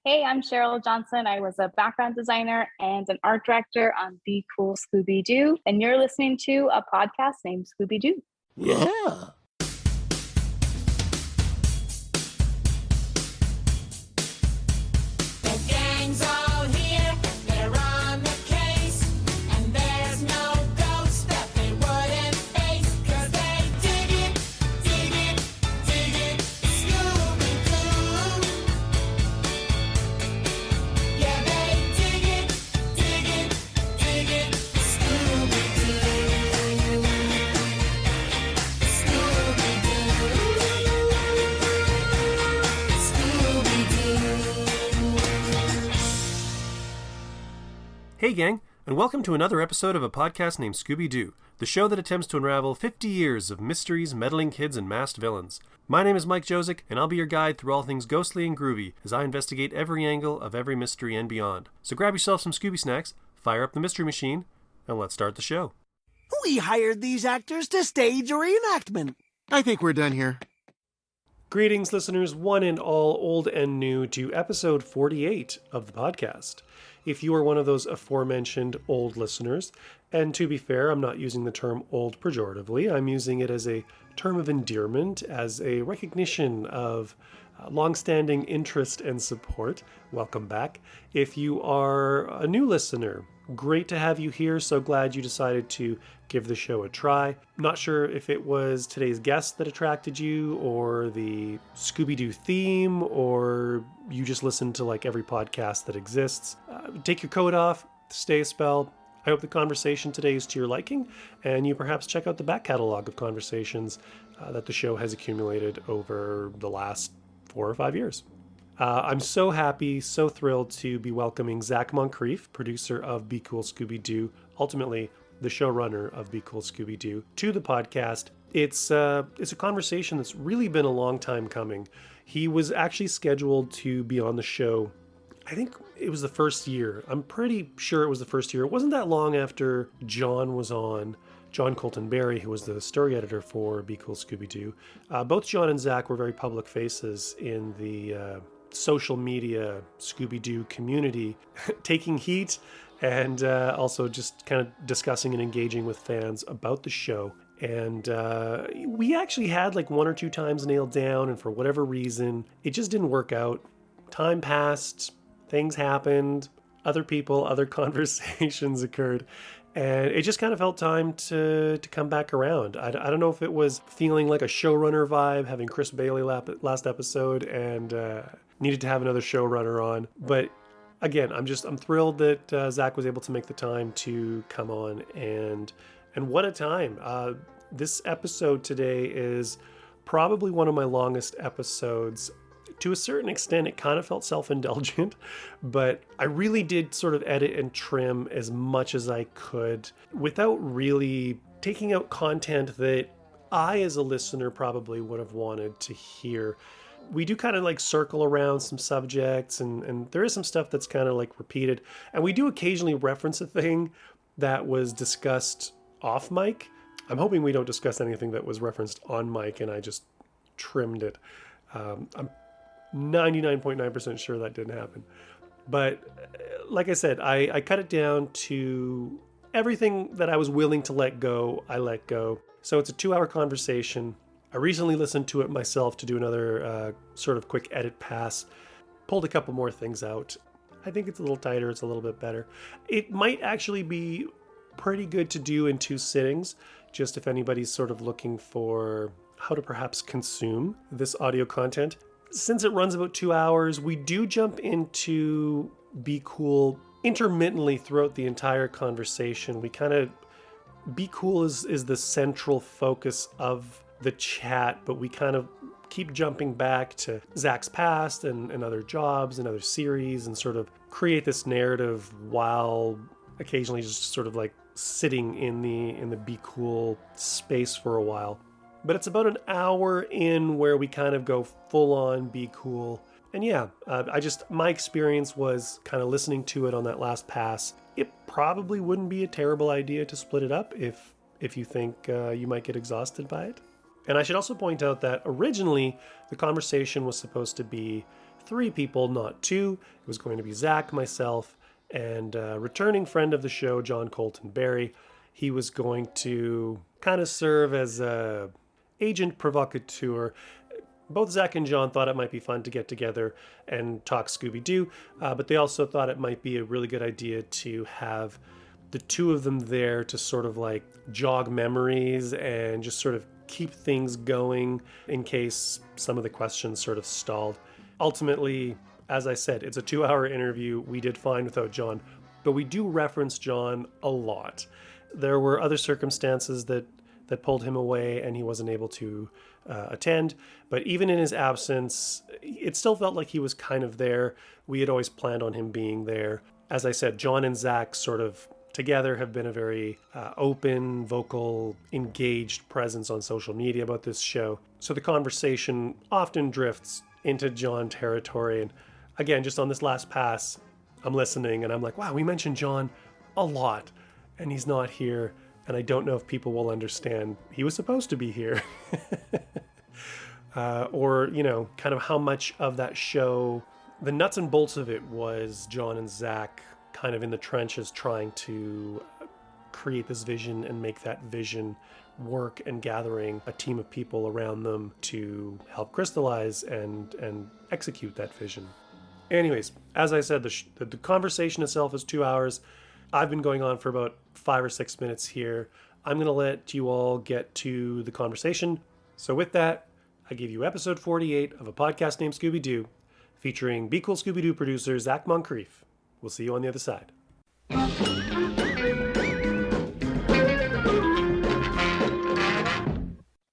Hey, I'm Cheryl Johnson. I was a background designer and an art director on Be Cool Scooby-Doo. And you're listening to a podcast named Scooby-Doo. Yeah. The gang's all here, they're on the case, and there's no ghost that they wouldn't face, 'cause they dig it, Scooby-Doo. Yeah, they dig it, Scooby-Doo. Hey gang, and welcome to another episode of a podcast named Scooby-Doo, the show that attempts to unravel 50 years of mysteries, meddling kids, and masked villains. My name is Mike Josick, and I'll be your guide through all things ghostly and groovy as I investigate every angle of every mystery and beyond. So grab yourself some Scooby snacks, fire up the mystery machine, and let's start the show. We hired these actors to stage a reenactment. I think we're done here. Greetings, listeners, one and all, old and new, to episode 48 of the podcast. If you are one of those aforementioned old listeners, and to be fair, I'm not using the term old pejoratively, I'm using it as a term of endearment, as a recognition of long-standing interest and support. Welcome back. If you are a new listener, great to have you here. So glad you decided to give the show a try. Not sure if it was today's guest that attracted you, or the Scooby-Doo theme, or you just listen to like every podcast that exists. Take your coat off, stay a spell. I hope the conversation today is to your liking, and you perhaps check out the back catalog of conversations that the show has accumulated over the last 4 or 5 years. I'm so happy, so thrilled to be welcoming Zac Moncrief, producer of Be Cool Scooby-Doo, ultimately the showrunner of Be Cool Scooby-Doo, to the podcast. It's a conversation that's really been a long time coming. He was actually scheduled to be on the show, I think it was the first year. I'm pretty sure it was the first year. It wasn't that long after John was on, John Colton Berry, who was the story editor for Be Cool Scooby-Doo. Both John and Zac were very public faces in the social media Scooby-Doo community, taking heat and also just kind of discussing and engaging with fans about the show. And we actually had like 1 or 2 times nailed down, and for whatever reason, it just didn't work out. Time passed, things happened, other people, other conversations occurred, and it just kind of felt time to come back around. I don't know if it was feeling like a showrunner vibe, having Chris Bailey last episode, and needed to have another showrunner on. But again, I'm thrilled that Zac was able to make the time to come on, and what a time. This episode today is probably one of my longest episodes. To a certain extent, it kind of felt self-indulgent, but I really did sort of edit and trim as much as I could without really taking out content that I, as a listener, probably would have wanted to hear. We do kind of like circle around some subjects, and there is some stuff that's kind of like repeated, and we do occasionally reference a thing that was discussed off mic. I'm hoping we don't discuss anything that was referenced on mic and I just trimmed it. I'm 99.9% sure that didn't happen. But like I said, I cut it down to everything that I was willing to let go, I let go. So it's a 2-hour conversation. I recently listened to it myself to do another sort of quick edit pass. Pulled a couple more things out. I think it's a little tighter, it's a little bit better. It might actually be pretty good to do in 2 sittings, just if anybody's sort of looking for how to perhaps consume this audio content. Since it runs about 2 hours, we do jump into Be Cool intermittently throughout the entire conversation. We kind of, Be Cool is the central focus of the chat, but we kind of keep jumping back to Zac's past and other jobs and other series, and sort of create this narrative while occasionally just sort of like sitting in the Be Cool space for a while. But it's about an hour in where we kind of go full on Be Cool. And yeah, my experience was kind of listening to it on that last pass. It probably wouldn't be a terrible idea to split it up if you think you might get exhausted by it. And I should also point out that originally the conversation was supposed to be 3 people, not 2. It was going to be Zac, myself, and a returning friend of the show, John Colton Berry. He was going to kind of serve as a agent provocateur. Both Zac and John thought it might be fun to get together and talk Scooby-Doo, but they also thought it might be a really good idea to have the 2 of them there to sort of like jog memories and just sort of keep things going in case some of the questions sort of stalled. Ultimately, as I said, it's a 2-hour interview. We did fine without John, but we do reference John a lot. There were other circumstances that pulled him away and he wasn't able to attend. But even in his absence, it still felt like he was kind of there. We had always planned on him being there. As I said, John and Zac sort of together have been a very open, vocal, engaged presence on social media about this show. So the conversation often drifts into John territory. And again, just on this last pass, I'm listening and I'm like, wow, we mentioned John a lot and he's not here. And I don't know if people will understand he was supposed to be here. Or, you know, kind of how much of that show, the nuts and bolts of it was John and Zac kind of in the trenches trying to create this vision and make that vision work and gathering a team of people around them to help crystallize and execute that vision. Anyways, as I said, the conversation itself is 2 hours. I've been going on for about 5 or 6 minutes here. I'm going to let you all get to the conversation. So with that, I give you episode 48 of a podcast named Scooby-Doo, featuring Be Cool Scooby-Doo producer Zac Moncrief. We'll see you on the other side.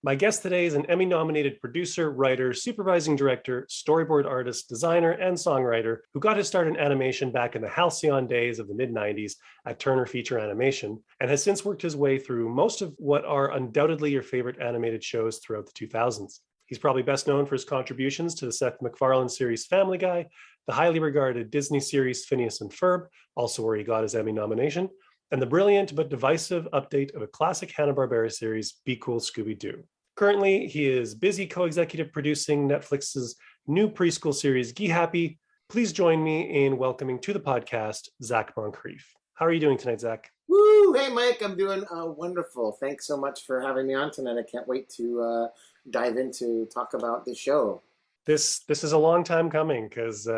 My guest today is an Emmy-nominated producer, writer, supervising director, storyboard artist, designer, and songwriter who got his start in animation back in the halcyon days of the mid-90s at Turner Feature Animation, and has since worked his way through most of what are undoubtedly your favorite animated shows throughout the 2000s. He's probably best known for his contributions to the Seth MacFarlane series Family Guy, the highly regarded Disney series Phineas and Ferb, also where he got his Emmy nomination, and the brilliant but divisive update of a classic Hanna-Barbera series, Be Cool Scooby-Doo. Currently, he is busy co-executive producing Netflix's new preschool series, Gee Happy. Please join me in welcoming to the podcast, Zac Moncrief. How are you doing tonight, Zac? Woo! Hey, Mike, I'm doing wonderful. Thanks so much for having me on tonight. I can't wait to dive into talk about the show. This is a long time coming because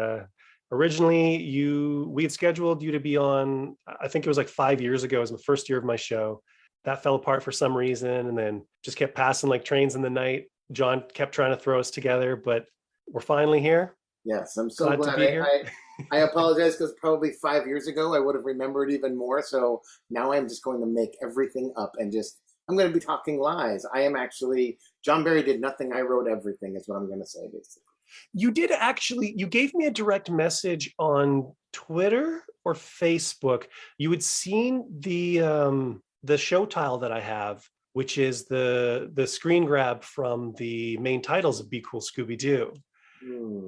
originally we had scheduled you to be on, I think it was like 5 years ago. It was the first year of my show. That fell apart for some reason and then just kept passing like trains in the night. John kept trying to throw us together, but we're finally here. Yes, I'm so glad. to be here. I apologize because probably 5 years ago I would have remembered even more. So now I'm just going to make everything up and I'm going to be talking lies. I am actually, John Barry did nothing. I wrote everything is what I'm going to say, basically. You did actually, you gave me a direct message on Twitter or Facebook. You had seen the show tile that I have, which is the screen grab from the main titles of Be Cool Scooby-Doo.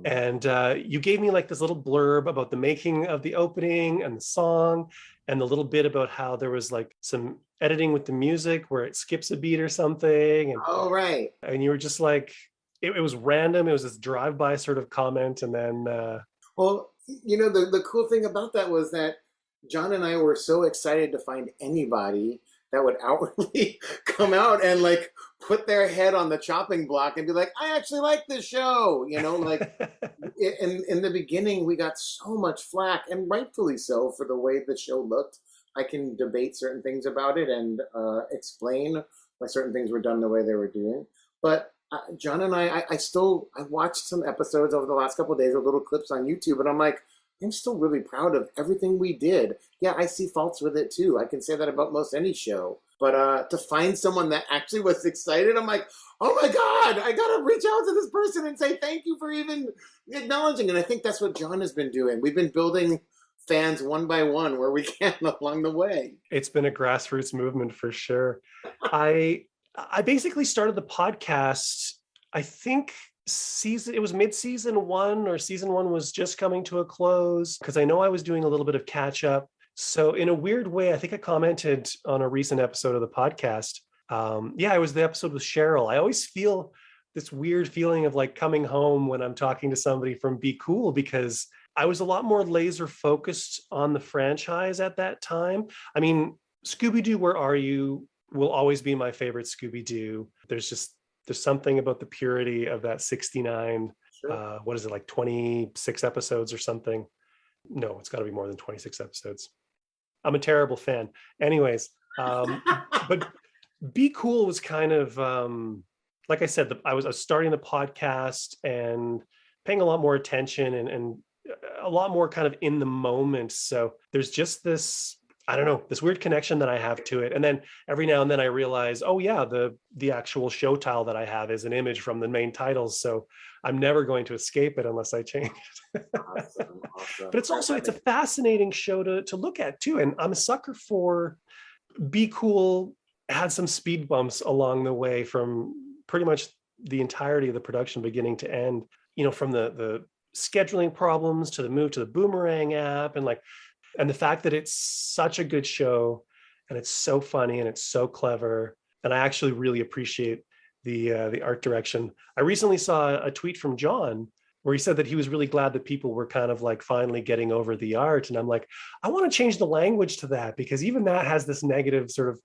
And you gave me like this little blurb about the making of the opening and the song and the little bit about how there was like some editing with the music where it skips a beat or something. And, oh, right. And you were just like, it was random. It was this drive-by sort of comment. And then... Well, you know, the cool thing about that was that John and I were so excited to find anybody that would outwardly come out and like put their head on the chopping block and be like, I actually like this show. You know, like in the beginning, we got so much flack, and rightfully so, for the way the show looked. I can debate certain things about it and explain why certain things were done the way they were doing. But John and I watched some episodes over the last couple of days of little clips on YouTube, and I'm like, I'm still really proud of everything we did. Yeah, I see faults with it too. I can say that about most any show. But to find someone that actually was excited, I'm like, oh my God, I got to reach out to this person and say thank you for even acknowledging. And I think that's what John has been doing. We've been building fans one by one where we can along the way. It's been a grassroots movement for sure. I basically started the podcast, I think it was mid-season 1 or season 1 was just coming to a close because I know I was doing a little bit of catch up. So in a weird way, I think I commented on a recent episode of the podcast. It was the episode with Cheryl. I always feel this weird feeling of like coming home when I'm talking to somebody from Be Cool, because I was a lot more laser focused on the franchise at that time. I mean, Scooby-Doo, Where Are You will always be my favorite Scooby-Doo. There's something about the purity of that 69, Sure. what is it, like 26 episodes or something? No, it's got to be more than 26 episodes. I'm a terrible fan. Anyways, but Be Cool was kind of, like I said, I was starting the podcast and paying a lot more attention and a lot more kind of in the moment. So there's just this, I don't know, this weird connection that I have to it. And then every now and then I realize, oh yeah, the actual show tile that I have is an image from the main titles. So I'm never going to escape it unless I change it. Awesome. But it's a fascinating show to look at too. And I'm a sucker for Be Cool. Had some speed bumps along the way from pretty much the entirety of the production, beginning to end, you know, from the scheduling problems to the move to the Boomerang app, and the fact that it's such a good show and it's so funny and it's so clever. And I actually really appreciate the art direction. I recently saw a tweet from John where he said that he was really glad that people were kind of like finally getting over the art. And I'm like, I want to change the language to that, because even that has this negative sort of,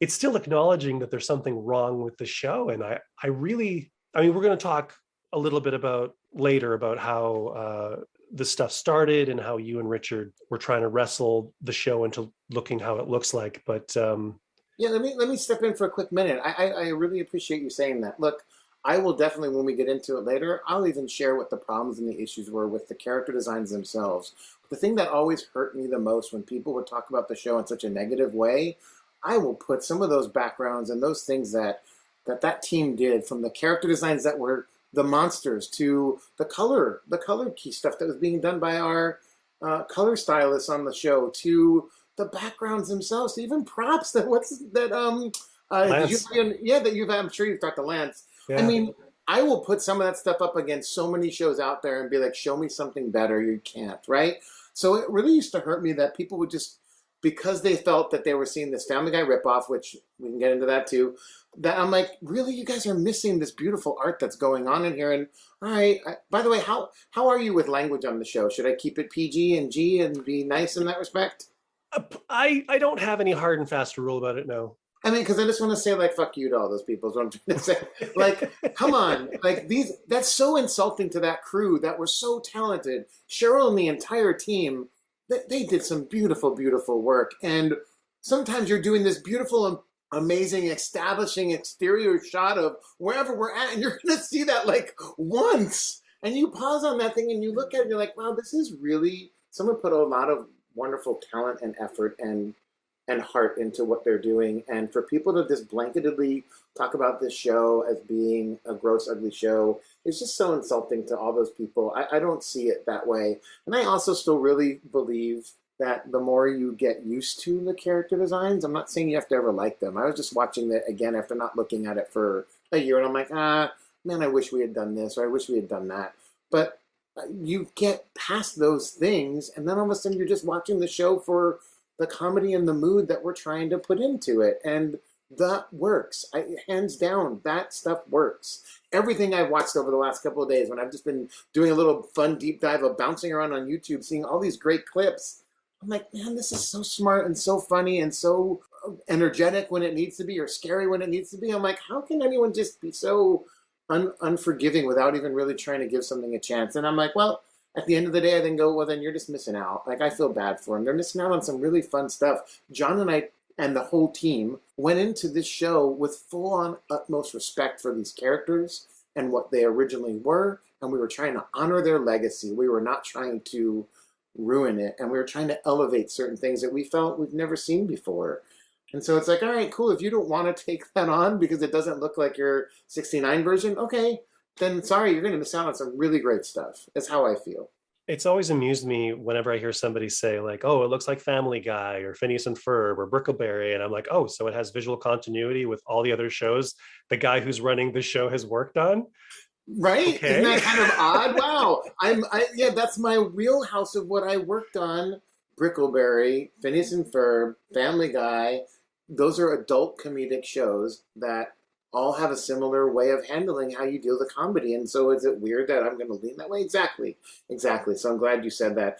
it's still acknowledging that there's something wrong with the show. And I mean, we're going to talk a little bit later about how the stuff started and how you and Richard were trying to wrestle the show into looking how it looks like. But yeah, let me step in for a quick minute. I really appreciate you saying that. Look, I will definitely, when we get into it later, I'll even share what the problems and the issues were with the character designs themselves. But the thing that always hurt me the most when people would talk about the show in such a negative way, I will put some of those backgrounds and those things that team did, from the character designs that were the monsters to the color key stuff that was being done by our color stylists on the show, to the backgrounds themselves, to even props that I'm sure you've talked to Lance. yeah. I mean, I will put some of that stuff up against so many shows out there and be like, show me something better. You can't, right? So it really used to hurt me that people would just, because they felt that they were seeing this Family Guy ripoff, which we can get into that too, that I'm like, really, you guys are missing this beautiful art that's going on in here. And all right, by the way, how are you with language on the show? Should I keep it PG and G and be nice in that respect? I don't have any hard and fast rule about it, no. I mean, because I just want to say, like, fuck you to all those people is what I'm trying to say. Like, come on. Like, that's so insulting to that crew that were so talented. Cheryl and the entire team, they did some beautiful, beautiful work. And sometimes you're doing this beautiful, amazing, establishing exterior shot of wherever we're at, and you're going to see that, like, once. And you pause on that thing and you look at it and you're like, wow, this is really, someone put a lot of wonderful talent and effort and heart into what they're doing. And for people to just blanketedly talk about this show as being a gross, ugly show, it's just so insulting to all those people. I don't see it that way. And I also still really believe that the more you get used to the character designs, I'm not saying you have to ever like them. I was just watching it again after not looking at it for a year, and I'm like, man, I wish we had done this, or I wish we had done that. But you get past those things, and then all of a sudden you're just watching the show for the comedy and the mood that we're trying to put into it. And that works. Hands down, that stuff works. Everything I've watched over the last couple of days, when I've just been doing a little fun deep dive of bouncing around on YouTube, seeing all these great clips, I'm like, man, this is so smart and so funny and so energetic when it needs to be, or scary when it needs to be. I'm like, how can anyone just be so unforgiving without even really trying to give something a chance? And I'm like, well, at the end of the day, I then go, well, then you're just missing out. Like, I feel bad for them. They're missing out on some really fun stuff. John and I and the whole team went into this show with full-on utmost respect for these characters and what they originally were, and we were trying to honor their legacy. We were not trying to ruin it, and we were trying to elevate certain things that we felt we've never seen before. And so it's like, all right, cool. If you don't want to take that on because it doesn't look like your 69 version, okay, then sorry, you're going to miss out on some really great stuff. That's how I feel. It's always amused me whenever I hear somebody say, like, oh, it looks like Family Guy or Phineas and Ferb or Brickleberry. And I'm like, oh, so it has visual continuity with all the other shows the guy who's running the show has worked on? Right? Okay. Isn't that kind of odd? Wow. Yeah, that's my wheelhouse of what I worked on. Brickleberry, Phineas and Ferb, Family Guy. Those are adult comedic shows that all have a similar way of handling how you deal with comedy. And so is it weird that I'm going to lean that way? Exactly. Exactly. So I'm glad you said that.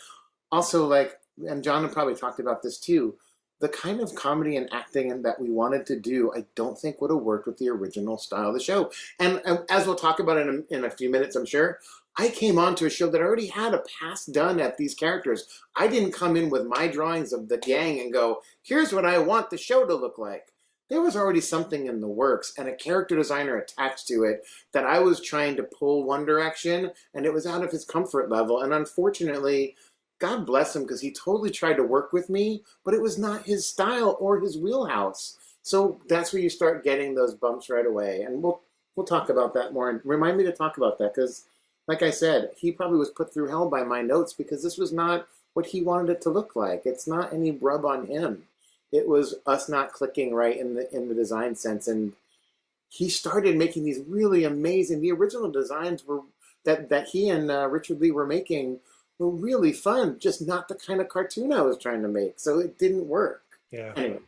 Also, like, and John probably talked about this too, the kind of comedy and acting that we wanted to do, I don't think would have worked with the original style of the show. And as we'll talk about in a few minutes, I'm sure, I came on to a show that already had a pass done at these characters. I didn't come in with my drawings of the gang and go, here's what I want the show to look like. There was already something in the works and a character designer attached to it that I was trying to pull one direction, and it was out of his comfort level. And unfortunately, God bless him, because he totally tried to work with me, but it was not his style or his wheelhouse. So that's where you start getting those bumps right away. And we'll talk about that more. And remind me to talk about that, because like I said, he probably was put through hell by my notes, because this was not what he wanted it to look like. It's not any rub on him. It was us not clicking right in the design sense. And he started making these really amazing, the original designs were that he and Richard Lee were making were really fun, just not the kind of cartoon I was trying to make. So it didn't work. Yeah. Anyway.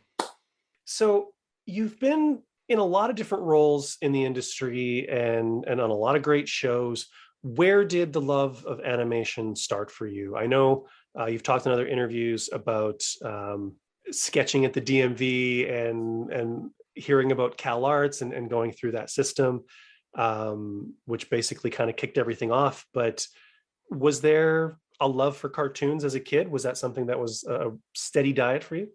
So you've been in a lot of different roles in the industry and on a lot of great shows. Where did the love of animation start for you? I know you've talked in other interviews about sketching at the DMV and hearing about CalArts and going through that system, which basically kind of kicked everything off. But was there a love for cartoons as a kid? Was that something that was a steady diet for you?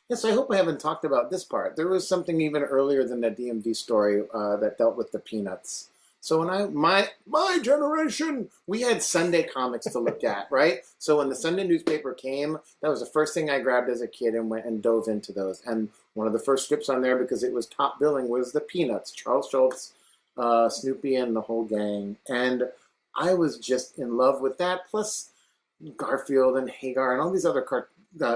Yes, I hope I haven't talked about this part. There was something even earlier than the DMV story that dealt with the Peanuts. So when my generation, we had Sunday comics to look at, right? So when the Sunday newspaper came, that was the first thing I grabbed as a kid and went and dove into those. And one of the first strips on there, because it was top billing, was the Peanuts, Charles Schultz, Snoopy, and the whole gang. And I was just in love with that, plus Garfield and Hagar and all these other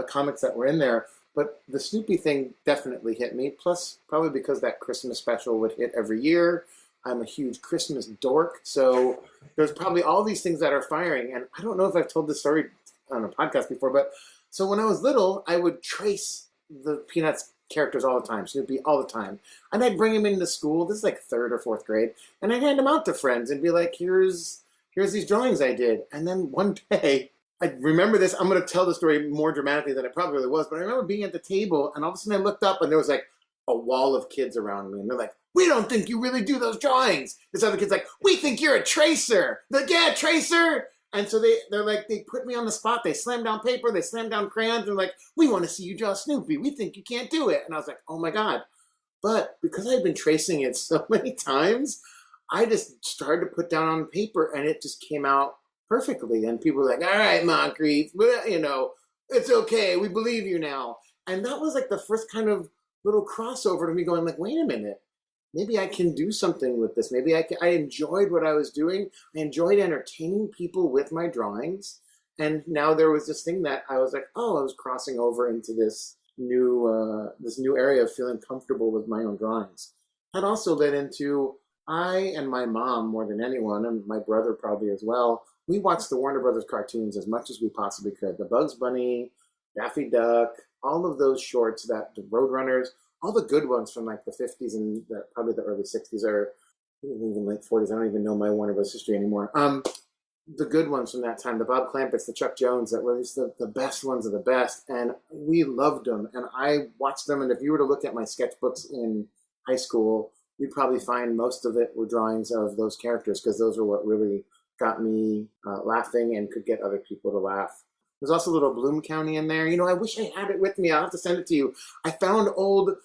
comics that were in there. But the Snoopy thing definitely hit me, plus probably because that Christmas special would hit every year. I'm a huge Christmas dork, so there's probably all these things that are firing. And I don't know if I've told this story on a podcast before, but so when I was little, I would trace the Peanuts characters all the time, Snoopy all the time. And I'd bring him into school, this is like 3rd or 4th grade, and I'd hand them out to friends and be like, here's these drawings I did. And then one day, I remember this, I'm going to tell the story more dramatically than it probably really was, but I remember being at the table, and all of a sudden I looked up, and there was like a wall of kids around me, and they're like, we don't think you really do those drawings. This other kid's like, we think you're a tracer. Like, yeah, tracer. And so they're like, they put me on the spot. They slammed down paper. They slammed down crayons. And like, we want to see you draw Snoopy. We think you can't do it. And I was like, oh my God. But because I'd been tracing it so many times, I just started to put down on paper, and it just came out perfectly. And people were like, all right, Moncrief, it's okay. We believe you now. And that was like the first kind of little crossover to me going like, wait a minute. Maybe I can do something with this. Maybe I enjoyed what I was doing. I enjoyed entertaining people with my drawings. And now there was this thing that I was like, oh, I was crossing over into this new area of feeling comfortable with my own drawings. That also led into, I and my mom, more than anyone, and my brother probably as well, we watched the Warner Brothers cartoons as much as we possibly could. The Bugs Bunny, Daffy Duck, all of those shorts, the Roadrunners, all the good ones from like the 50s and probably the early 60s or even late 40s. I don't even know my Warner Bros. History anymore. The good ones from that time, the Bob Clampetts, the Chuck Jones, that were just the best ones of the best. And we loved them. And I watched them. And if you were to look at my sketchbooks in high school, you'd probably find most of it were drawings of those characters, because those are what really got me laughing and could get other people to laugh. There's also a little Bloom County in there. I wish I had it with me. I'll have to send it to you. I found old...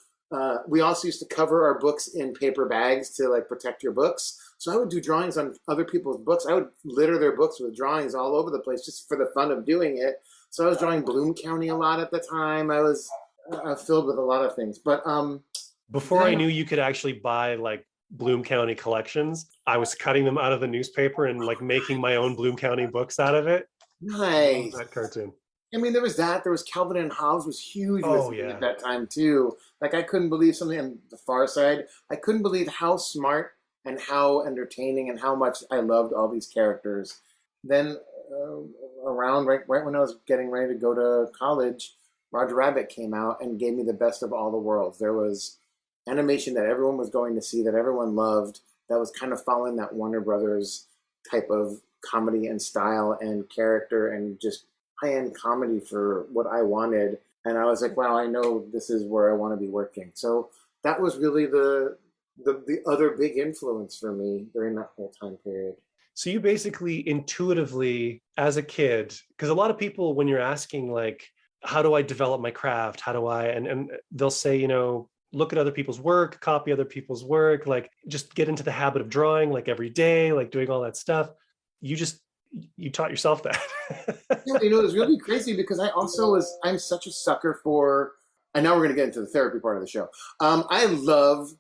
we also used to cover our books in paper bags to like protect your books. So I would do drawings on other people's books. I would litter their books with drawings all over the place just for the fun of doing it. So I was drawing Bloom County a lot at the time. I was filled with a lot of things. But before I knew you could actually buy like Bloom County collections, I was cutting them out of the newspaper and like making my own Bloom County books out of it. Nice. That cartoon. I mean, there was that. There was Calvin and Hobbes was huge with me yeah. at that time too. Like I couldn't believe something on the Far Side. I couldn't believe how smart and how entertaining and how much I loved all these characters. Then around right when I was getting ready to go to college, Roger Rabbit came out and gave me the best of all the worlds. There was animation that everyone was going to see, that everyone loved, that was kind of following that Warner Brothers type of comedy and style and character and just high-end comedy for what I wanted. And I was like, wow, I know this is where I want to be working. So that was really the other big influence for me during that whole time period. So you basically intuitively, as a kid, because a lot of people, when you're asking like, how do I develop my craft? How do I, and they'll say, you know, look at other people's work, copy other people's work, like just get into the habit of drawing like every day, like doing all that stuff. You taught yourself that. Yeah, you know, it was really crazy because I'm such a sucker for, and now we're going to get into the therapy part of the show. I love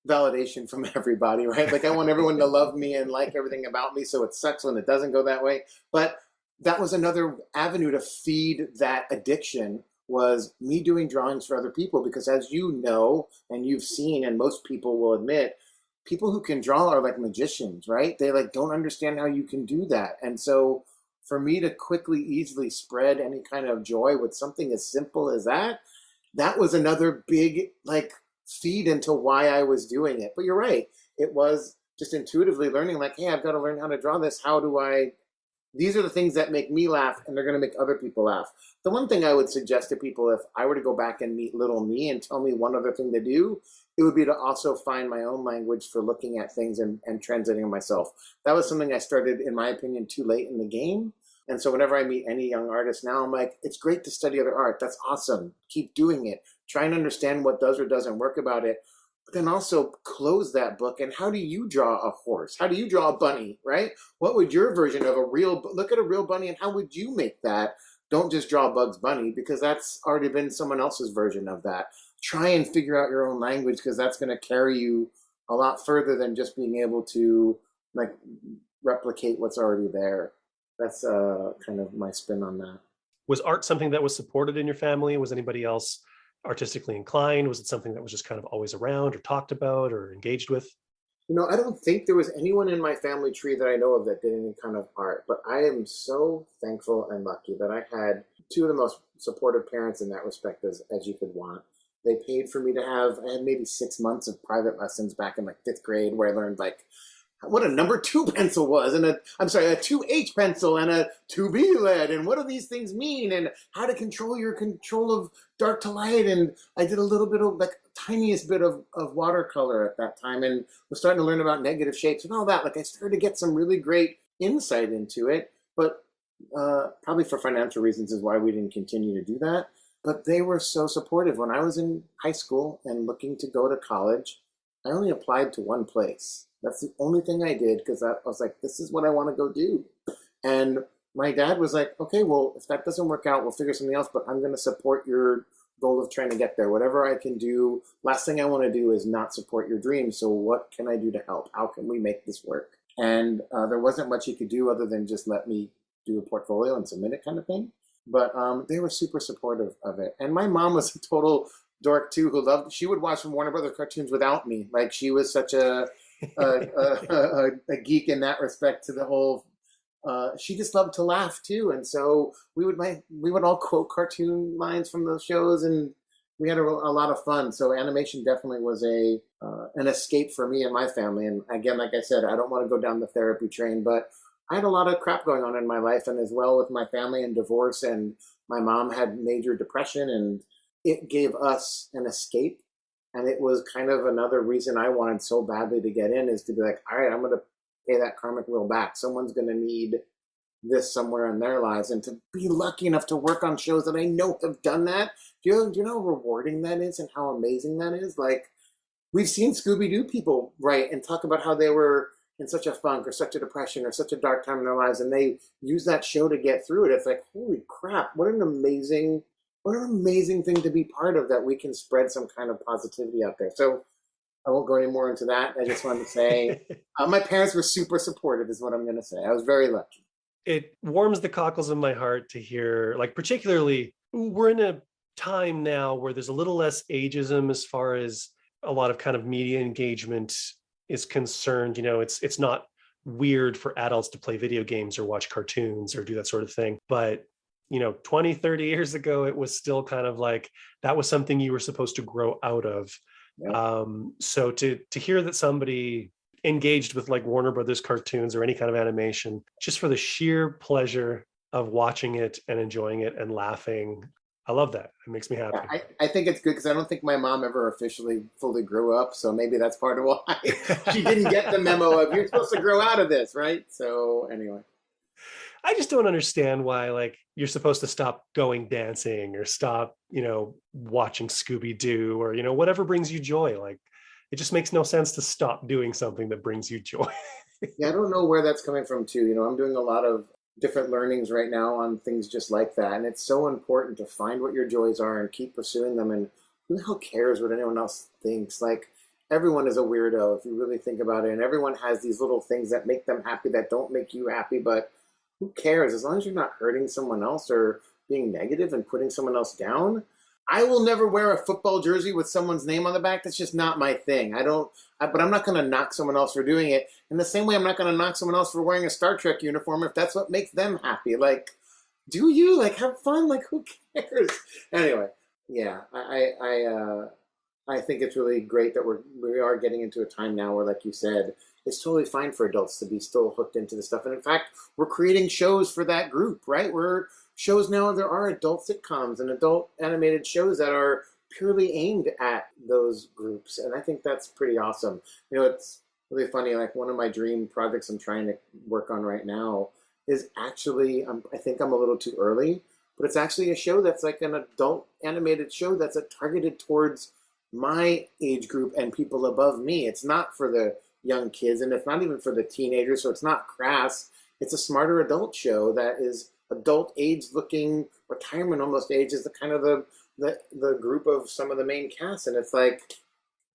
validation from everybody, right? Like I want everyone to love me and like everything about me. So it sucks when it doesn't go that way. But that was another avenue to feed that addiction, was me doing drawings for other people. Because as you know, and you've seen, and most people will admit, people who can draw are like magicians, right? They like don't understand how you can do that. And so for me to quickly, easily spread any kind of joy with something as simple as that, that was another big like feed into why I was doing it. But you're right. It was just intuitively learning like, hey, I've got to learn how to draw this. These are the things that make me laugh, and they're going to make other people laugh. The one thing I would suggest to people, if I were to go back and meet little me and tell me one other thing to do, it would be to also find my own language for looking at things and translating myself. That was something I started, in my opinion, too late in the game. And so whenever I meet any young artist now, I'm like, it's great to study other art. That's awesome. Keep doing it. Try and understand what does or doesn't work about it. But then also close that book. And how do you draw a horse? How do you draw a bunny, right? What would your version of look at a real bunny and how would you make that? Don't just draw Bugs Bunny, because that's already been someone else's version of that. Try and figure out your own language, because that's going to carry you a lot further than just being able to like replicate what's already there. That's kind of my spin on that. Was art something that was supported in your family? Was anybody else artistically inclined? Was it something that was just kind of always around or talked about or engaged with? You know, I don't think there was anyone in my family tree that I know of that did any kind of art, but I am so thankful and lucky that I had two of the most supportive parents in that respect as you could want. They paid for me to I had maybe 6 months of private lessons back in like 5th grade where I learned like what a number 2 pencil was, and a 2H pencil and a 2B lead, and what do these things mean, and how to control your control of dark to light. And I did a little bit of like tiniest bit of watercolor at that time, and was starting to learn about negative shapes and all that. Like I started to get some really great insight into it, but probably for financial reasons is why we didn't continue to do that. But they were so supportive. When I was in high school and looking to go to college, I only applied to one place. That's the only thing I did, because I was like, this is what I want to go do. And my dad was like, okay, well, if that doesn't work out, we'll figure something else, but I'm going to support your goal of trying to get there. Whatever I can do, last thing I want to do is not support your dreams. So what can I do to help? How can we make this work? And there wasn't much he could do other than just let me do a portfolio and submit it kind of thing. But they were super supportive of it. And my mom was a total dork too, she would watch some Warner Brothers cartoons without me. Like she was such a geek in that respect to the whole, she just loved to laugh too. And so we would all quote cartoon lines from those shows, and we had a lot of fun. So animation definitely was an escape for me and my family. And again, like I said, I don't want to go down the therapy train, but I had a lot of crap going on in my life, and as well with my family and divorce, and my mom had major depression, and it gave us an escape. And it was kind of another reason I wanted so badly to get in, is to be like, all right, I'm going to pay that karmic wheel back. Someone's going to need this somewhere in their lives. And to be lucky enough to work on shows that I know have done that. Do you know how rewarding that is and how amazing that is? Like, we've seen Scooby-Doo people write and talk about how they were in such a funk or such a depression or such a dark time in their lives, and they use that show to get through it. It's like, holy crap, what an amazing thing to be part of, that we can spread some kind of positivity out there. So I won't go any more into that. I just wanted to say my parents were super supportive is what I'm going to say. I was very lucky. It warms the cockles of my heart to hear, like, particularly we're in a time now where there's a little less ageism as far as a lot of kind of media engagement is concerned. You know, it's not weird for adults to play video games or watch cartoons or do that sort of thing. But, you know, 20, 30 years ago, it was still kind of like that was something you were supposed to grow out of. Yeah. So to hear that somebody engaged with like Warner Brothers cartoons or any kind of animation just for the sheer pleasure of watching it and enjoying it and laughing, I love that. It makes me happy. I think it's good because I don't think my mom ever officially fully grew up, so maybe that's part of why she didn't get the memo of you're supposed to grow out of this, right? So anyway. I just don't understand why like you're supposed to stop going dancing or stop, watching Scooby-Doo or, whatever brings you joy. Like it just makes no sense to stop doing something that brings you joy. Yeah, I don't know where that's coming from too. I'm doing a lot of different learnings right now on things just like that. And it's so important to find what your joys are and keep pursuing them. And who the hell cares what anyone else thinks? Like everyone is a weirdo if you really think about it. And everyone has these little things that make them happy that don't make you happy, but who cares? As long as you're not hurting someone else or being negative and putting someone else down. I will never wear a football jersey with someone's name on the back. That's just not my thing. But I'm not going to knock someone else for doing it. In the same way, I'm not going to knock someone else for wearing a Star Trek uniform if that's what makes them happy. Like, do you? Like, have fun? Like, who cares? Anyway, yeah, I think it's really great that we are getting into a time now where, like you said, it's totally fine for adults to be still hooked into this stuff. And in fact, we're creating shows for that group, right? We're shows now, there are adult sitcoms and adult animated shows that are purely aimed at those groups. And I think that's pretty awesome. It's really funny. Like one of my dream projects I'm trying to work on right now is actually, I think I'm a little too early, but it's actually a show that's like an adult animated show that's targeted towards my age group and people above me. It's not for the young kids, and it's not even for the teenagers, so it's not crass. It's a smarter adult show that is adult age looking, retirement almost age is the kind of the group of some of the main cast. And it's like,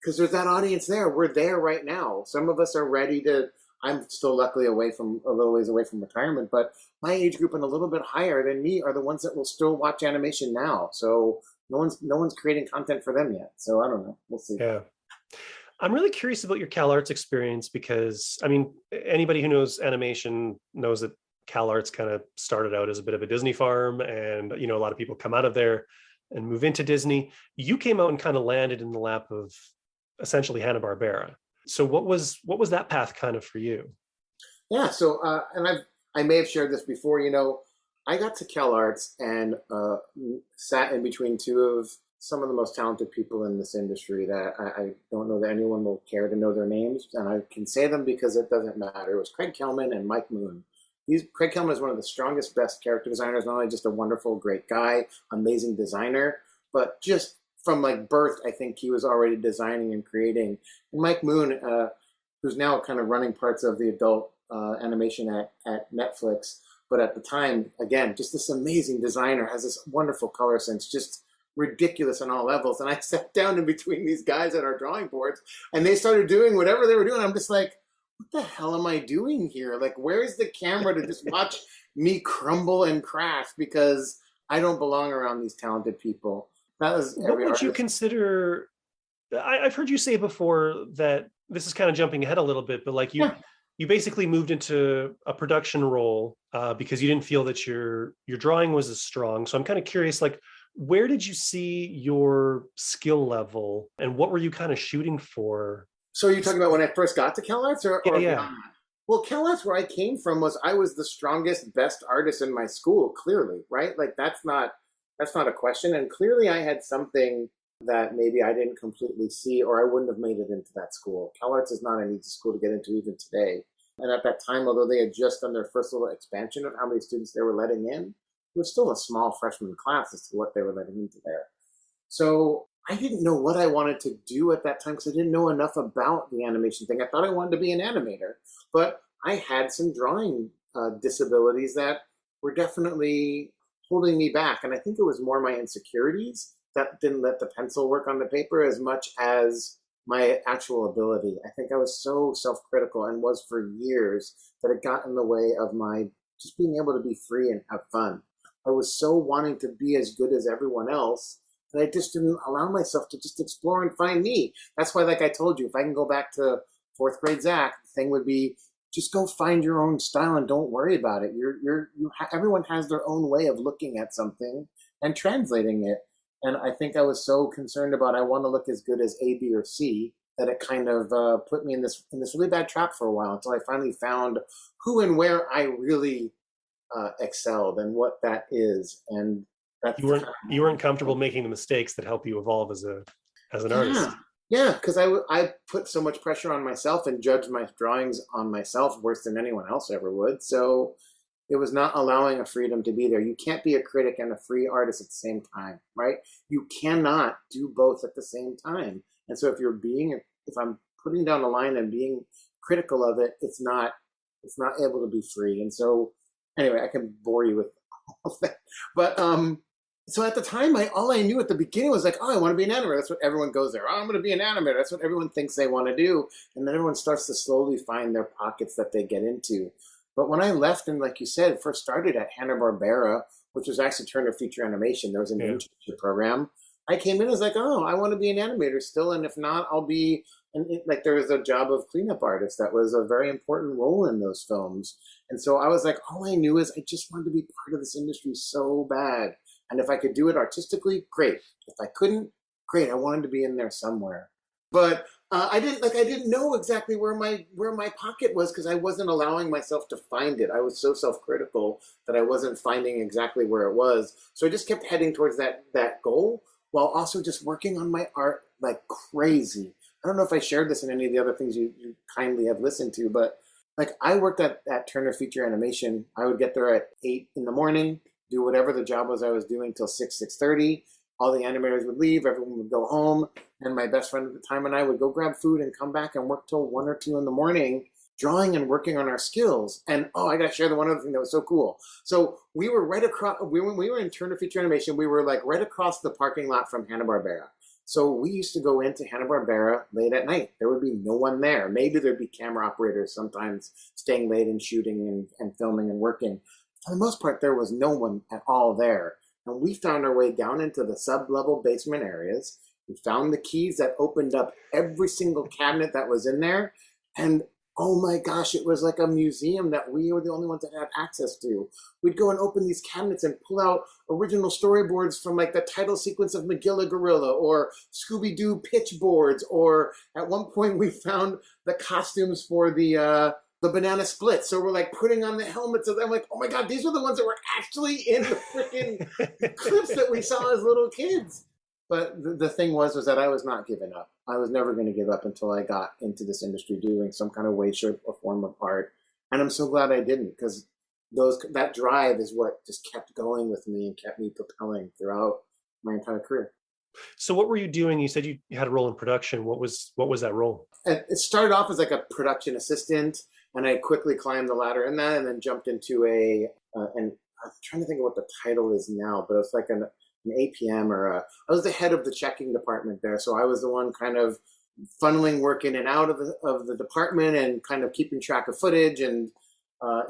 because there's that audience there. We're there right now. Some of us are ready to, I'm still luckily a little ways away from retirement, but my age group and a little bit higher than me are the ones that will still watch animation now. So no one's creating content for them yet. So I don't know. We'll see. Yeah. I'm really curious about your CalArts experience because, I mean, anybody who knows animation knows that CalArts kind of started out as a bit of a Disney farm, and a lot of people come out of there and move into Disney. You came out and kind of landed in the lap of essentially Hanna-Barbera. So what was that path kind of for you? Yeah. So and I may have shared this before. I got to CalArts and sat in between two of some of the most talented people in this industry that I don't know that anyone will care to know their names, and I can say them because it doesn't matter. It was Craig Kelman and Mike Moon. Craig Kelman is one of the strongest, best character designers, not only just a wonderful, great guy, amazing designer, but just from like birth, I think he was already designing and creating. And Mike Moon, who's now kind of running parts of the adult animation at Netflix, but at the time, again, just this amazing designer, has this wonderful color sense, just ridiculous on all levels. And I sat down in between these guys at our drawing boards, and they started doing whatever they were doing. I'm just like, what the hell am I doing here? Like, where's the camera to just watch me crumble and crash because I don't belong around these talented people? That was what would you consider? I've heard you say before that this is kind of jumping ahead a little bit, but like you basically moved into a production role because you didn't feel that your drawing was as strong. So I'm kind of curious, like, where did you see your skill level and what were you kind of shooting for? So are you talking about when I first got to CalArts or yeah. Well, CalArts, where I came from, I was the strongest, best artist in my school, clearly, right? Like that's not a question. And clearly I had something that maybe I didn't completely see, or I wouldn't have made it into that school. CalArts is not an easy school to get into even today. And at that time, although they had just done their first little expansion of how many students they were letting in, it was still a small freshman class as to what they were letting into there. So I didn't know what I wanted to do at that time because I didn't know enough about the animation thing. I thought I wanted to be an animator, but I had some drawing disabilities that were definitely holding me back. And I think it was more my insecurities that didn't let the pencil work on the paper as much as my actual ability. I think I was so self-critical and was for years that it got in the way of my just being able to be free and have fun. I was so wanting to be as good as everyone else that I just didn't allow myself to just explore and find me. That's why, like I told you, if I can go back to fourth grade Zach, the thing would be just go find your own style and don't worry about it. Everyone has their own way of looking at something and translating it. And I think I was so concerned about I want to look as good as A, B, or C that it kind of put me in this really bad trap for a while until I finally found who and where I really excelled and what that is. And that's You weren't comfortable making the mistakes that help you evolve as an artist. Yeah, because I put so much pressure on myself and judged my drawings on myself worse than anyone else ever would. So it was not allowing a freedom to be there. You can't be a critic and a free artist at the same time, right? You cannot do both at the same time. And so if I'm putting down a line and being critical of it, it's not able to be free. And so anyway, I can bore you with all of that. But so at the time, all I knew at the beginning was like, oh, I want to be an animator. That's what everyone goes there. Oh, I'm going to be an animator. That's what everyone thinks they want to do. And then everyone starts to slowly find their pockets that they get into. But when I left and, like you said, first started at Hanna-Barbera, which was actually Turner Feature Animation, there was an internship program. I came in as like, oh, I want to be an animator still. And if not, I'll be, like there was a job of cleanup artist. That was a very important role in those films. And so I was like, all I knew is I just wanted to be part of this industry so bad. And if I could do it artistically, great. If I couldn't, great. I wanted to be in there somewhere. But I didn't know exactly where my pocket was because I wasn't allowing myself to find it. I was so self-critical that I wasn't finding exactly where it was. So I just kept heading towards that goal while also just working on my art like crazy. I don't know if I shared this in any of the other things you kindly have listened to, but like I worked at Turner Feature Animation. I would get there at 8 in the morning, do whatever the job was I was doing till 6:30. All the animators would leave, everyone would go home, and my best friend at the time and I would go grab food and come back and work till 1 or 2 in the morning, drawing and working on our skills. And I got to share the one other thing that was so cool. So we were right across, when we were in Turner Feature Animation, we were like right across the parking lot from Hanna-Barbera. So we used to go into Hanna-Barbera late at night. There would be no one there. Maybe there'd be camera operators sometimes staying late and shooting and filming and working. For the most part, there was no one at all there. And we found our way down into the sub-level basement areas. We found the keys that opened up every single cabinet that was in there. And oh my gosh, it was like a museum that we were the only ones that had access to. We'd go and open these cabinets and pull out original storyboards from like the title sequence of Magilla Gorilla or Scooby-Doo pitch boards. Or at one point we found the costumes for the banana split. So we're like putting on the helmets. I'm like, oh my God, these were the ones that were actually in the freaking clips that we saw as little kids. But the thing was that I was not giving up. I was never going to give up until I got into this industry doing some kind of way, shape, or form of art. And I'm so glad I didn't, because that drive is what just kept going with me and kept me propelling throughout my entire career. So what were you doing? You said you had a role in production. What was that role? It started off as like a production assistant, and I quickly climbed the ladder in that, and then jumped into and I'm trying to think of what the title is now, but it's like an APM I was the head of the checking department there. So I was the one kind of funneling work in and out of the department and kind of keeping track of footage. And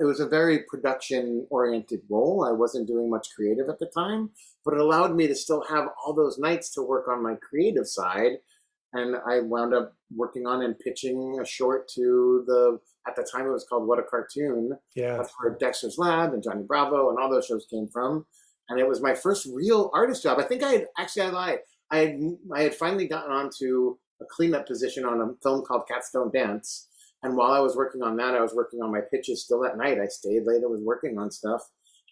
it was a very production oriented role. I wasn't doing much creative at the time, but it allowed me to still have all those nights to work on my creative side. And I wound up working on and pitching a short to at the time it was called What a Cartoon. Yeah. That's where Dexter's Lab and Johnny Bravo and all those shows came from. And it was my first real artist job. I think I had finally gotten onto a cleanup position on a film called Cats Don't Dance. And while I was working on that, I was working on my pitches still at night. I stayed late and was working on stuff.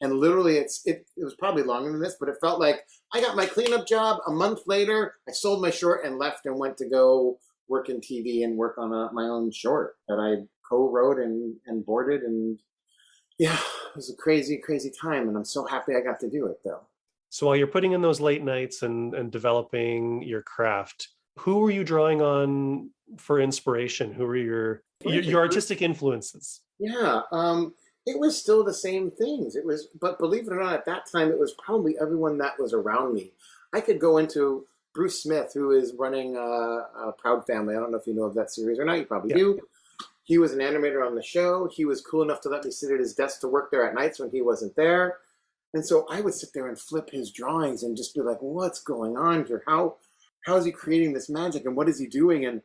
And literally, it was probably longer than this, but it felt like I got my cleanup job. A month later, I sold my short and left and went to go work in TV and work on my own short that I co-wrote and boarded. And yeah, it was a crazy, crazy time. And I'm so happy I got to do it, though. So while you're putting in those late nights and developing your craft, who were you drawing on for inspiration? Who were your artistic influences? Yeah, it was still the same things. But believe it or not, at that time, it was probably everyone that was around me. I could go into Bruce Smith, who is running a Proud Family. I don't know if you know of that series or not. You probably do. He was an animator on the show. He was cool enough to let me sit at his desk to work there at nights when he wasn't there. And so I would sit there and flip his drawings and just be like, what's going on here? How is he creating this magic? And what is he doing? And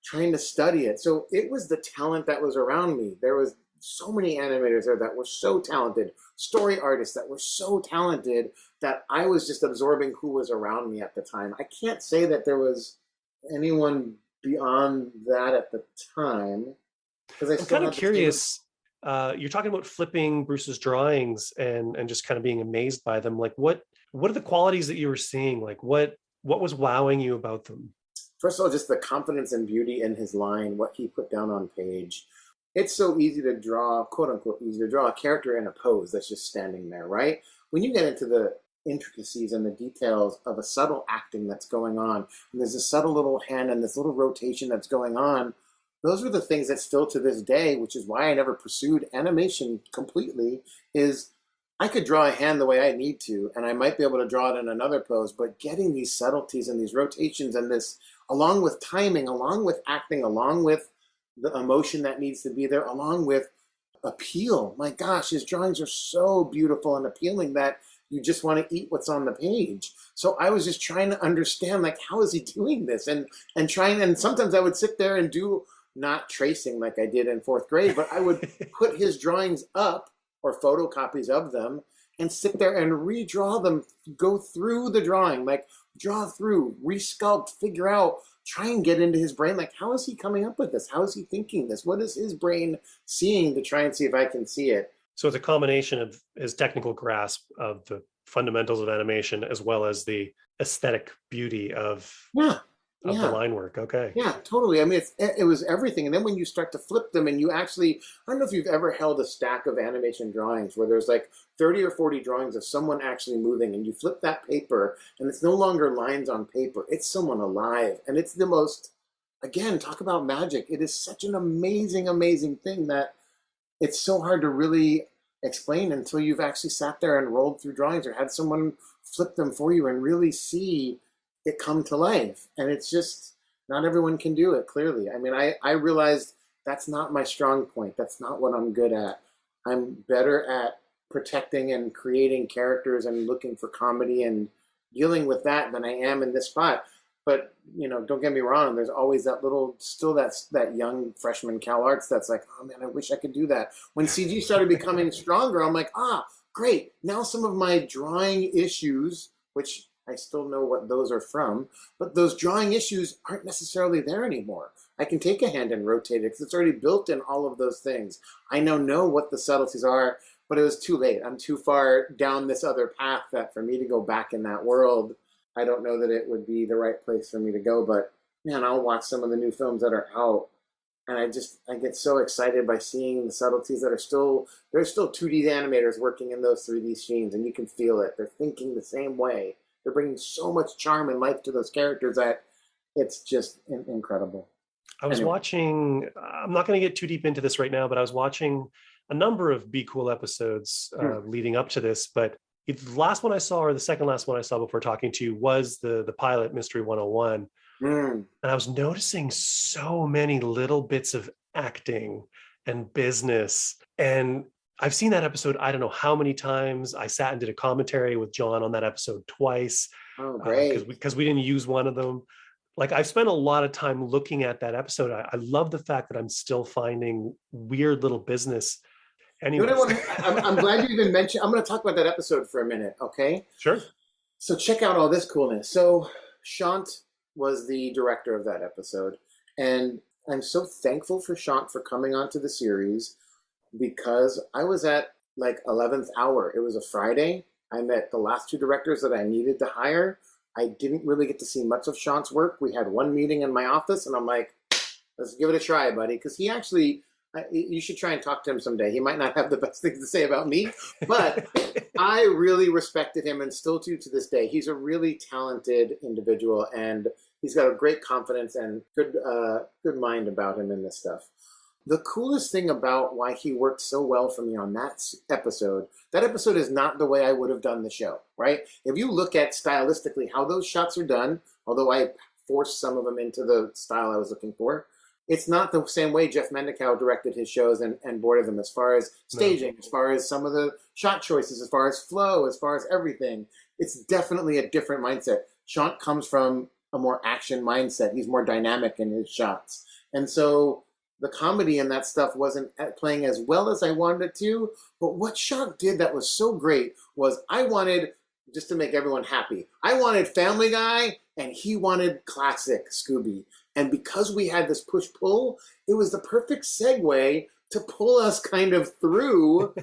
trying to study it. So it was the talent that was around me. There was so many animators there that were so talented, story artists that were so talented that I was just absorbing who was around me at the time. I can't say that there was anyone beyond that at the time because I'm kind of curious. You're talking about flipping Bruce's drawings and just kind of being amazed by them. Like what are the qualities that you were seeing? Like what was wowing you about them? First of all, just the confidence and beauty in his line, what he put down on page. It's so easy to draw, quote unquote, easy to draw a character in a pose that's just standing there, right? When you get into the intricacies and the details of a subtle acting that's going on, and there's a subtle little hand and this little rotation that's going on, those are the things that still to this day, which is why I never pursued animation completely, is I could draw a hand the way I need to, and I might be able to draw it in another pose, but getting these subtleties and these rotations and this, along with timing, along with acting, along with the emotion that needs to be there, along with appeal. My gosh, his drawings are so beautiful and appealing that you just want to eat what's on the page. So I was just trying to understand, like, how is he doing this? And sometimes I would sit there and do, not tracing like I did in fourth grade, but I would put his drawings up or photocopies of them and sit there and redraw them, go through the drawing, like draw through, resculpt, figure out, try and get into his brain. Like, how is he coming up with this? How is he thinking this? What is his brain seeing to try and see if I can see it? So it's a combination of his technical grasp of the fundamentals of animation as well as the aesthetic beauty of the line work. Okay. Yeah, totally. I mean, it was everything. And then when you start to flip them and you actually, I don't know if you've ever held a stack of animation drawings where there's like 30 or 40 drawings of someone actually moving, and you flip that paper and it's no longer lines on paper. It's someone alive. And it's the most, again, talk about magic. It is such an amazing, amazing thing that it's so hard to really explain until you've actually sat there and rolled through drawings or had someone flip them for you and really see it come to life. And it's just, not everyone can do it, clearly. I mean, I realized that's not my strong point. That's not what I'm good at. I'm better at protecting and creating characters and looking for comedy and dealing with that than I am in this spot. But, you know, don't get me wrong, there's always that little, still that young freshman Cal Arts that's like, oh man, I wish I could do that. When CG started becoming stronger, I'm like, great. Now some of my drawing issues, which I still know what those are from, but those drawing issues aren't necessarily there anymore. I can take a hand and rotate it because it's already built in all of those things. I now know what the subtleties are, but it was too late. I'm too far down this other path that for me to go back in that world, I don't know that it would be the right place for me to go. But man, I'll watch some of the new films that are out, and I get so excited by seeing the subtleties that are there's still 2D animators working in those 3D scenes, and you can feel it. They're thinking the same way. They're bringing so much charm and life to those characters that it's just incredible. I was watching, I'm not going to get too deep into this right now, but I was watching a number of Be Cool episodes leading up to this. But the last one I saw, or the second last one I saw before talking to you, was the pilot Mystery 101. And I was noticing so many little bits of acting and business. And I've seen that episode, I don't know how many times. I sat and did a commentary with John on that episode twice. Oh, great. Because we didn't use one of them. Like, I've spent a lot of time looking at that episode. I love the fact that I'm still finding weird little business. Anyway, I'm glad you even mentioned, I'm going to talk about that episode for a minute, okay? Sure. So check out all this coolness. So Shant was the director of that episode. And I'm so thankful for Shant for coming onto the series, because I was at like 11th hour. It was a Friday. I met the last two directors that I needed to hire. I didn't really get to see much of Shant's work. We had one meeting in my office, and I'm like, let's give it a try, buddy. Because he actually, you should try and talk to him someday. He might not have the best things to say about me, but I really respected him and still do to this day. He's a really talented individual, and he's got a great confidence and good mind about him in this stuff. The coolest thing about why he worked so well for me on that episode is not the way I would have done the show, right? If you look at stylistically how those shots are done, although I forced some of them into the style I was looking for, it's not the same way Jeff Mendicow directed his shows and boarded them, as far as staging, as far as some of the shot choices, as far as flow, as far as everything. It's definitely a different mindset. Shant comes from a more action mindset. He's more dynamic in his shots. And so the comedy and that stuff wasn't playing as well as I wanted it to. But what Shock did that was so great was I wanted, just to make everyone happy, I wanted Family Guy and he wanted classic Scooby. And because we had this push-pull, it was the perfect segue to pull us kind of through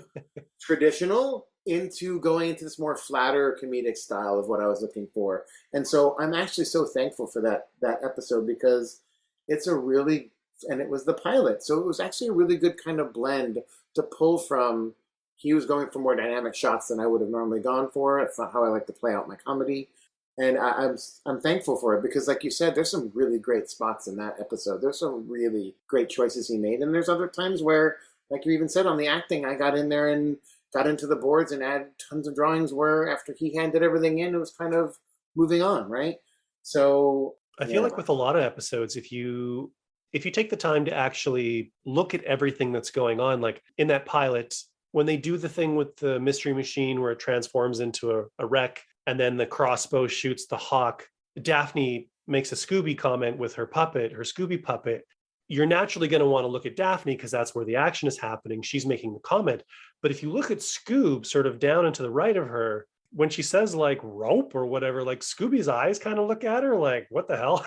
traditional into going into this more flatter comedic style of what I was looking for. And so I'm actually so thankful for that episode, because it's a really, and it was the pilot, so it was actually a really good kind of blend to pull from. He was going for more dynamic shots than I would have normally gone for. It's not how I like to play out my comedy. And I'm thankful for it, because like you said, there's some really great spots in that episode. There's some really great choices he made. And there's other times where, like you even said on the acting, I got in there and got into the boards and added tons of drawings where after he handed everything in, it was kind of moving on, right? So I feel like with a lot of episodes, if you take the time to actually look at everything that's going on, like in that pilot, when they do the thing with the mystery machine where it transforms into a wreck, and then the crossbow shoots the hawk, Daphne makes a Scooby comment with her Scooby puppet. You're naturally going to want to look at Daphne because that's where the action is happening. She's making the comment. But if you look at Scoob sort of down and to the right of her, when she says like rope or whatever, like Scooby's eyes kind of look at her like, what the hell?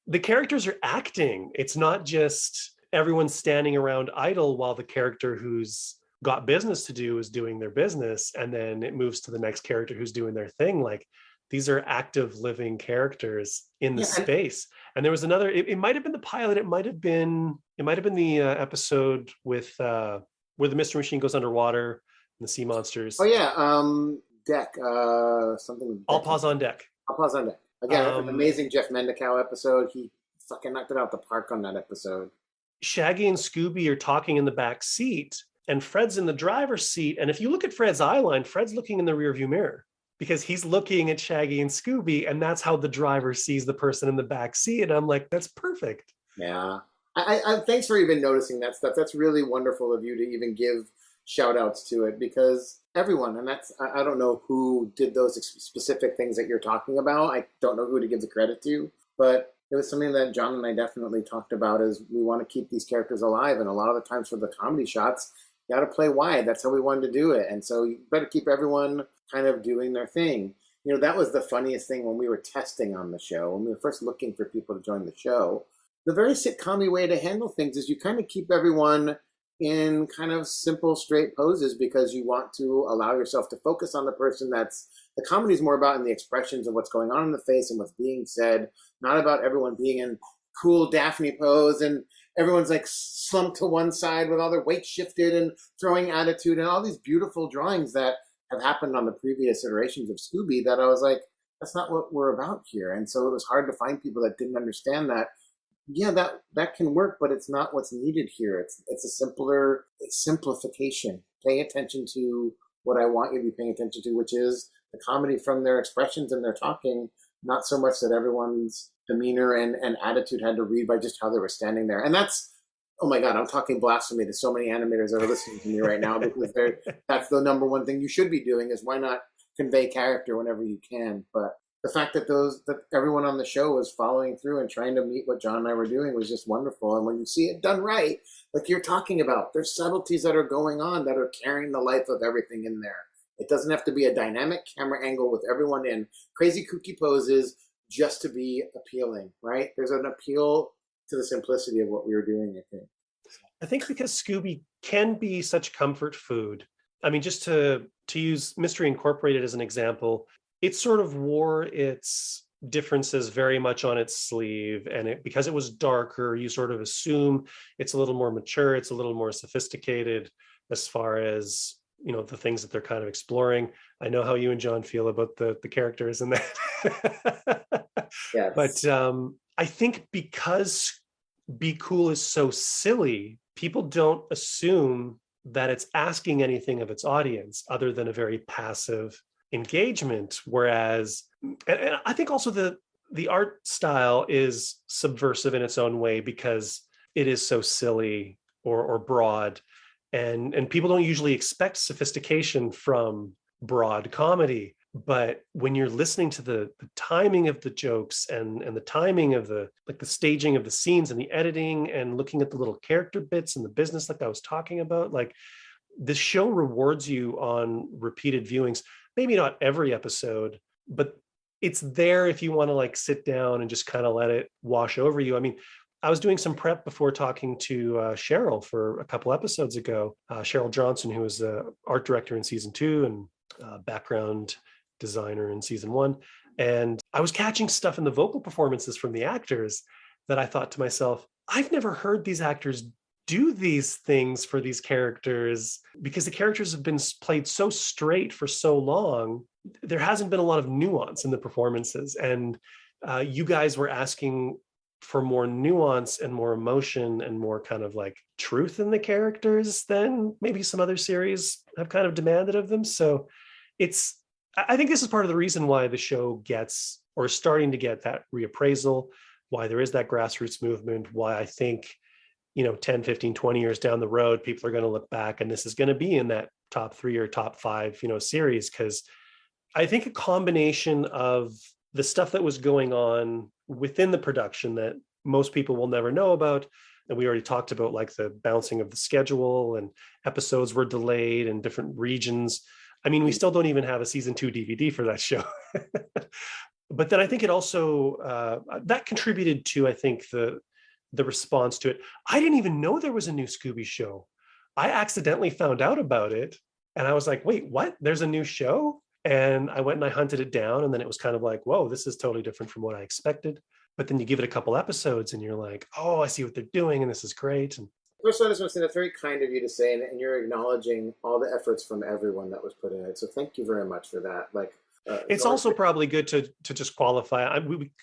The characters are acting. It's not just everyone standing around idle while the character who's got business to do is doing their business, and then it moves to the next character who's doing their thing. Like, these are active living characters in the space. And there was another, it might have been the pilot, it might have been the episode with where the mystery machine goes underwater and the sea monsters. Oh yeah, deck, something. All Paws on Deck. All Paws on Deck. Again, an amazing Jeff Mendicow episode. He fucking knocked it out the park on that episode. Shaggy and Scooby are talking in the back seat, and Fred's in the driver's seat. And if you look at Fred's eye line, Fred's looking in the rearview mirror because he's looking at Shaggy and Scooby, and that's how the driver sees the person in the back seat. And I'm like, that's perfect. Yeah. I thanks for even noticing that stuff. That's really wonderful of you to even give shout outs to it, because everyone, and that's, I don't know who did those specific things that you're talking about. I don't know who to give the credit to, but it was something that John and I definitely talked about, is we want to keep these characters alive. And a lot of the times for the comedy shots, you got to play wide. That's how we wanted to do it. And so you better keep everyone kind of doing their thing. You know, that was the funniest thing when we were testing on the show, when we were first looking for people to join the show. The very sitcom-y way to handle things is you kind of keep everyone in kind of simple, straight poses, because you want to allow yourself to focus on the person. That's the comedy is more about in the expressions of what's going on in the face and what's being said, not about everyone being in cool Daphne pose and everyone's like slumped to one side with all their weight shifted and throwing attitude and all these beautiful drawings that have happened on the previous iterations of Scooby, that I was like, that's not what we're about here. And so it was hard to find people that didn't understand that. Yeah, that can work, but it's not what's needed here. It's a simpler, it's simplification. Pay attention to what I want you to be paying attention to, which is the comedy from their expressions and their talking, not so much that everyone's demeanor and attitude had to read by just how they were standing there. And that's, oh my God, I'm talking blasphemy to so many animators that are listening to me right now, because that's the number one thing you should be doing, is why not convey character whenever you can. But the fact that everyone on the show was following through and trying to meet what John and I were doing was just wonderful. And when you see it done right, like you're talking about, there's subtleties that are going on that are carrying the life of everything in there. It doesn't have to be a dynamic camera angle with everyone in crazy kooky poses just to be appealing, right? There's an appeal to the simplicity of what we were doing, I think. I think because Scooby can be such comfort food. I mean, just to use Mystery Incorporated as an example, it sort of wore its differences very much on its sleeve. And because it was darker, you sort of assume it's a little more mature, it's a little more sophisticated as far as, you know, the things that they're kind of exploring. I know how you and John feel about the characters in that. Yes. But I think because Be Cool is so silly, people don't assume that it's asking anything of its audience other than a very passive engagement. Whereas, and I think also the art style is subversive in its own way, because it is so silly or broad, and people don't usually expect sophistication from broad comedy. But when you're listening to the timing of the jokes and the timing of the staging of the scenes and the editing and looking at the little character bits and the business like I was talking about, like the show rewards you on repeated viewings. Maybe not every episode, but it's there if you want to like sit down and just kind of let it wash over you. I mean, I was doing some prep before talking to Cheryl for a couple episodes ago. Cheryl Johnson, who was the art director in season 2 and background designer in season 1. And I was catching stuff in the vocal performances from the actors that I thought to myself, I've never heard these actors do these things for these characters, because the characters have been played so straight for so long. There hasn't been a lot of nuance in the performances. And you guys were asking for more nuance and more emotion and more kind of like truth in the characters than maybe some other series have kind of demanded of them. So I think this is part of the reason why the show gets, or is starting to get, that reappraisal, why there is that grassroots movement, why I think, 10, 15, 20 years down the road, people are going to look back and this is going to be in that top 3 or top 5, series. Because I think a combination of the stuff that was going on within the production that most people will never know about, and we already talked about, like the bouncing of the schedule and episodes were delayed in different regions. I mean, we still don't even have a season 2 DVD for that show. But then I think it also, that contributed to, I think, the response to it. I didn't even know there was a new Scooby show. I accidentally found out about it and I was like, wait, what? There's a new show? And I went and I hunted it down, and then it was kind of like, whoa, this is totally different from what I expected. But then you give it a couple episodes and you're like, oh, I see what they're doing and this is great. And First, I just want to say that's very kind of you to say, and you're acknowledging all the efforts from everyone that was put in it. So thank you very much for that. It's also probably good to just qualify.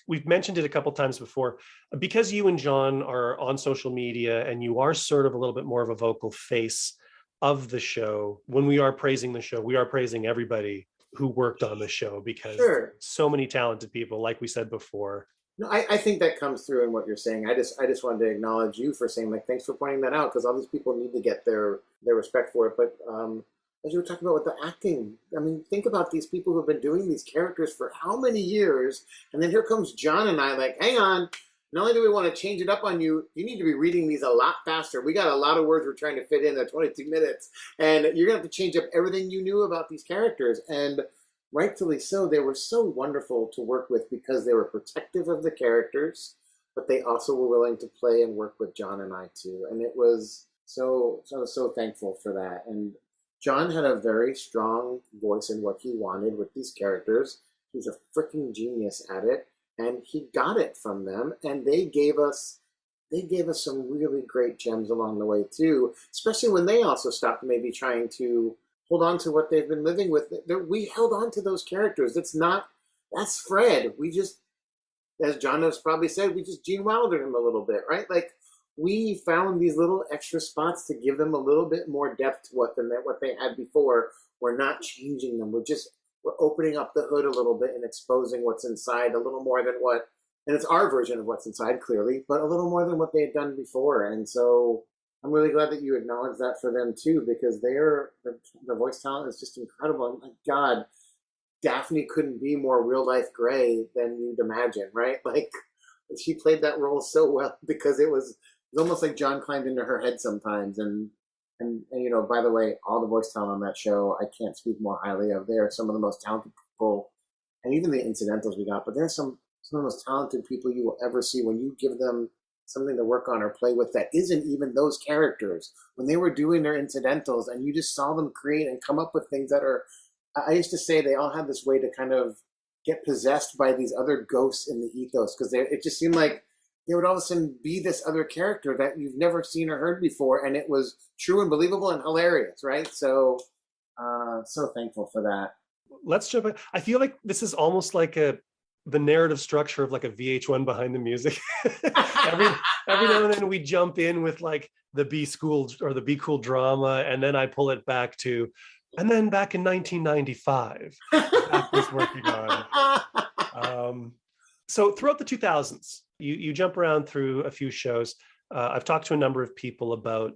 We've mentioned it a couple times before, because you and John are on social media and you are sort of a little bit more of a vocal face of the show. When we are praising the show, we are praising everybody who worked on the show, because so many talented people, like we said before. No, I think that comes through in what you're saying. I just wanted to acknowledge you for saying, like, thanks for pointing that out, because all these people need to get their respect for it. But as you were talking about with the acting, I mean, think about these people who have been doing these characters for how many years, and then here comes John and I, like, hang on, not only do we want to change it up on you, you need to be reading these a lot faster. We got a lot of words we're trying to fit in at 22 minutes, and you're going to have to change up everything you knew about these characters. And rightfully so, they were so wonderful to work with because they were protective of the characters, but they also were willing to play and work with John and I too. And it was so thankful for that. And John had a very strong voice in what he wanted with these characters. He's a freaking genius at it, and he got it from them. And they gave us some really great gems along the way too, especially when they also stopped maybe trying to hold on to what they've been living with. We held on to those characters. That's Fred. We just, as John has probably said, we just Gene Wildered him a little bit, right? Like, we found these little extra spots to give them a little bit more depth to what they had before. We're not changing them. We're opening up the hood a little bit and exposing what's inside a little more than what, and it's our version of what's inside, clearly, but a little more than what they had done before. And so I'm really glad that you acknowledge that for them too, because their voice talent is just incredible. And my God, Daphne couldn't be more real life Gray than you'd imagine, right? Like, she played that role so well, because it was almost like John climbed into her head sometimes. And by the way, all the voice talent on that show, I can't speak more highly of. They are some of the most talented people, and even the incidentals we got. But they're some of the most talented people you will ever see when you give them something to work on or play with that isn't even those characters. When they were doing their incidentals and you just saw them create and come up with things that are, I used to say they all had this way to kind of get possessed by these other ghosts in the ethos, because it just seemed like they would all of a sudden be this other character that you've never seen or heard before, and it was true and believable and hilarious, right? So, so thankful for that. Let's jump in. I feel like this is almost like the narrative structure of like a VH1 behind the music. every now and then we jump in with like the Be Cool drama, and then I pull it back to, and then back in 1995, Zach was working on. So throughout the 2000s, you jump around through a few shows. I've talked to a number of people about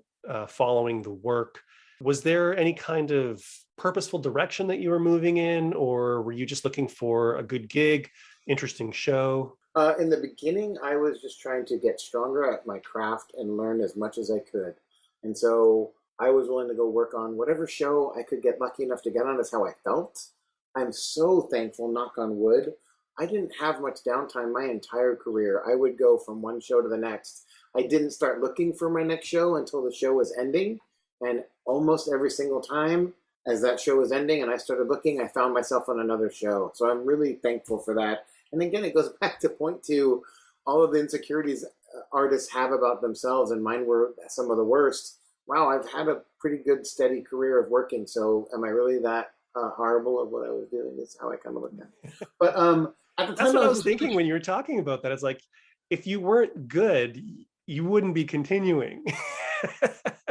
following the work. Was there any kind of purposeful direction that you were moving in, or were you just looking for a good gig, interesting show? In the beginning, I was just trying to get stronger at my craft and learn as much as I could. And so I was willing to go work on whatever show I could get lucky enough to get on, is how I felt. I'm so thankful, knock on wood. I didn't have much downtime my entire career. I would go from one show to the next. I didn't start looking for my next show until the show was ending. And almost every single time as that show was ending and I started looking, I found myself on another show. So I'm really thankful for that. And again, it goes back to point to all of the insecurities artists have about themselves, and mine were some of the worst. Wow, I've had a pretty good, steady career of working. So am I really that horrible at what I was doing? Is how I kind of look at it. But at the time, That's what I was thinking when you were talking about that. It's like, if you weren't good, you wouldn't be continuing.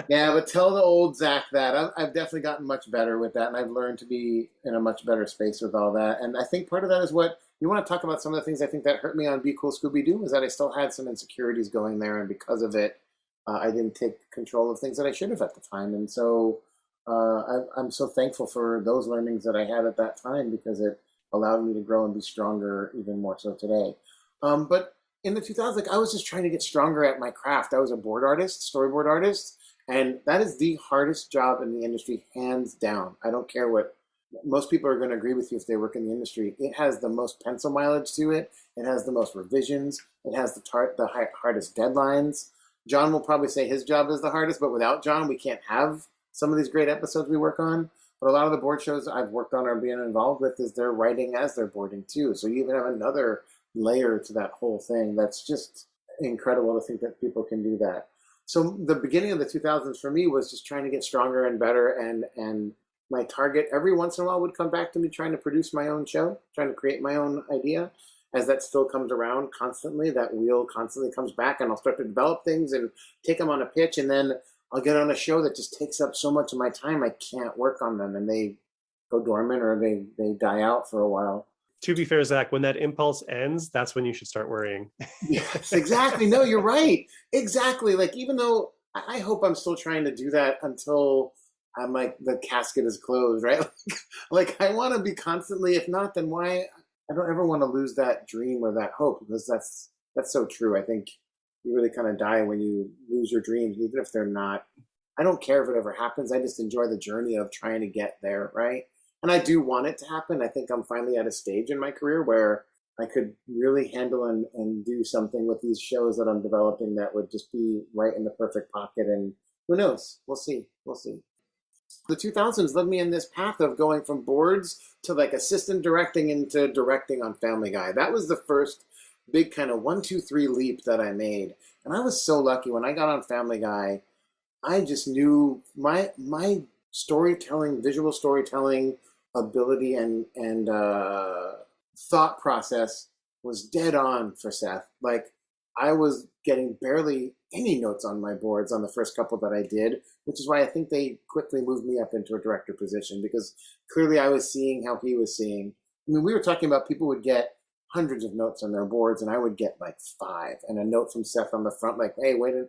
Yeah, but tell the old Zac that. I've definitely gotten much better with that, and I've learned to be in a much better space with all that. And I think part of that is what you want to talk about. Some of the things I think that hurt me on Be Cool Scooby-Doo is that I still had some insecurities going there, and because of it, I didn't take control of things that I should have at the time. And so I'm so thankful for those learnings that I had at that time, because it allowed me to grow and be stronger even more so today. But in the 2000s, like, I was just trying to get stronger at my craft. I was a board artist, storyboard artist, and that is the hardest job in the industry, hands down. I don't care what most people are going to agree with you if they work in the industry. It has the most pencil mileage to it. It has the most revisions. It has the hardest deadlines. John will probably say his job is the hardest, but without John, we can't have some of these great episodes we work on. But a lot of the board shows I've worked on or been involved with is they're writing as they're boarding too. So you even have another layer to that whole thing. That's just incredible to think that people can do that. So the beginning of the 2000s for me was just trying to get stronger and better, and my target every once in a while would come back to me trying to produce my own show, trying to create my own idea. As that still comes around constantly, that wheel constantly comes back, and I'll start to develop things and take them on a pitch, and then I'll get on a show that just takes up so much of my time I can't work on them, and they go dormant or they die out for a while. To be fair, Zac, when that impulse ends, that's when you should start worrying. Yes, exactly. No, you're right. Exactly. Like, even though I hope I'm still trying to do that until I'm like, the casket is closed, right? Like I want to be constantly, if not, then why? I don't ever want to lose that dream or that hope, because that's so true. I think you really kind of die when you lose your dreams, even if they're not. I don't care if it ever happens. I just enjoy the journey of trying to get there, right? And I do want it to happen. I think I'm finally at a stage in my career where I could really handle and do something with these shows that I'm developing that would just be right in the perfect pocket. And who knows? We'll see. We'll see. The 2000s led me in this path of going from boards to like assistant directing into directing on Family Guy. That was the first big kind of 1, 2, 3 leap that I made. And I was so lucky when I got on Family Guy. I just knew my storytelling, visual storytelling ability and thought process was dead on for Seth. Like, I was getting barely any notes on my boards on the first couple that I did, which is why I think they quickly moved me up into a director position, because clearly I was seeing how he was seeing. I mean, we were talking about people would get hundreds of notes on their boards, and I would get like 5, and a note from Seth on the front, like, "Hey, way to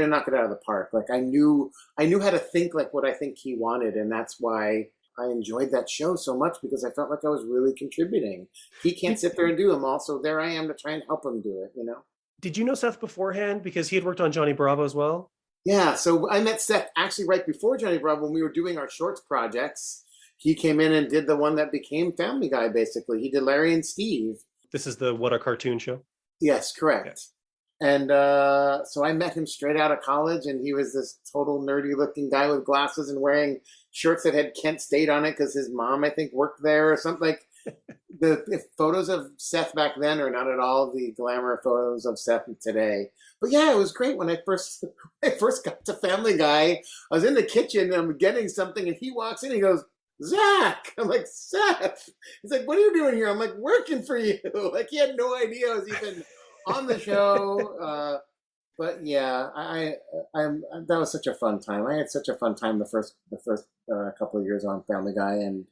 knock it out of the park." Like, I knew how to think like what I think he wanted, and that's why I enjoyed that show so much, because I felt like I was really contributing. He can't sit there and do them all, so there I am to try and help him do it, you know? Did you know Seth beforehand? Because he had worked on Johnny Bravo as well. Yeah, so I met Seth actually right before Johnny Bravo when we were doing our shorts projects. He came in and did the one that became Family Guy, basically. He did Larry and Steve. This is the What a Cartoon show? Yes, correct. Okay. And so I met him straight out of college, and he was this total nerdy-looking guy with glasses and wearing shirts that had Kent State on it because his mom, I think, worked there or something. Like, the photos of Seth back then are not at all the glamour photos of Seth today. But yeah, it was great when I first got to Family Guy. I was in the kitchen and I'm getting something, and he walks in and he goes, "Zac!" I'm like, "Seth!" He's like, "What are you doing here?" I'm like, "Working for you." Like, he had no idea I was even on the show. But yeah, that was such a fun time. I had such a fun time the first couple of years on Family Guy, and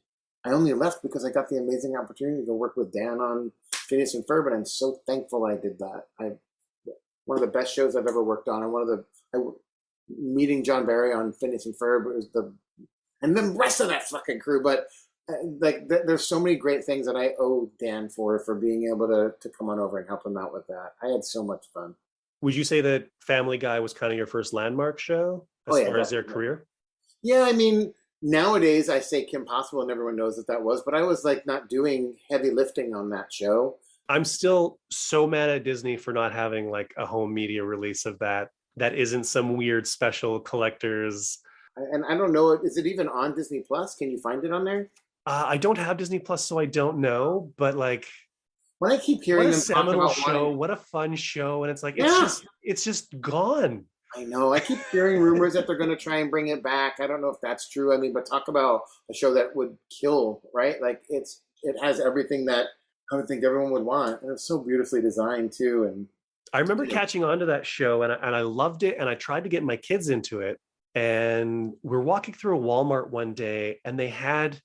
I only left because I got the amazing opportunity to work with Dan on Phineas and Ferb, and I'm so thankful I did that. One of the best shows I've ever worked on, and meeting John Barry on Phineas and Ferb was and the rest of that fucking crew. But there's so many great things that I owe Dan for being able to come on over and help him out with that. I had so much fun. Would you say that Family Guy was kind of your first landmark show as far as their career? Yeah, I mean, nowadays I say Kim Possible and everyone knows that was, but I was like not doing heavy lifting on that show. I'm still so mad at Disney for not having like a home media release of that isn't some weird special collectors. And I don't know, is it even on Disney Plus? Can you find it on there? I don't have Disney Plus, so I don't know. But like, when I keep hearing them talk about show, what a fun show, and it's like it's just gone. I know. I keep hearing rumors that they're going to try and bring it back. I don't know if that's true. I mean, but talk about a show that would kill, right? Like it has everything that I would think everyone would want, and it's so beautifully designed too. And I remember catching on to that show, and I loved it, and I tried to get my kids into it. And we're walking through a Walmart one day, and they had,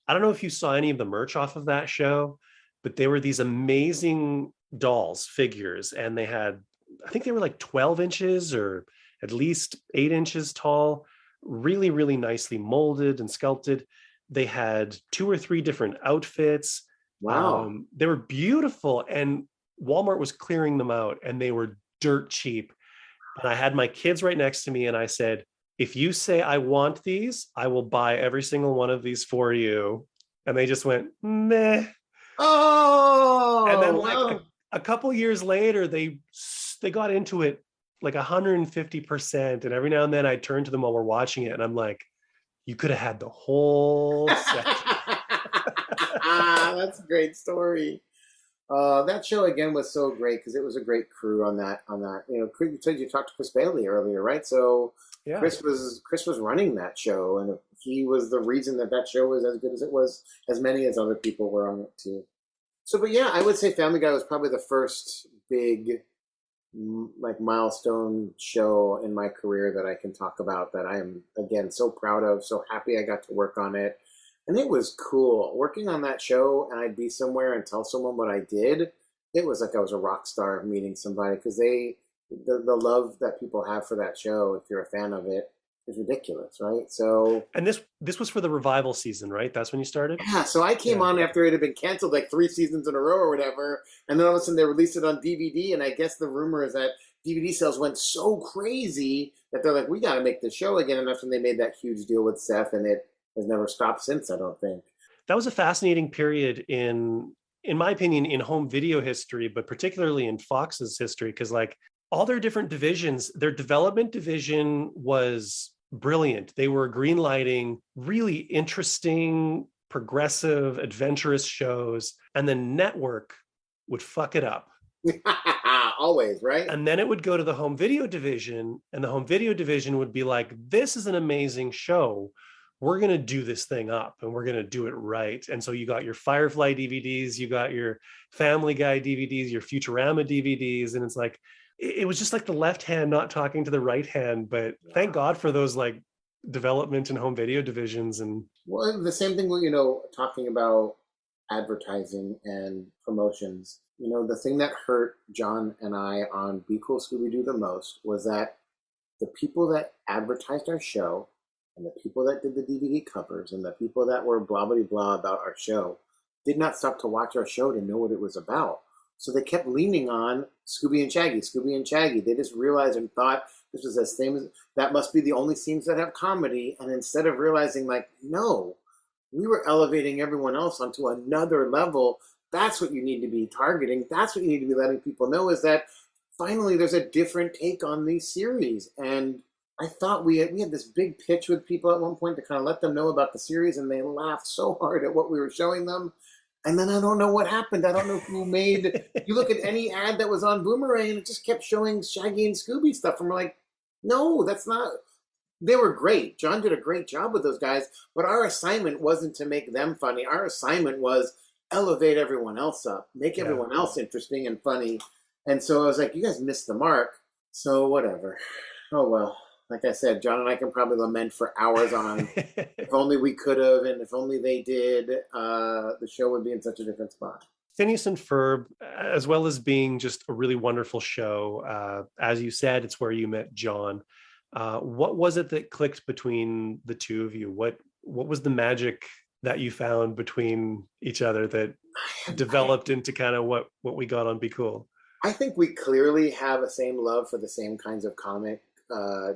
I don't know if you saw any of the merch off of that show, but they were these amazing dolls, figures, and they had, I think they were like 12 inches or at least 8 inches tall, really, really nicely molded and sculpted. They had 2 or 3 different outfits. Wow. They were beautiful, and Walmart was clearing them out, and they were dirt cheap. And I had my kids right next to me, and I said, if you say I want these, I will buy every single one of these for you. And they just went, meh. Oh, and then like a couple years later, they got into it like 150%. And every now and then I turn to them while we're watching it, and I'm like, you could have had the whole set. That's a great story. That show again was so great because it was a great crew on that. You know, you said you talked to Chris Bailey earlier, right? So yeah. Chris was running that show, and he was the reason that show was as good as it was, as many as other people were on it too. So, but yeah, I would say Family Guy was probably the first big like milestone show in my career that I can talk about, that I am again so proud of, so happy I got to work on it. And it was cool working on that show, and I'd be somewhere and tell someone what I did. It was like I was a rock star meeting somebody, because the love that people have for that show, if you're a fan of it, is ridiculous, right? So, and this was for the revival season, right? That's when you started? Yeah, so I came on after it had been canceled like 3 seasons in a row or whatever, and then all of a sudden they released it on DVD, and I guess the rumor is that DVD sales went so crazy that they're like, we got to make the show again, and that's when they made that huge deal with Seth, and it has never stopped since, I don't think. That was a fascinating period in my opinion, in home video history, but particularly in Fox's history, because like all their different divisions, their development division was brilliant. They were greenlighting really interesting, progressive, adventurous shows, and the network would fuck it up. Always, right? And then it would go to the home video division, and the home video division would be like, this is an amazing show. We're going to do this thing up, and we're going to do it right. And so you got your Firefly DVDs, you got your Family Guy DVDs, your Futurama DVDs. And it's like, it was just like the left hand not talking to the right hand. But thank God for those like development and home video divisions. And well, the same thing, you know, talking about advertising and promotions. You know, the thing that hurt John and I on Be Cool Scooby-Doo the most was that the people that advertised our show, and the people that did the DVD covers, and the people that were blah, blah, blah about our show did not stop to watch our show to know what it was about. So they kept leaning on Scooby and Shaggy, Scooby and Shaggy. They just realized and thought this was as famous, that must be the only scenes that have comedy. And instead of realizing, like, no, we were elevating everyone else onto another level. That's what you need to be targeting. That's what you need to be letting people know, is that finally there's a different take on these series. And I thought we had this big pitch with people at one point to kind of let them know about the series, and they laughed so hard at what we were showing them. And then I don't know what happened. I don't know who made, you look at any ad that was on Boomerang, and it just kept showing Shaggy and Scooby stuff. And we're like, no, that's not, they were great. John did a great job with those guys, but our assignment wasn't to make them funny. Our assignment was elevate everyone else up, make everyone else interesting and funny. And so I was like, you guys missed the mark. So whatever. Oh, well. Like I said, John and I can probably lament for hours on if only we could have, and if only they did, the show would be in such a different spot. Phineas and Ferb, as well as being just a really wonderful show, as you said, it's where you met John. What was it that clicked between the two of you? What was the magic that you found between each other that developed into kind of what we got on Be Cool? I think we clearly have a same love for the same kinds of comic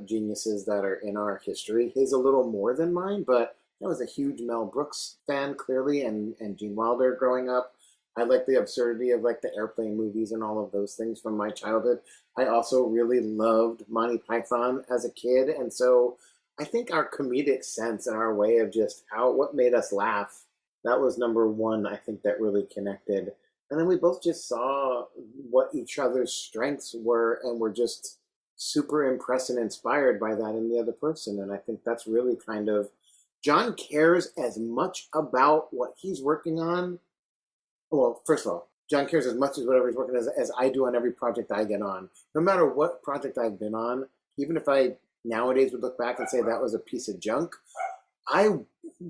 geniuses that are in our history. His a little more than mine, but I was a huge Mel Brooks fan, clearly, and Gene Wilder growing up. I like the absurdity of like the airplane movies and all of those things from my childhood. I also really loved Monty Python as a kid, and so I think our comedic sense and our way of just what made us laugh, that was number one, I think, that really connected. And then we both just saw what each other's strengths were and were just super impressed and inspired by that in the other person. And I think that's really kind of, John cares as much about what he's working on. Well, first of all, John cares as much as whatever he's working as I do on every project I get on. No matter what project I've been on, even if I nowadays would look back and say that was a piece of junk, I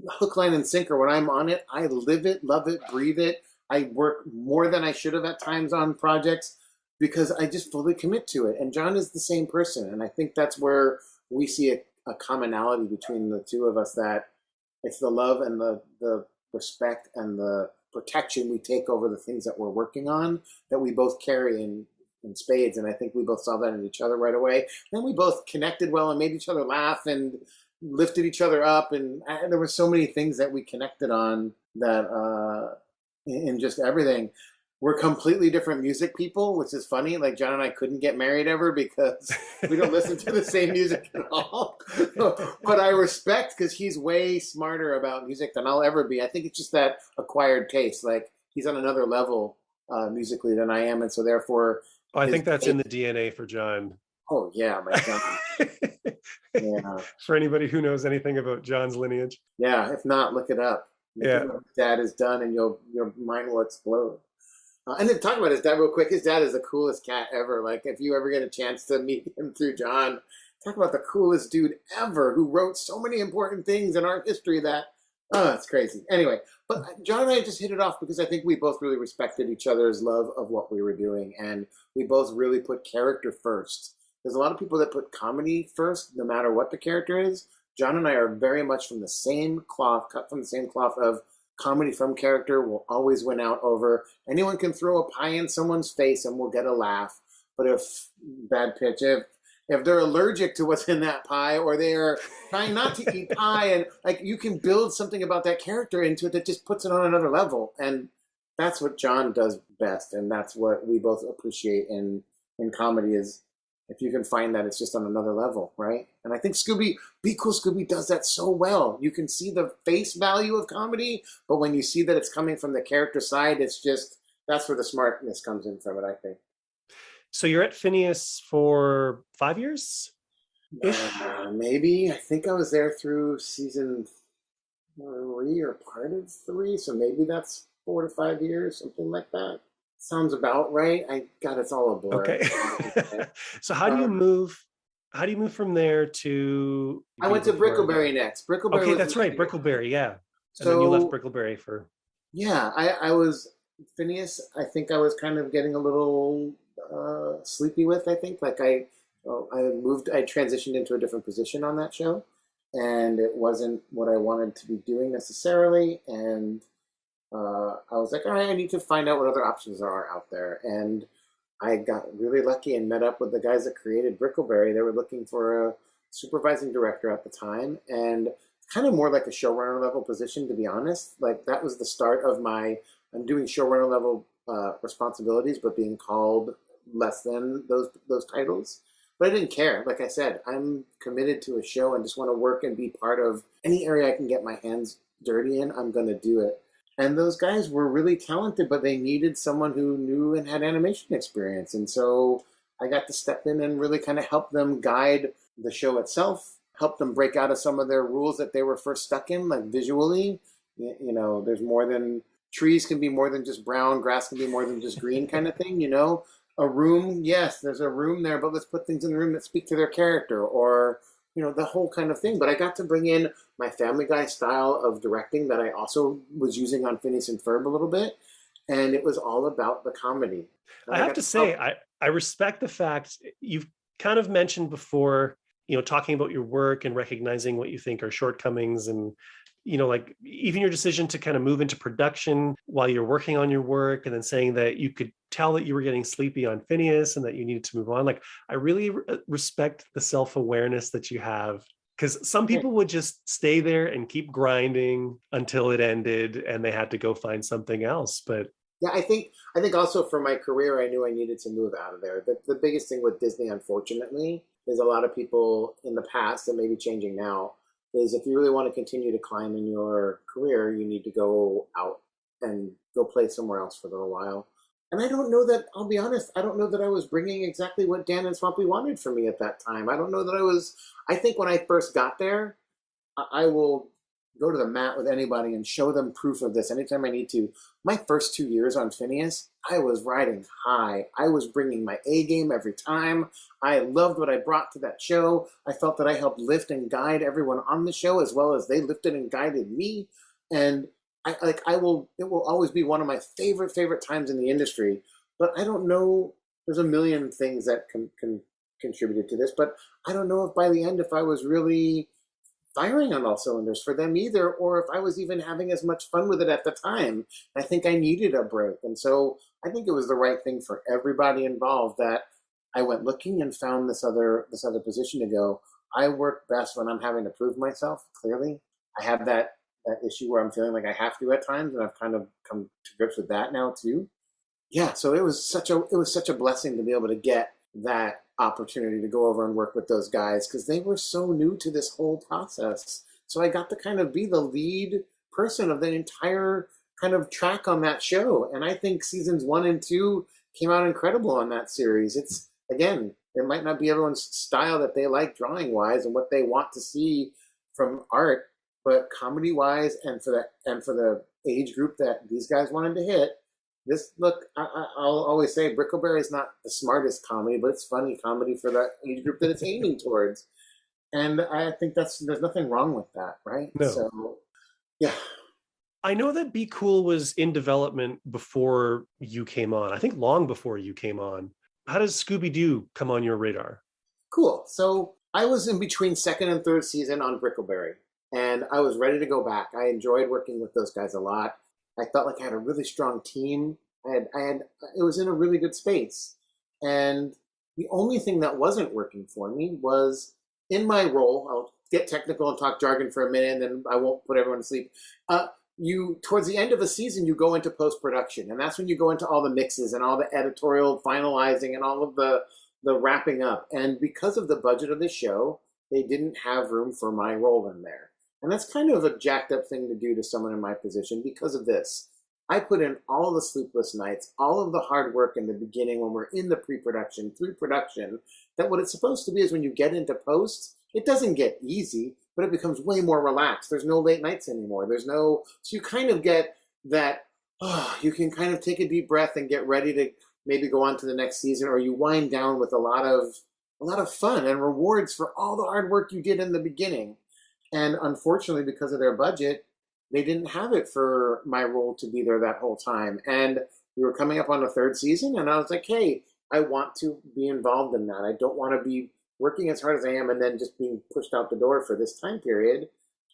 hook, line, and sinker when I'm on it. I live it, love it, breathe it. I work more than I should have at times on projects because I just fully commit to it. And John is the same person. And I think that's where we see a commonality between the two of us, that it's the love and the respect and the protection we take over the things that we're working on that we both carry in spades. And I think we both saw that in each other right away. And we both connected well and made each other laugh and lifted each other up. And there were so many things that we connected on that in just everything. We're completely different music people, which is funny. Like John and I couldn't get married ever because we don't listen to the same music at all. But I respect, because he's way smarter about music than I'll ever be. I think it's just that acquired taste. Like he's on another level musically than I am, and so therefore. I think that's in the DNA for John. Oh yeah, my God. Yeah. For anybody who knows anything about John's lineage. Yeah, if not, look it up. Look at what his dad has done, and your mind will explode. And then talk about his dad real quick. His dad is the coolest cat ever. Like, if you ever get a chance to meet him through John, talk about the coolest dude ever, who wrote so many important things in our history that, it's crazy. Anyway, but John and I just hit it off because I think we both really respected each other's love of what we were doing, and we both really put character first. There's a lot of people that put comedy first, no matter what the character is. John and I are very much from the same cloth, cut from the same cloth of comedy from character will always win out over. Anyone can throw a pie in someone's face and we'll get a laugh. But if they're allergic to what's in that pie, or they are trying not to eat pie, and like, you can build something about that character into it that just puts it on another level. And that's what John does best. And that's what we both appreciate in comedy, is if you can find that it's just on another level, right? And I think Be Cool Scooby does that so well. You can see the face value of comedy, but when you see that it's coming from the character side, it's just, that's where the smartness comes in from it, I think. So you're at Phineas for 5 years? Maybe. I think I was there through season 3 or part of 3, so maybe that's 4 to 5 years, something like that. Sounds about right. It's all a blur. Okay. So how do you move from there to? I went to Brickleberry next. Brickleberry. Okay, that's right. Brickleberry, yeah. So, and then you left Brickleberry for. Yeah, I was Phineas. I think I was kind of getting a little sleepy with. I think I transitioned into a different position on that show, and it wasn't what I wanted to be doing necessarily, and. I was like, all right, I need to find out what other options there are out there. And I got really lucky and met up with the guys that created Brickleberry. They were looking for a supervising director at the time, and kind of more like a showrunner level position, to be honest. Like, that was the start of I'm doing showrunner level responsibilities, but being called less than those titles. But I didn't care. Like I said, I'm committed to a show and just want to work and be part of any area I can get my hands dirty in. I'm going to do it. And those guys were really talented, but they needed someone who knew and had animation experience. And so I got to step in and really kind of help them guide the show itself, help them break out of some of their rules that they were first stuck in, like visually. You know, there's more than, trees can be more than just brown, grass can be more than just green kind of thing, you know? A room, yes, there's a room there, but let's put things in the room that speak to their character, or, you know, the whole kind of thing. But I got to bring in my Family Guy style of directing that I also was using on Phineas and Ferb a little bit. And it was all about the comedy. And I have to say, I respect the fact you've kind of mentioned before, talking about your work and recognizing what you think are shortcomings, and like even your decision to kind of move into production while you're working on your work, and then saying that you could tell that you were getting sleepy on Phineas and that you needed to move on. Like, I really respect the self-awareness that you have, because some people would just stay there and keep grinding until it ended and they had to go find something else. But Yeah, I think also for my career, I knew I needed to move out of there. The biggest thing with Disney, unfortunately, is a lot of people in the past, and maybe changing now, is if you really want to continue to climb in your career, you need to go out and go play somewhere else for a little while. And I don't know that, I'll be honest, I don't know that I was bringing exactly what Dan and Swampy wanted from me at that time. I don't know that I think when I first got there, I will go to the mat with anybody and show them proof of this anytime I need to. My first 2 years on Phineas, I was riding high. I was bringing my A game every time. I loved what I brought to that show. I felt that I helped lift and guide everyone on the show as well as they lifted and guided me. And it will always be one of my favorite times in the industry. But I don't know, there's a million things that contributed to this, but I don't know if by the end, if I was really firing on all cylinders for them either, or if I was even having as much fun with it at the time. I think I needed a break. And so I think it was the right thing for everybody involved that I went looking and found this other position to go. I work best when I'm having to prove myself, clearly. I have that issue where I'm feeling like I have to at times, and I've kind of come to grips with that now too. Yeah, so it was such a blessing to be able to get that opportunity to go over and work with those guys, because they were so new to this whole process. So I got to kind of be the lead person of the entire kind of track on that show. And I think seasons 1 and 2 came out incredible on that series. It's, again, it might not be everyone's style that they like drawing wise and what they want to see from art, but comedy wise and for the age group that these guys wanted to hit, I'll always say Brickleberry is not the smartest comedy, but it's funny comedy for the age group that it's aiming towards. And I think there's nothing wrong with that, right? No. So, yeah. I know that Be Cool was in development before you came on. I think long before you came on. How does Scooby-Doo come on your radar? Cool. So I was in between second and third season on Brickleberry, and I was ready to go back. I enjoyed working with those guys a lot. I felt like I had a really strong team. It was in a really good space. And the only thing that wasn't working for me was in my role. I'll get technical and talk jargon for a minute, and then I won't put everyone to sleep. Towards the end of a season, you go into post-production, and that's when you go into all the mixes and all the editorial finalizing and all of the wrapping up. And because of the budget of the show, they didn't have room for my role in there. And that's kind of a jacked up thing to do to someone in my position because of this. I put in all the sleepless nights, all of the hard work in the beginning when we're in the pre-production, through production, that what it's supposed to be is when you get into post, it doesn't get easy, but it becomes way more relaxed. There's no late nights anymore. So you kind of get that, you can kind of take a deep breath and get ready to maybe go on to the next season, or you wind down with a lot of fun and rewards for all the hard work you did in the beginning. And unfortunately, because of their budget, they didn't have it for my role to be there that whole time. And we were coming up on the third season, and I was like, hey, I want to be involved in that. I don't want to be working as hard as I am and then just being pushed out the door for this time period.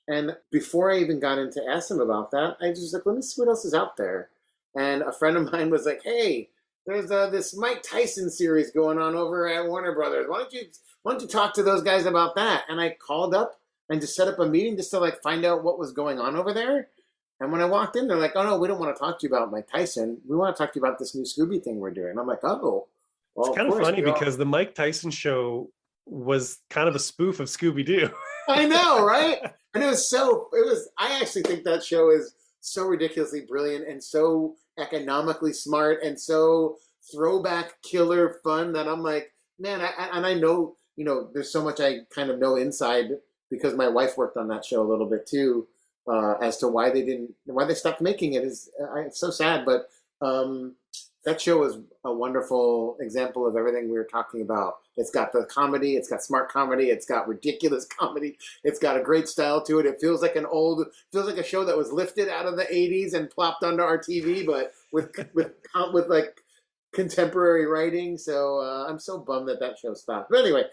And before I even got into ask them about that, I just like, let me see what else is out there. And a friend of mine was like, hey, there's this Mike Tyson series going on over at Warner Brothers. Why don't you talk to those guys about that? And I called up and just set up a meeting just to like find out what was going on over there. And when I walked in, they're like, oh no, we don't want to talk to you about Mike Tyson. We want to talk to you about this new Scooby thing we're doing. And I'm like, oh. Well, it's kind of funny because the Mike Tyson show was kind of a spoof of Scooby-Doo. I know, right? And I actually think that show is so ridiculously brilliant and so economically smart and so throwback killer fun that I'm like, man, I know, there's so much I kind of know inside because my wife worked on that show a little bit too, as to why they stopped making it. It's so sad, but that show is a wonderful example of everything we were talking about. It's got the comedy, it's got smart comedy, it's got ridiculous comedy, it's got a great style to it. It feels like a show that was lifted out of the 80s and plopped onto our TV, but with like contemporary writing. So I'm so bummed that show stopped. But anyway,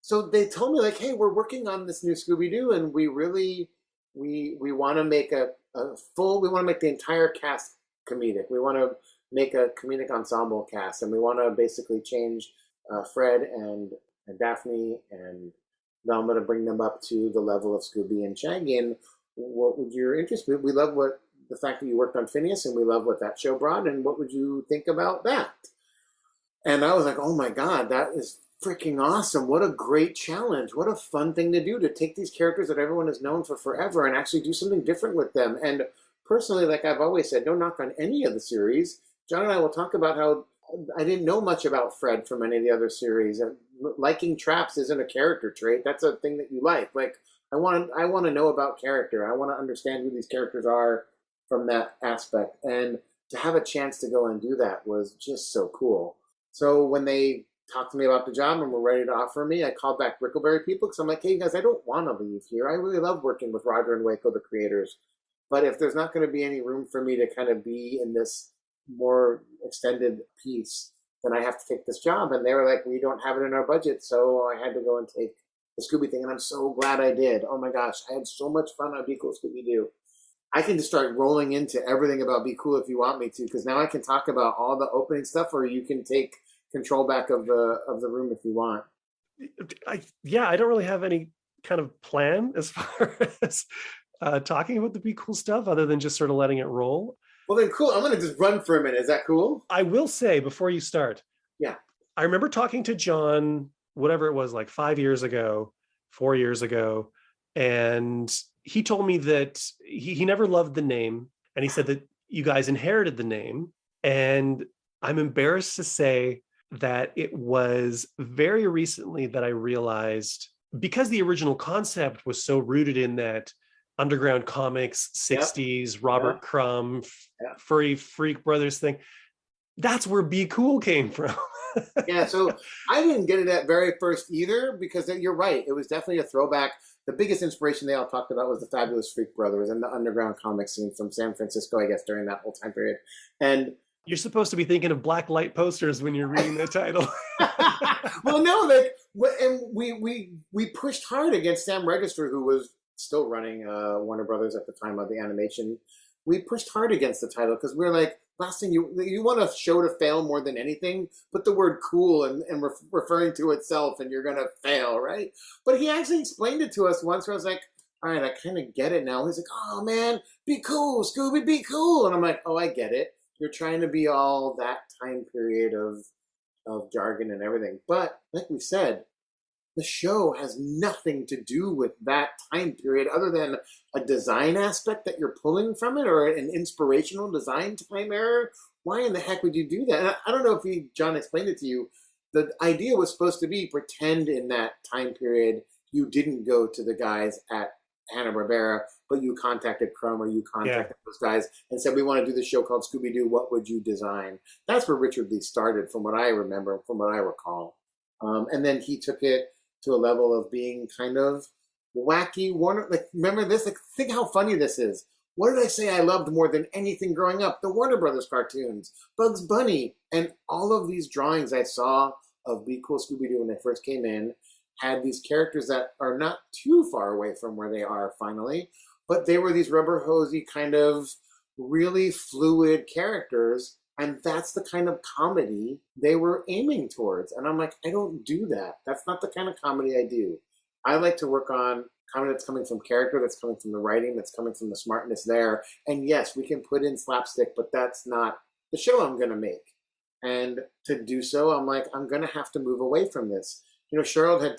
So they told me like, hey, we're working on this new Scooby-Doo, and we really we want to make a full. We want to make the entire cast comedic. We want to make a comedic ensemble cast, and we want to basically change Fred and Daphne and Velma to bring them up to the level of Scooby and Shaggy. And what would your interest be? We love what the fact that you worked on Phineas, and we love what that show brought. And what would you think about that? And I was like, oh my God, that is freaking awesome. What a great challenge. What a fun thing to do, to take these characters that everyone has known for forever and actually do something different with them. And personally, like I've always said, no knock on any of the series. John and I will talk about how I didn't know much about Fred from any of the other series. And liking traps isn't a character trait. That's a thing that you like. Like I want to know about character. I want to understand who these characters are from that aspect. And to have a chance to go and do that was just so cool. So when they talked to me about the job and were ready to offer me, I called back Brickleberry people because I'm like, hey guys, I don't want to leave here. I really love working with Roger and Waco, the creators. But if there's not going to be any room for me to kind of be in this more extended piece, then I have to take this job. And they were like, we don't have it in our budget. So I had to go and take the Scooby thing. And I'm so glad I did. Oh my gosh, I had so much fun on Be Cool Scooby-Doo. I can just start rolling into everything about Be Cool if you want me to, because now I can talk about all the opening stuff, or you can take control back of the room if you want. I don't really have any kind of plan as far as talking about the Be Cool stuff, other than just sort of letting it roll. Well then, cool. I'm going to just run for a minute. Is that cool? I will say before you start. Yeah. I remember talking to John, whatever it was, like 4 years ago, and he told me that he never loved the name, and he said that you guys inherited the name. And I'm embarrassed to say that it was very recently that I realized, because the original concept was so rooted in that underground comics, 60s, Robert Crumb, Furry Freak Brothers thing, that's where Be Cool came from. Yeah, so I didn't get it at very first either, because you're right. It was definitely a throwback. The biggest inspiration they all talked about was the Fabulous Freak Brothers and the underground comic scene from San Francisco, I guess, during that whole time period. And you're supposed to be thinking of black light posters when you're reading the title. Well, no, like, and we pushed hard against Sam Register, who was still running Warner Brothers at the time of the animation. We pushed hard against the title because we're like, last thing you want a show to fail more than anything, put the word cool and referring to itself, and you're gonna fail, right? But he actually explained it to us once, where I was like, all right, I kind of get it now. He's like, oh man, be cool, Scooby, be cool. And I'm like, oh, I get it. You're trying to be all that time period of jargon and everything. But like we said, the show has nothing to do with that time period other than a design aspect that you're pulling from it, or an inspirational design time era. Why in the heck would you do that? And I don't know if John explained it to you. The idea was supposed to be pretend in that time period you didn't go to the guys at Hanna-Barbera, but you contacted Crumb, or you contacted those guys and said, we want to do this show called Scooby-Doo. What would you design? That's where Richard Lee started, from what I remember, from what I recall. And then he took it to a level of being kind of wacky. Warner, like, remember this? Like, think how funny this is. What did I say I loved more than anything growing up? The Warner Brothers cartoons, Bugs Bunny, and all of these drawings I saw of Be Cool Scooby-Doo when they first came in had these characters that are not too far away from where they are finally, but they were these rubber hosey kind of really fluid characters. And that's the kind of comedy they were aiming towards. And I'm like, I don't do that. That's not the kind of comedy I do. I like to work on comedy that's coming from character, that's coming from the writing, that's coming from the smartness there. And yes, we can put in slapstick, but that's not the show I'm going to make. And to do so, I'm like, I'm going to have to move away from this. You know, Cheryl had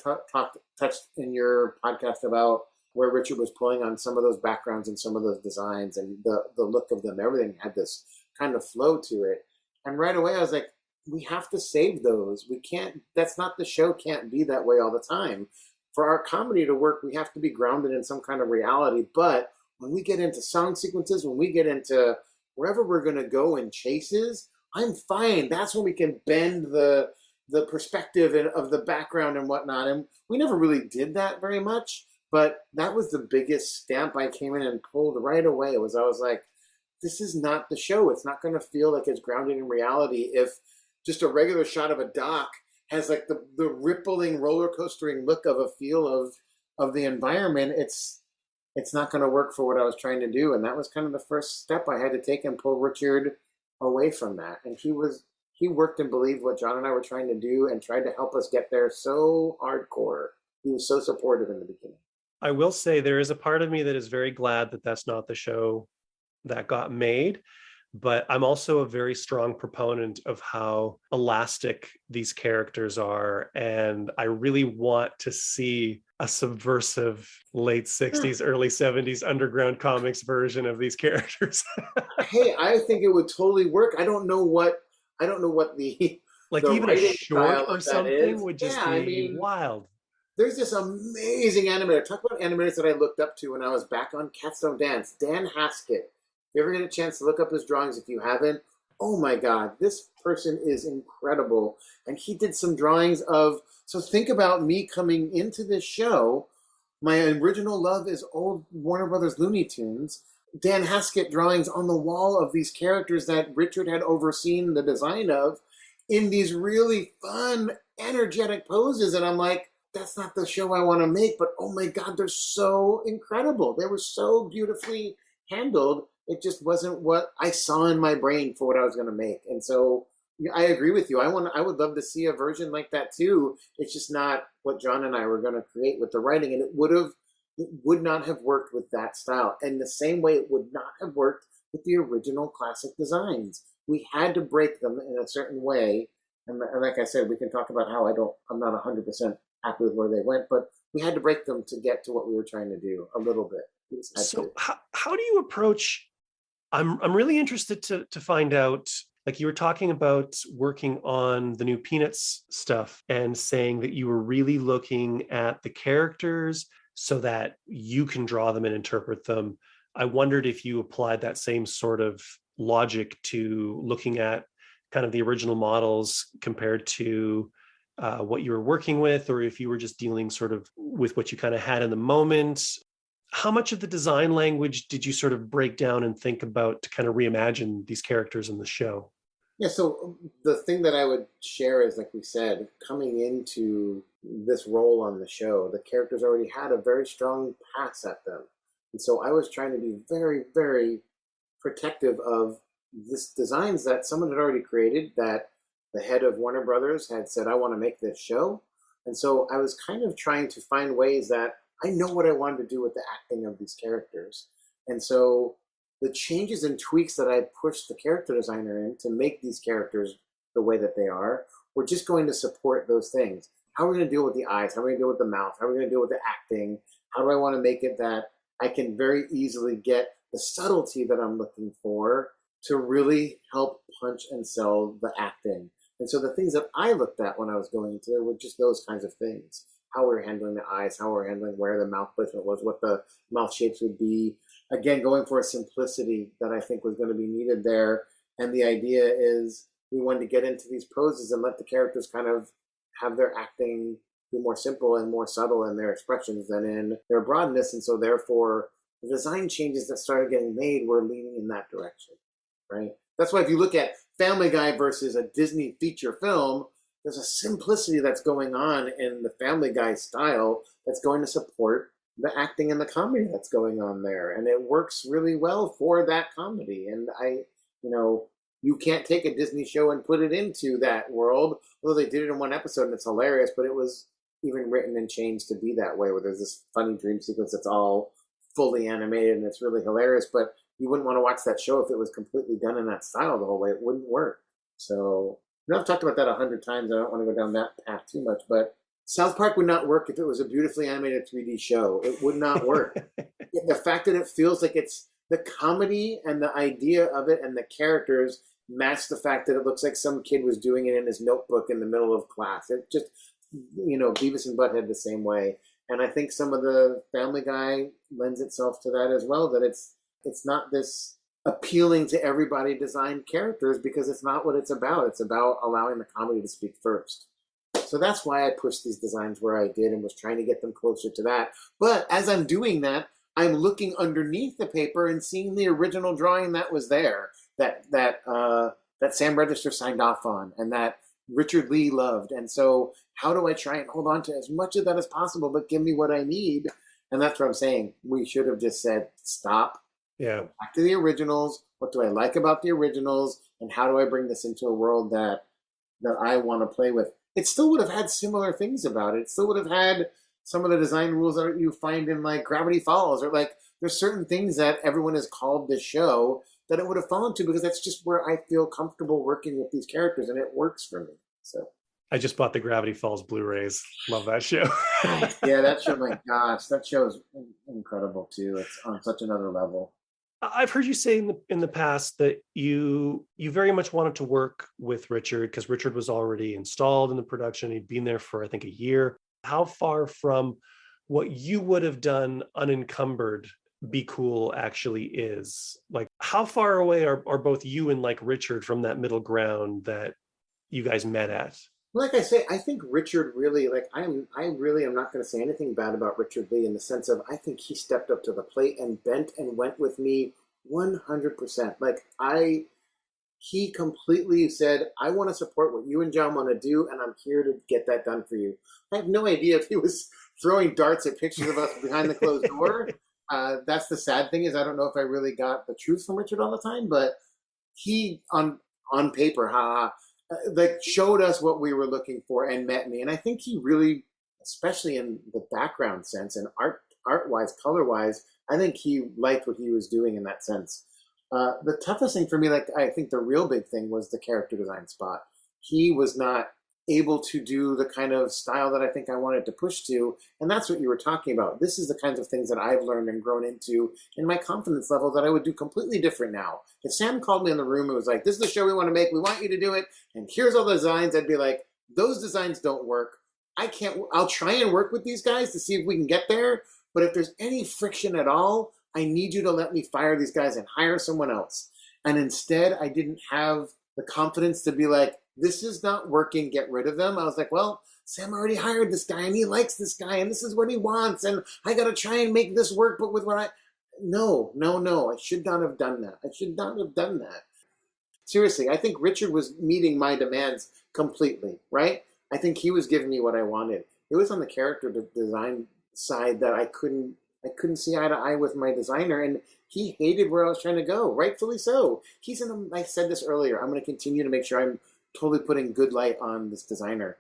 touched in your podcast about where Richard was pulling on some of those backgrounds and some of those designs, and the look of them. Everything had this kind of flow to it. And right away I was like, we have to save those. We can't, that's not, the show can't be that way all the time. For our comedy to work, we have to be grounded in some kind of reality. But when we get into song sequences, when we get into wherever we're going to go in chases, I'm fine. That's when we can bend the perspective of the background and whatnot. And we never really did that very much, but that was the biggest stamp I came in and pulled right away. I was like, this is not the show. It's not going to feel like it's grounded in reality if just a regular shot of a dock has like the rippling roller coastering look of a feel of the environment, it's not going to work for what I was trying to do. And that was kind of the first step I had to take and pull Richard away from that. And he worked and believed what John and I were trying to do and tried to help us get there so hardcore. He was so supportive in the beginning. I will say there is a part of me that is very glad that that's not the show that got made. But I'm also a very strong proponent of how elastic these characters are. And I really want to see a subversive late 60s, early 70s underground comics version of these characters. Hey, I think it would totally work. I don't know what the like the even a writing short style or of that something is. would just Yeah, be I mean, wild. there's this amazing animator. Talk about animators that I looked up to when I was back on Cats Don't Dance. Dan Haskett. If you ever get a chance to look up his drawings, if you haven't, oh my God, this person is incredible. And he did some drawings of, so think about me coming into this show. My original love is old Warner Brothers Looney Tunes. Dan Haskett drawings on the wall of these characters that Richard had overseen the design of in these really fun, energetic poses. And I'm like, that's not the show I want to make, but oh my God, they're so incredible. They were so beautifully handled. It just wasn't what I saw in my brain for what I was going to make. And so I agree with you. I would love to see a version like that too. It's just not what John and I were going to create with the writing. And it would not have worked with that style. And the same way it would not have worked with the original classic designs. We had to break them in a certain way. And like I said, we can talk about how I'm not 100% happy with where they went, but we had to break them to get to what we were trying to do a little bit. So how do you approach, I'm really interested to find out, like you were talking about working on the new Peanuts stuff and saying that you were really looking at the characters so that you can draw them and interpret them. I wondered if you applied that same sort of logic to looking at kind of the original models compared to what you were working with, or if you were just dealing sort of with what you kind of had in the moment. How much of the design language did you sort of break down and think about to kind of reimagine these characters in the show? Yeah, so the thing that I would share is, like we said, coming into this role on the show, the characters already had a very strong pass at them. And so I was trying to be very, very protective of this designs that someone had already created, that the head of Warner Brothers had said, I want to make this show. And so I was kind of trying to find ways that I know what I wanted to do with the acting of these characters. And so the changes and tweaks that I pushed the character designer in to make these characters the way that they are, were just going to support those things. How are we going to deal with the eyes? How are we going to deal with the mouth? How are we going to deal with the acting? How do I want to make it that I can very easily get the subtlety that I'm looking for to really help punch and sell the acting? And so the things that I looked at when I was going into it were just those kinds of things. How we're handling the eyes, how we're handling where the mouth placement was, what the mouth shapes would be. Again, going for a simplicity that I think was going to be needed there. And the idea is we wanted to get into these poses and let the characters kind of have their acting be more simple and more subtle in their expressions than in their broadness. And so therefore, the design changes that started getting made were leaning in that direction, right? That's why if you look at Family Guy versus a Disney feature film, there's a simplicity that's going on in the Family Guy style that's going to support the acting and the comedy that's going on there. And it works really well for that comedy. And you can't take a Disney show and put it into that world. Although they did it in one episode and it's hilarious, but it was even written and changed to be that way, where there's this funny dream sequence that's all fully animated and it's really hilarious. But you wouldn't want to watch that show if it was completely done in that style the whole way. It wouldn't work. So I've talked about that 100 times. I don't want to go down that path too much, but South Park would not work if it was a beautifully animated 3D show. It would not work. The fact that it feels like it's the comedy and the idea of it and the characters match the fact that it looks like some kid was doing it in his notebook in the middle of class. It just, Beavis and Butthead the same way. And I think some of the Family Guy lends itself to that as well, that it's not this appealing to everybody designed characters, because it's not what it's about. It's about allowing the comedy to speak first. So that's why I pushed these designs where I did and was trying to get them closer to that. But as I'm doing that, I'm looking underneath the paper and seeing the original drawing that was there, that Sam Register signed off on, and that Richard Lee loved. And so how do I try and hold on to as much of that as possible, but give me what I need? And that's what I'm saying. We should have just said, stop, Yeah. back to the originals. What do I like about the originals? And how do I bring this into a world that I want to play with? It still would have had similar things about it. It still would have had some of the design rules that you find in like Gravity Falls, or like there's certain things that everyone has called this show that it would have fallen to, because that's just where I feel comfortable working with these characters, and it works for me. So I just bought the Gravity Falls Blu-rays. Love that show. yeah, that show, my gosh, that show is incredible too. It's on such another level. I've heard you say in the past that you very much wanted to work with Richard because Richard was already installed in the production. He'd been there for, I think, a year. How far from what you would have done unencumbered Be Cool actually is? Like, how far away are both you and like Richard from that middle ground that you guys met at? Like I say, I think Richard really, like, I really am not going to say anything bad about Richard Lee in the sense of, I think he stepped up to the plate and bent and went with me 100%. Like, he completely said, I want to support what you and John want to do, and I'm here to get that done for you. I have no idea if he was throwing darts at pictures of us behind the closed door. That's the sad thing, is I don't know if I really got the truth from Richard all the time, but he, on paper, like showed us what we were looking for and met me. And I think he really, especially in the background sense and art-wise, color-wise, I think he liked what he was doing in that sense. The toughest thing for me, like I think the real big thing, was the character design spot. He was not able to do the kind of style that I think I wanted to push to, and that's what you were talking about. This is the kinds of things that I've learned and grown into in my confidence level that I would do completely different now. If Sam called me in the room and was like, this is the show we want to make, we want you to do it, and here's all the designs, I'd be like, those designs don't work. I'll try and work with these guys to see if we can get there, but if there's any friction at all, I need you to let me fire these guys and hire someone else. And instead, I didn't have the confidence to be like, this is not working, get rid of them. I was like, well, Sam already hired this guy and he likes this guy and this is what he wants and I got to try and make this work, but with what no, I should not have done that. I should not have done that. Seriously, I think Richard was meeting my demands completely, right? I think he was giving me what I wanted. It was on the character design side that I couldn't see eye to eye with my designer, and he hated where I was trying to go, rightfully so. I said this earlier, I'm going to continue to make sure I'm totally putting good light on this designer.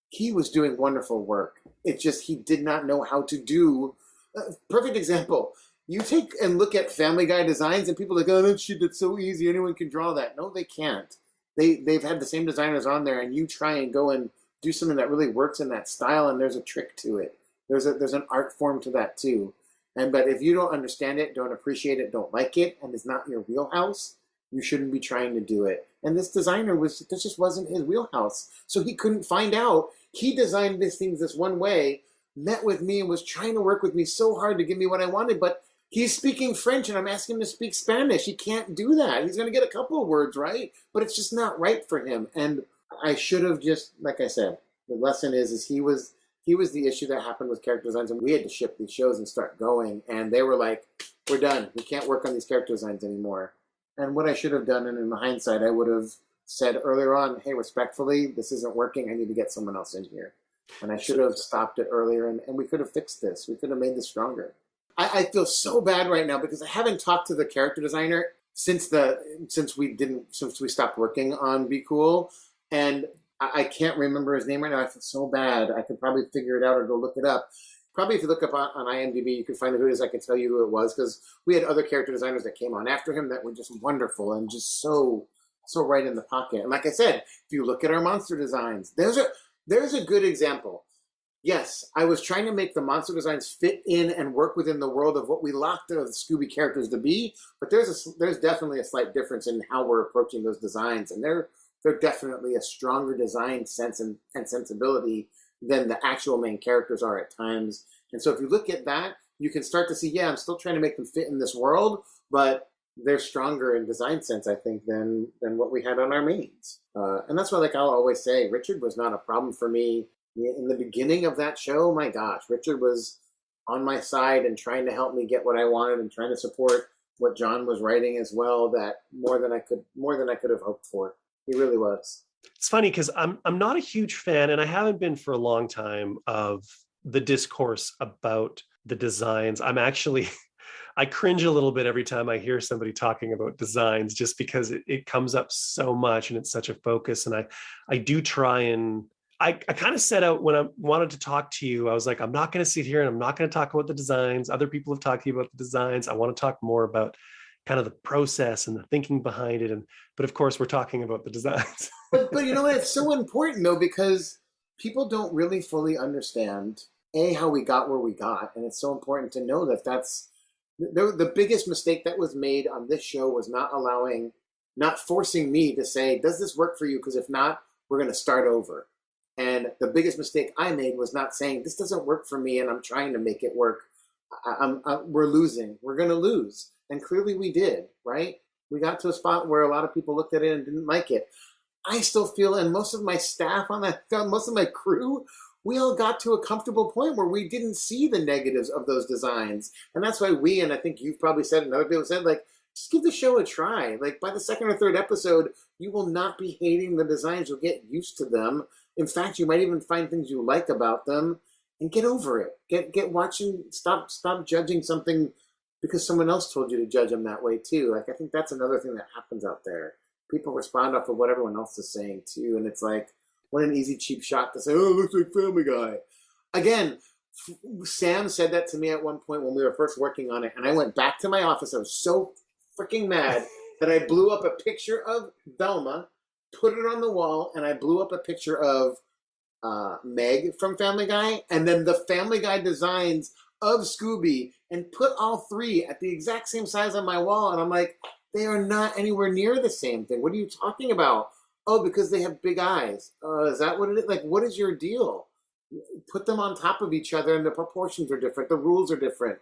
He was doing wonderful work. It's just he did not know how to do. Perfect example. You take and look at Family Guy designs, and people are like, oh, that shit, that's so easy. Anyone can draw that. No, they can't. They've had the same designers on there, and you try and go and do something that really works in that style, and there's a trick to it. There's an art form to that too. But if you don't understand it, don't appreciate it, don't like it, and it's not your wheelhouse, you shouldn't be trying to do it. And this designer this just wasn't his wheelhouse. So he couldn't find out. He designed these things this one way, met with me and was trying to work with me so hard to give me what I wanted, but he's speaking French and I'm asking him to speak Spanish. He can't do that. He's going to get a couple of words right, but it's just not right for him. And I should have just, like I said, the lesson is he was the issue that happened with character designs, and we had to ship these shows and start going, and they were like, we're done. We can't work on these character designs anymore. And what I should have done, and in hindsight, I would have said earlier on, hey, respectfully, this isn't working. I need to get someone else in here. And I should have stopped it earlier, and we could have fixed this. We could have made this stronger. I feel so bad right now because I haven't talked to the character designer since we stopped working on Be Cool, and I can't remember his name right now. I feel so bad. I could probably figure it out or go look it up. Probably if you look up on IMDb, you can find who it is. I can tell you who it was, because we had other character designers that came on after him that were just wonderful and just so right in the pocket. And like I said, if you look at our monster designs, there's a good example. Yes, I was trying to make the monster designs fit in and work within the world of what we locked the Scooby characters to be, but there's definitely a slight difference in how we're approaching those designs, and they're definitely a stronger design sense and sensibility than the actual main characters are at times. And so if you look at that, you can start to see, yeah, I'm still trying to make them fit in this world, but they're stronger in design sense, I think, than what we had on our mains. And that's why, like I'll always say, Richard was not a problem for me. In the beginning of that show, my gosh, Richard was on my side and trying to help me get what I wanted and trying to support what John was writing as well, that more than I could have hoped for. He really was. It's funny because I'm not a huge fan, and I haven't been for a long time, of the discourse about the designs. I'm actually I cringe a little bit every time I hear somebody talking about designs, just because it comes up so much and it's such a focus. And I do try, and I kind of set out when I wanted to talk to you. I was like, I'm not going to sit here and I'm not going to talk about the designs. Other people have talked to you about the designs. I want to talk more about kind of the process and the thinking behind it. But of course, we're talking about the designs. But you know what? It's so important though, because people don't really fully understand how we got where we got, and it's so important to know that that's the biggest mistake that was made on this show was not forcing me to say, does this work for you? Because if not, we're going to start over. And the biggest mistake I made was not saying, this doesn't work for me and I'm trying to make it work. We're losing. We're going to lose. And clearly we did, right? We got to a spot where a lot of people looked at it and didn't like it. I still feel, and most of my staff most of my crew, we all got to a comfortable point where we didn't see the negatives of those designs. And that's why and I think you've probably said, and other people said, like, just give the show a try. Like, by the second or third episode, you will not be hating the designs. You'll get used to them. In fact, you might even find things you like about them, and get over it. Get watching, stop judging something because someone else told you to judge them that way too. Like, I think that's another thing that happens out there. People respond off of what everyone else is saying too, and it's like, what an easy, cheap shot to say, oh, it looks like Family Guy. Again, Sam said that to me at one point when we were first working on it, and I went back to my office. I was so freaking mad that I blew up a picture of Velma, put it on the wall, and I blew up a picture of Meg from Family Guy, and then the Family Guy designs of Scooby, and put all three at the exact same size on my wall, and I'm like, they are not anywhere near the same thing. What are you talking about? Oh, because they have big eyes. Is that what it is? Like, what is your deal? Put them on top of each other, and the proportions are different. The rules are different.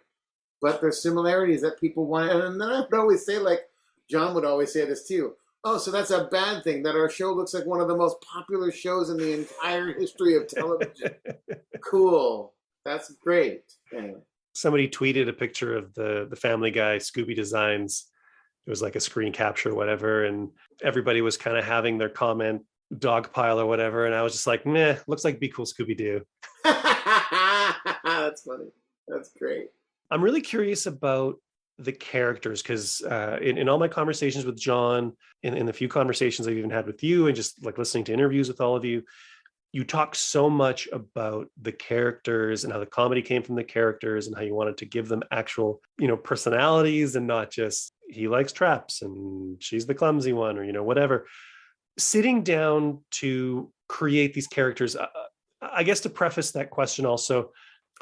But there's similarities that people want. And then I would always say, like, John would always say this too. Oh, so that's a bad thing, that our show looks like one of the most popular shows in the entire history of television. Cool. That's great. Anyway. Somebody tweeted a picture of the Family Guy Scooby designs. It was like a screen capture or whatever, and everybody was kind of having their comment dog pile or whatever, and I was just like, meh, looks like Be Cool Scooby-Doo. That's funny. That's great. I'm really curious about the characters, because in all my conversations with John, in the few conversations I've even had with you, and just like listening to interviews with all of you, you talk so much about the characters and how the comedy came from the characters and how you wanted to give them actual, personalities, and not just he likes traps and she's the clumsy one, or, whatever. Sitting down to create these characters, I guess to preface that question also,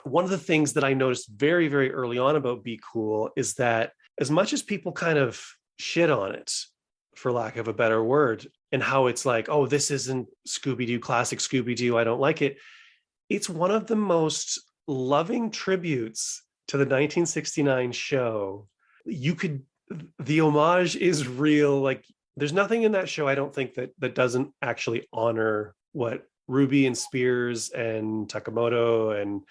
one of the things that I noticed very, very early on about Be Cool is that as much as people kind of shit on it, for lack of a better word, and how it's like, oh, this isn't Scooby-Doo, classic Scooby-Doo, I don't like it. It's one of the most loving tributes to the 1969 show. The homage is real. Like, there's nothing in that show, I don't think, that doesn't actually honor what Ruby and Spears and Takamoto and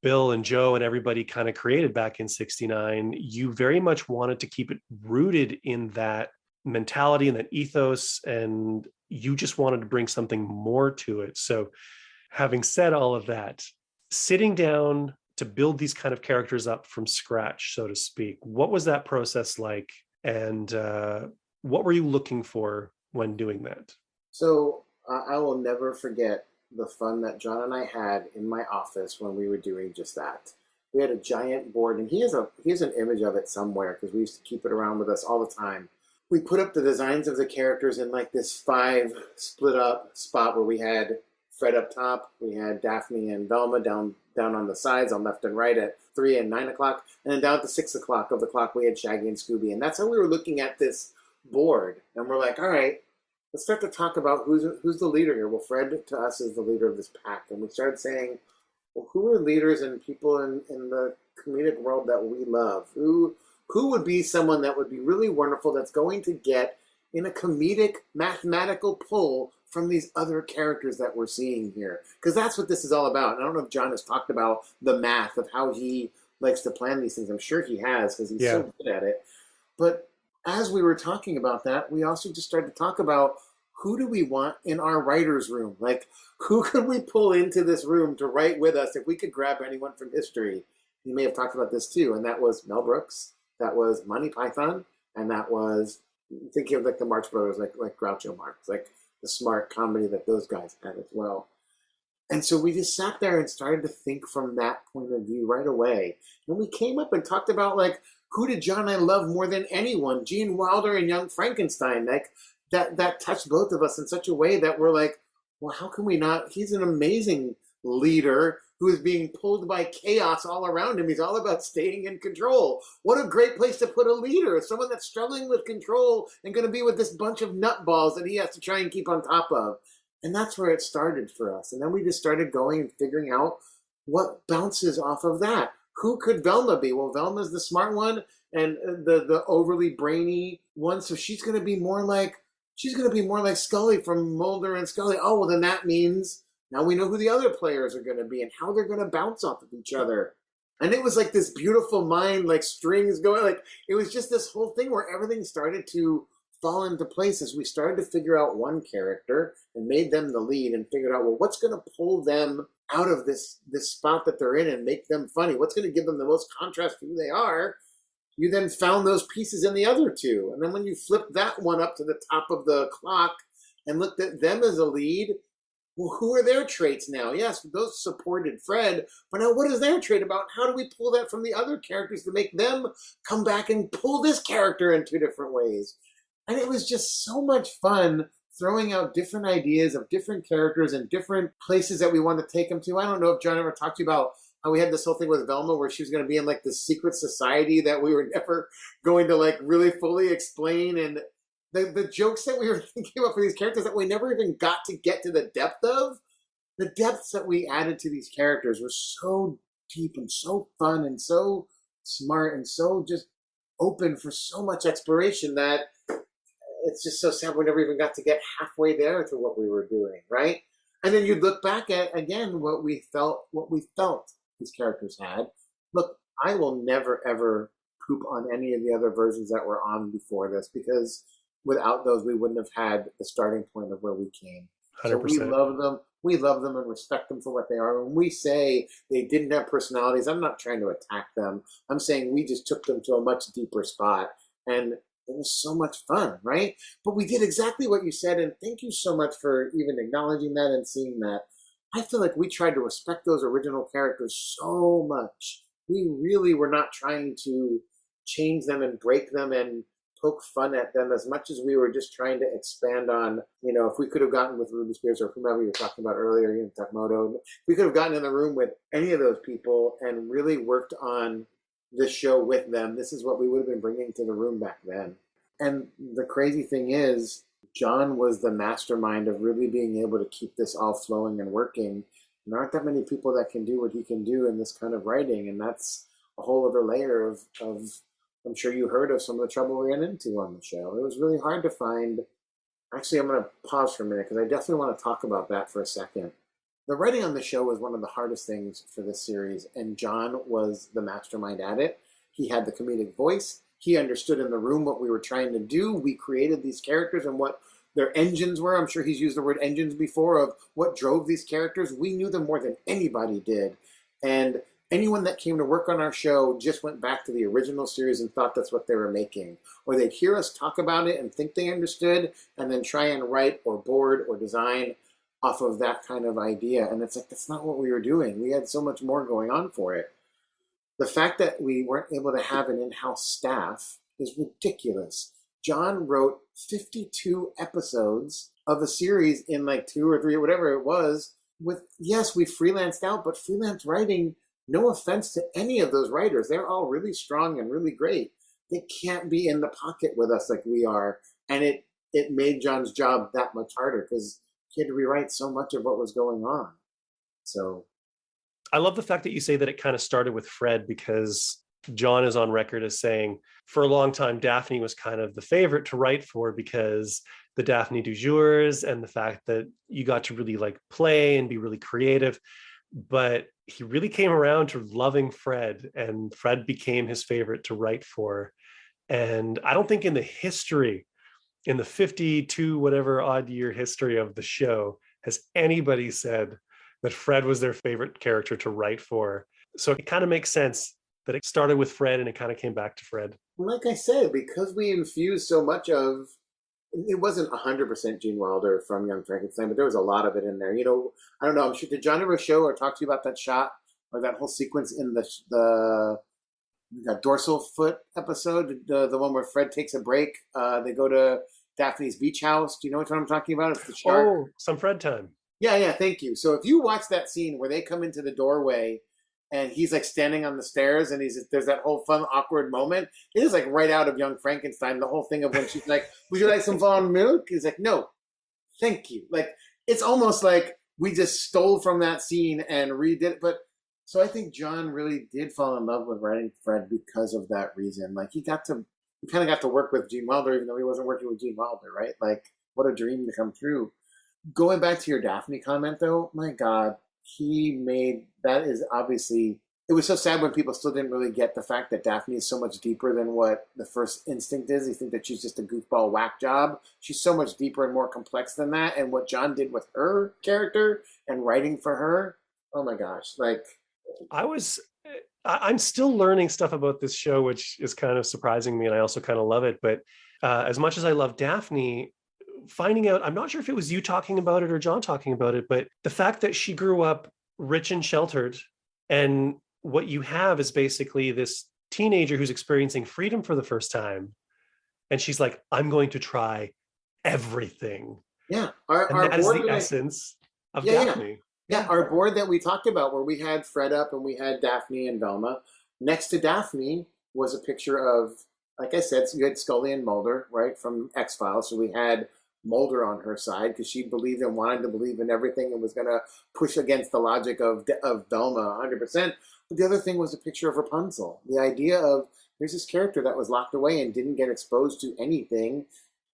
Bill and Joe and everybody kind of created back in 69. You very much wanted to keep it rooted in that mentality and that ethos, and you just wanted to bring something more to it. So having said all of that, sitting down to build these kind of characters up from scratch, so to speak, what was that process like, and what were you looking for when doing that? So I will never forget the fun that John and I had in my office when we were doing just that. We had a giant board, and he has an image of it somewhere because we used to keep it around with us all the time. We put up the designs of the characters in like this 5 split up spot where we had Fred up top, we had Daphne and Velma down on the sides on left and right at 3 and 9 o'clock, and then down at the 6 o'clock of the clock we had Shaggy and Scooby. And that's how we were looking at this board. And we're like, all right, let's start to talk about who's the leader here. Well, Fred to us is the leader of this pack. And we started saying, well, who are leaders and people in the comedic world that we love? Who would be someone that would be really wonderful that's going to get in a comedic mathematical pull from these other characters that we're seeing here? Because that's what this is all about. And I don't know if John has talked about the math of how he likes to plan these things. I'm sure he has, because he's so good at it. But as we were talking about that, we also just started to talk about who do we want in our writer's room? Like, who could we pull into this room to write with us if we could grab anyone from history? You may have talked about this too, and that was Mel Brooks, that was Monty Python, and that was thinking of like the Marx Brothers, like Groucho Marx, like the smart comedy that those guys had as well. And so we just sat there and started to think from that point of view right away. And we came up and talked about like, who did John and I love more than anyone? Gene Wilder and Young Frankenstein. Like that touched both of us in such a way that we're like, well, how can we not? He's an amazing leader who is being pulled by chaos all around him. He's all about staying in control. What a great place to put a leader, someone that's struggling with control and going to be with this bunch of nutballs that he has to try and keep on top of. And that's where it started for us. And then we just started going and figuring out what bounces off of that. Who could Velma be? Well, Velma's the smart one and the overly brainy one. So she's going to be more like Scully from Mulder and Scully. Oh, well, then that means now we know who the other players are going to be and how they're going to bounce off of each other. And it was like this beautiful mind, like strings going, like it was just this whole thing where everything started to fall into place as we started to figure out one character and made them the lead and figured out, well, what's going to pull them out of this spot that they're in and make them funny? What's going to give them the most contrast to who they are? You then found those pieces in the other two. And then when you flipped that one up to the top of the clock and looked at them as a lead, well, who are their traits now? Yes, those supported Fred, but now what is their trait about? How do we pull that from the other characters to make them come back and pull this character in two different ways? And it was just so much fun throwing out different ideas of different characters and different places that we want to take them to. I don't know if John ever talked to you about how we had this whole thing with Velma where she was going to be in like this secret society that we were never going to like really fully explain. And the jokes that we were thinking about for these characters that we never even got to get to the depth of, the depths that we added to these characters were so deep and so fun and so smart and so just open for so much exploration that it's just so sad we never even got to get halfway there to what we were doing, right? And then you'd look back at, again, what we felt these characters had. Look, I will never, ever poop on any of the other versions that were on before this because without those, we wouldn't have had the starting point of where we came. 100%. So we love them and respect them for what they are. When we say they didn't have personalities, I'm not trying to attack them. I'm saying we just took them to a much deeper spot. And it was so much fun, right? But we did exactly what you said, and thank you so much for even acknowledging that and seeing that. I feel like we tried to respect those original characters so much. We really were not trying to change them and break them and poke fun at them as much as we were just trying to expand on, you know, if we could have gotten with Ruby Spears or whomever you were talking about earlier, you know, Takmoto, we could have gotten in the room with any of those people and really worked on the show with them. This is what we would have been bringing to the room back then. And the crazy thing is, John was the mastermind of really being able to keep this all flowing and working. And there aren't that many people that can do what he can do in this kind of writing. And that's a whole other layer of I'm sure you heard of some of the trouble we ran into on the show. It was really hard to find. Actually, I'm going to pause for a minute because I definitely want to talk about that for a second. The writing on the show was one of the hardest things for this series, and John was the mastermind at it. He had the comedic voice. He understood in the room what we were trying to do. We created these characters and what their engines were. I'm sure he's used the word engines before of what drove these characters. We knew them more than anybody did. And anyone that came to work on our show just went back to the original series and thought that's what they were making. Or they'd hear us talk about it and think they understood and then try and write or board or design off of that kind of idea. And it's like, that's not what we were doing. We had so much more going on for it. The fact that we weren't able to have an in-house staff is ridiculous. John wrote 52 episodes of a series in like 2 or 3 or whatever it was. With, yes, we freelanced out, but freelance writing, no offense to any of those writers, they're all really strong and really great. They can't be in the pocket with us like we are. And it made John's job that much harder because he had to rewrite so much of what was going on. So I love the fact that you say that it kind of started with Fred, because John is on record as saying for a long time, Daphne was kind of the favorite to write for because the Daphne du jours and the fact that you got to really like play and be really creative. But he really came around to loving Fred, and Fred became his favorite to write for. And I don't think in the history in the 52 whatever odd year history of the show, has anybody said that Fred was their favorite character to write for? So it kind of makes sense that it started with Fred and it kind of came back to Fred. Like I said, because we infused so much of it wasn't 100% Gene Wilder from Young Frankenstein, but there was a lot of it in there. I don't know. I'm sure, did John ever show or talk to you about that shot or that whole sequence in the dorsal foot episode, the one where Fred takes a break? They go to Daphne's beach house. Do you know what I'm talking about? It's the shark. Oh, some Fred time. Yeah, thank you. So if you watch that scene where they come into the doorway and he's like standing on the stairs and there's that whole fun, awkward moment, it is like right out of Young Frankenstein. The whole thing of when she's like, would you like some von milk? He's like, no, thank you. Like, it's almost like we just stole from that scene and redid it. But so I think John really did fall in love with writing Fred because of that reason. Like, he kind of got to work with Gene Wilder, even though he wasn't working with Gene Wilder, right? Like, what a dream to come true. Going back to your Daphne comment, though, my God, that is obviously, it was so sad when people still didn't really get the fact that Daphne is so much deeper than what the first instinct is. They think that she's just a goofball whack job. She's so much deeper and more complex than that. And what John did with her character and writing for her, oh my gosh, like. I'm still learning stuff about this show, which is kind of surprising me, and I also kind of love it. But as much as I love Daphne, finding out, I'm not sure if it was you talking about it or John talking about it, but the fact that she grew up rich and sheltered, and what you have is basically this teenager who's experiencing freedom for the first time, and she's like, I'm going to try everything. Yeah, and that is the essence of Daphne. Yeah, our board that we talked about where we had Fred up and we had Daphne and Velma. Next to Daphne was a picture of, like I said, so you had Scully and Mulder, right, from X-Files. So we had Mulder on her side because she believed and wanted to believe in everything and was going to push against the logic of Velma 100%. But the other thing was a picture of Rapunzel. The idea of there's this character that was locked away and didn't get exposed to anything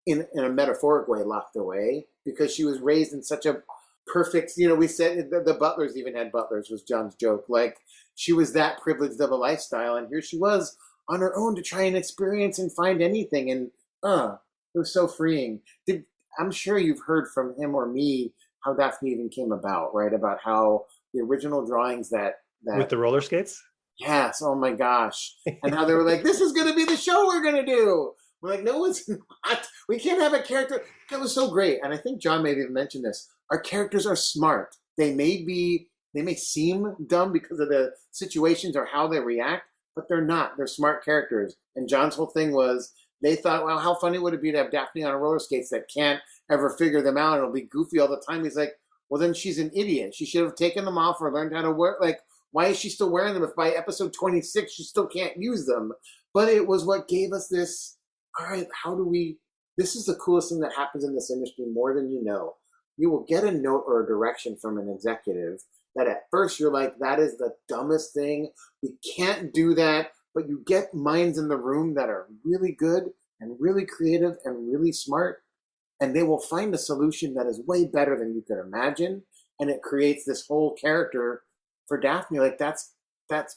in a metaphoric way, locked away, because she was raised in such a perfect, we said the butlers even had butlers, was John's joke. Like, she was that privileged of a lifestyle, and here she was on her own to try and experience and find anything, and it was so freeing. I'm sure you've heard from him or me how Daphne even came about, right? About how the original drawings that with the roller skates? Yes, oh my gosh. And how they were like, this is going to be the show we're going to do. We're like, no, it's not. We can't have a character. That was so great. And I think John may have even mentioned this. Our characters are smart. They may seem dumb because of the situations or how they react, but they're not. They're smart characters. And John's whole thing was, they thought, well, how funny would it be to have Daphne on roller skates that can't ever figure them out and it'll be goofy all the time. He's like, well, then she's an idiot. She should have taken them off or learned how to wear, like, why is she still wearing them if by episode 26 she still can't use them? But it was what gave us this, all right, this is the coolest thing that happens in this industry more than you know. You will get a note or a direction from an executive that at first you're like, that is the dumbest thing. We can't do that. But you get minds in the room that are really good and really creative and really smart. And they will find a solution that is way better than you could imagine. And it creates this whole character for Daphne. Like, that's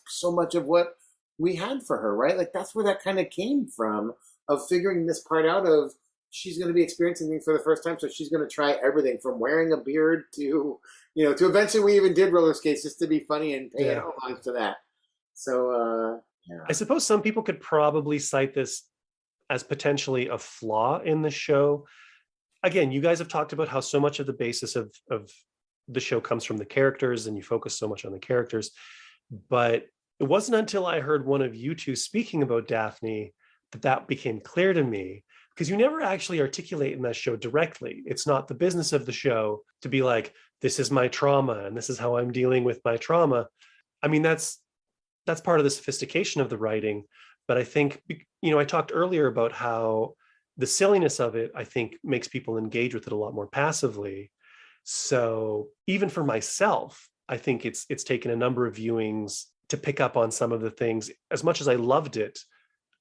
so much of what we had for her, right? Like, that's where that kind of came from, of figuring this part out of, she's going to be experiencing things for the first time, so she's going to try everything from wearing a beard to eventually we even did roller skates just to be funny and pay homage to that. So, I suppose some people could probably cite this as potentially a flaw in the show. Again, you guys have talked about how so much of the basis of the show comes from the characters and you focus so much on the characters. But it wasn't until I heard one of you two speaking about Daphne that became clear to me. Because you never actually articulate in that show directly. It's not the business of the show to be like, this is my trauma and this is how I'm dealing with my trauma. I mean, that's part of the sophistication of the writing. But I think, I talked earlier about how the silliness of it, I think, makes people engage with it a lot more passively. So even for myself, I think it's taken a number of viewings to pick up on some of the things. As much as I loved it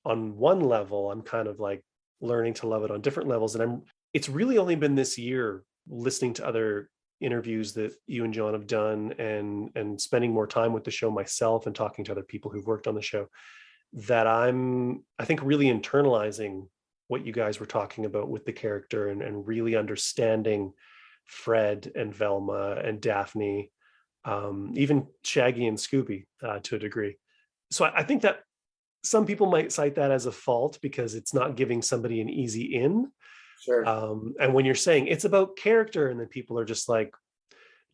on one level, I'm kind of like, learning to love it on different levels. And it's really only been this year, listening to other interviews that you and John have done and spending more time with the show myself and talking to other people who've worked on the show, that I think really internalizing what you guys were talking about with the character and really understanding Fred and Velma and Daphne, even Shaggy and Scooby to a degree. So I think that some people might cite that as a fault because it's not giving somebody an easy in. Sure. And when you're saying it's about character, and then people are just like,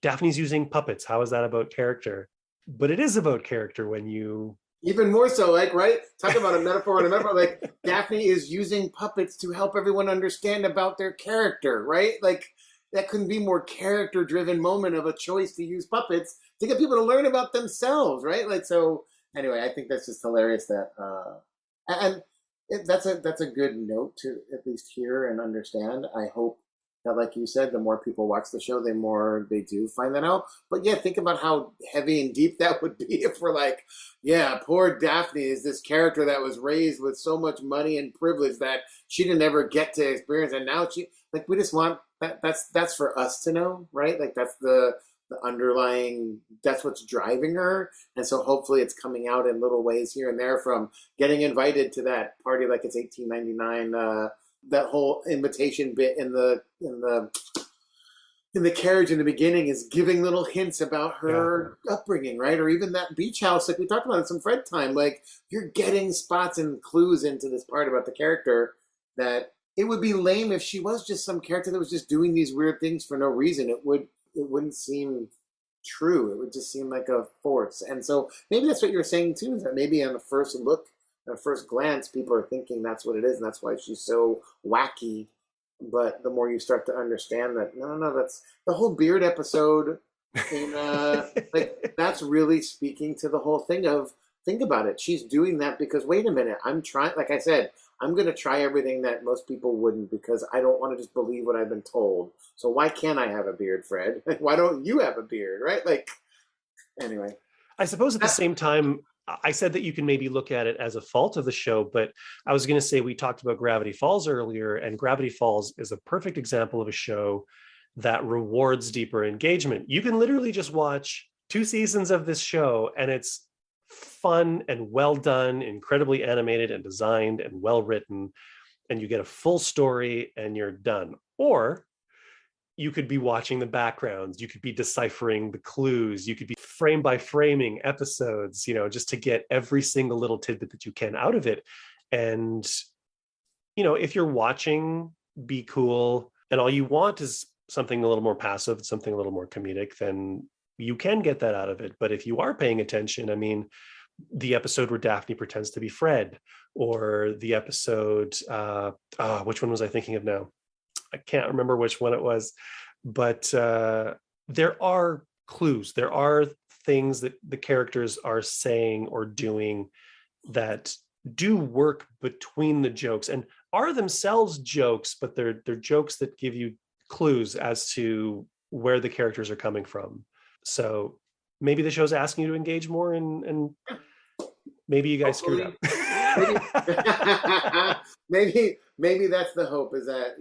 Daphne's using puppets, how is that about character? But it is about character when you... Even more so, like, right? Talk about a metaphor and a metaphor. Like, Daphne is using puppets to help everyone understand about their character, right? Like, that couldn't be more character-driven moment of a choice to use puppets to get people to learn about themselves, right? Like, so anyway, I think that's just hilarious that, that's a good note to at least hear and understand. I hope that, like you said, the more people watch the show, the more they do find that out. But yeah, think about how heavy and deep that would be if we're like, yeah, poor Daphne is this character that was raised with so much money and privilege that she didn't ever get to experience, and now she, like, we just want that. That's for us to know, right? Like, that's the underlying, that's what's driving her. And so hopefully it's coming out in little ways here and there, from getting invited to that party like it's 1899, that whole invitation bit in the carriage in the beginning is giving little hints about her upbringing, right? Or even that beach house, like we talked about in some Fred time. Like, you're getting spots and clues into this part about the character that it would be lame if she was just some character that was just doing these weird things for no reason. It wouldn't seem true. It would just seem like a force. And so maybe that's what you're saying too, is that maybe on the first look, at first glance, people are thinking that's what it is, and that's why she's so wacky. But the more you start to understand that, no, that's the whole beard episode. Like, that's really speaking to the whole thing of, think about it. She's doing that because, wait a minute, I'm trying, like I said, I'm going to try everything that most people wouldn't, because I don't want to just believe what I've been told. So why can't I have a beard, Fred? Why don't you have a beard, right? Like, anyway. I suppose at the same time, I said that you can maybe look at it as a fault of the show, but I was going to say, we talked about Gravity Falls earlier, and Gravity Falls is a perfect example of a show that rewards deeper engagement. You can literally just watch 2 seasons of this show, and it's fun and well done, incredibly animated and designed and well written, and you get a full story and you're done. Or you could be watching the backgrounds, you could be deciphering the clues, you could be frame by framing episodes, just to get every single little tidbit that you can out of it. And, if you're watching Be Cool and all you want is something a little more passive, something a little more comedic, then you can get that out of it. But if you are paying attention, I mean, the episode where Daphne pretends to be Fred, or the episode, which one was I thinking of now? I can't remember which one it was, but there are clues. There are things that the characters are saying or doing that do work between the jokes and are themselves jokes, but they're jokes that give you clues as to where the characters are coming from. So maybe the show's asking you to engage more, and maybe you guys screwed up. maybe that's the hope, is that,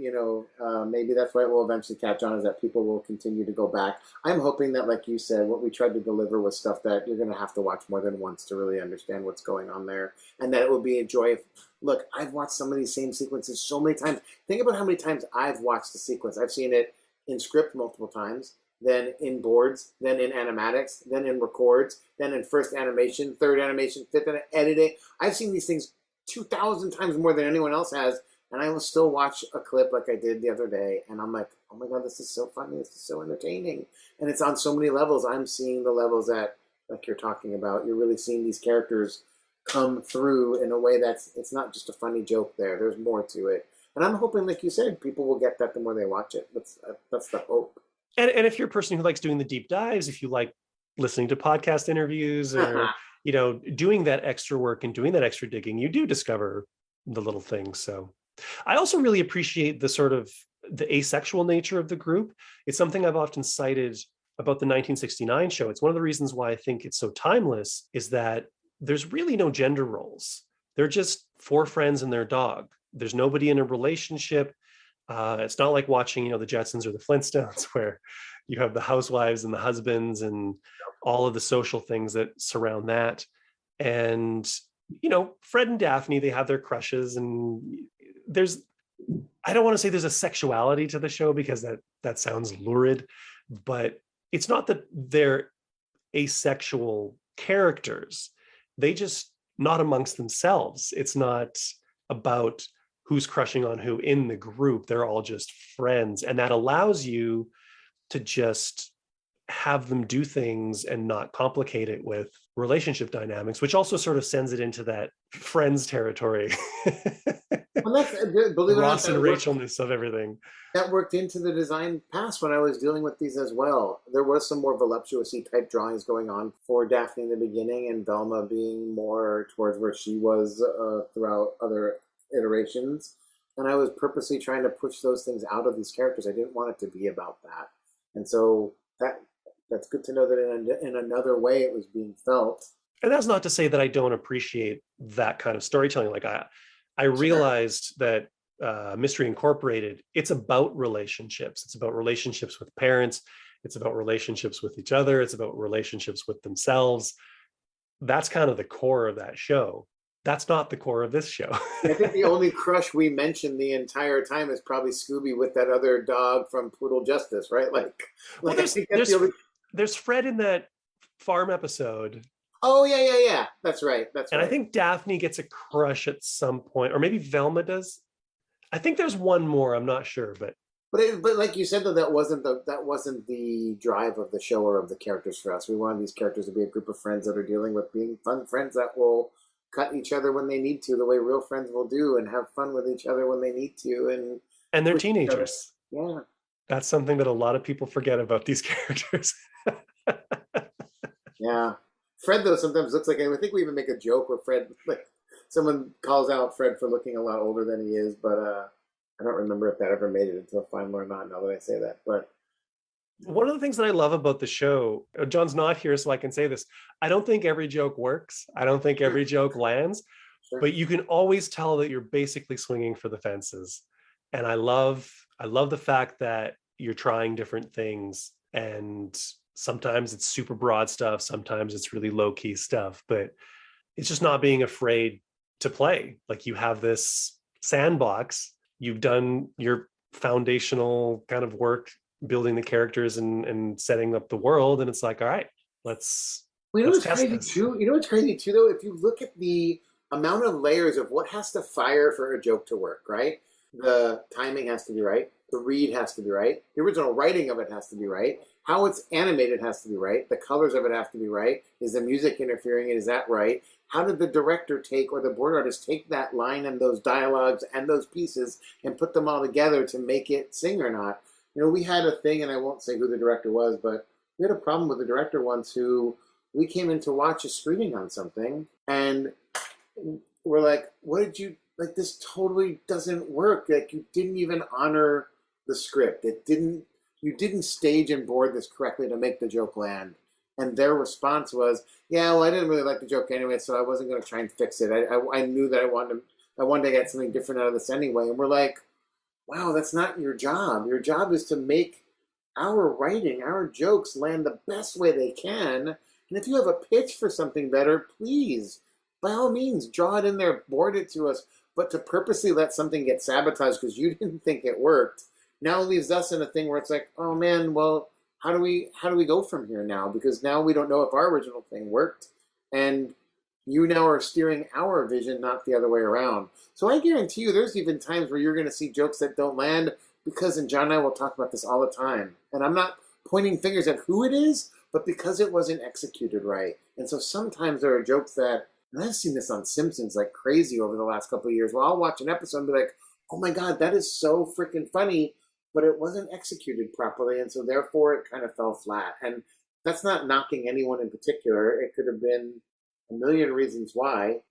maybe that's what will eventually catch on, is that people will continue to go back. I'm hoping that, like you said, what we tried to deliver was stuff that you're going to have to watch more than once to really understand what's going on there, and that it will be a joy. Look, I've watched some of these same sequences so many times. Think about how many times I've watched the sequence. I've seen it in script multiple times, then in boards, then in animatics, then in records, then in first animation, third animation, fifth editing. I've seen these things 2,000 times more than anyone else has, and I will still watch a clip like I did the other day, and I'm like, oh my God, this is so funny, this is so entertaining. And it's on so many levels. I'm seeing the levels that, like you're talking about, you're really seeing these characters come through in a way it's not just a funny joke there. There's more to it. And I'm hoping, like you said, people will get that the more they watch it. That's the hope. And if you're a person who likes doing the deep dives, if you like listening to podcast interviews or, doing that extra work and doing that extra digging, you do discover the little things. So I also really appreciate the sort of the asexual nature of the group. It's something I've often cited about the 1969 show. It's one of the reasons why I think it's so timeless, is that there's really no gender roles. They're just 4 friends and their dog. There's nobody in a relationship. It's not like watching, the Jetsons or the Flintstones, where you have the housewives and the husbands and all of the social things that surround that. And, Fred and Daphne, they have their crushes, and I don't want to say there's a sexuality to the show because that sounds lurid, but it's not that they're asexual characters. They just not amongst themselves. It's not about who's crushing on who in the group. They're all just friends. And that allows you to just have them do things and not complicate it with relationship dynamics, which also sort of sends it into that friends territory. Well, that's, believe it or not, Ross and Rachelness of everything. that worked into the design past when I was dealing with these as well. There was some more voluptuous-y type drawings going on for Daphne in the beginning, and Velma being more towards where she was throughout other iterations. And I was purposely trying to push those things out of these characters. I didn't want it to be about that. And so that's good to know that in another way it was being felt. And that's not to say that I don't appreciate that kind of storytelling. Like I realized that Mystery Incorporated, it's about relationships. It's about relationships with parents. It's about relationships with each other. It's about relationships with themselves. That's kind of the core of that show. That's not the core of this show. I think the only crush we mentioned the entire time is probably Scooby with that other dog from Poodle Justice, right? Well, there's Fred in that farm episode. Oh, yeah. That's right. And I think Daphne gets a crush at some point, or maybe Velma does. I think there's one more. I'm not sure, but like you said, though, that wasn't the drive of the show or of the characters for us. We wanted these characters to be a group of friends that are dealing with being fun friends that will cut each other when they need to, the way real friends will do, and have fun with each other when they need to, and they're teenagers. Yeah, that's something that a lot of people forget about these characters. Yeah, Fred though sometimes looks like, I think we even make a joke where Fred, like, someone calls out Fred for looking a lot older than he is, but I don't remember if that ever made it into a final or not. Now that I say that, but one of the things that I love about the show, John's not here, so I can say this. I don't think every joke works. I don't think every joke lands, but you can always tell that you're basically swinging for the fences. And I love the fact that you're trying different things, and sometimes it's super broad stuff. Sometimes it's really low key stuff, but it's just not being afraid to play. Like, you have this sandbox, you've done your foundational kind of work building the characters and setting up the world, and it's like, all right, let's what's crazy too? You know what's crazy too, though? If you look at the amount of layers of what has to fire for a joke to work, right? The timing has to be right. The read has to be right. The original writing of it has to be right. How it's animated has to be right. The colors of it have to be right. Is the music interfering? Is that right? How did the director take, or the board artist take, that line and those dialogues and those pieces and put them all together to make it sing or not? You know, we had a thing, and I won't say who the director was, but we had a problem with the director once who we came in to watch a screening on something, and we're like, what did you, like, this totally doesn't work. Like, you didn't even honor the script. You didn't stage and board this correctly to make the joke land. And their response was, yeah, well, I didn't really like the joke anyway, so I wasn't going to try and fix it. I knew that I wanted to get something different out of this anyway. And we're like, wow, that's not your job. Your job is to make our writing, our jokes land the best way they can. And if you have a pitch for something better, please, by all means, draw it in there, board it to us. But to purposely let something get sabotaged because you didn't think it worked now leaves us in a thing where it's like, oh man, well, how do we go from here now? Because now we don't know if our original thing worked, and you now are steering our vision, not the other way around. So I guarantee you there's even times where you're going to see jokes that don't land because, and John and I will talk about this all the time, and I'm not pointing fingers at who it is, but because it wasn't executed right. And so sometimes there are jokes that, and I've seen this on Simpsons like crazy over the last couple of years, where I'll watch an episode and be like, oh my God, that is so freaking funny, but it wasn't executed properly, and so therefore it kind of fell flat. And that's not knocking anyone in particular. It could have been a million reasons why,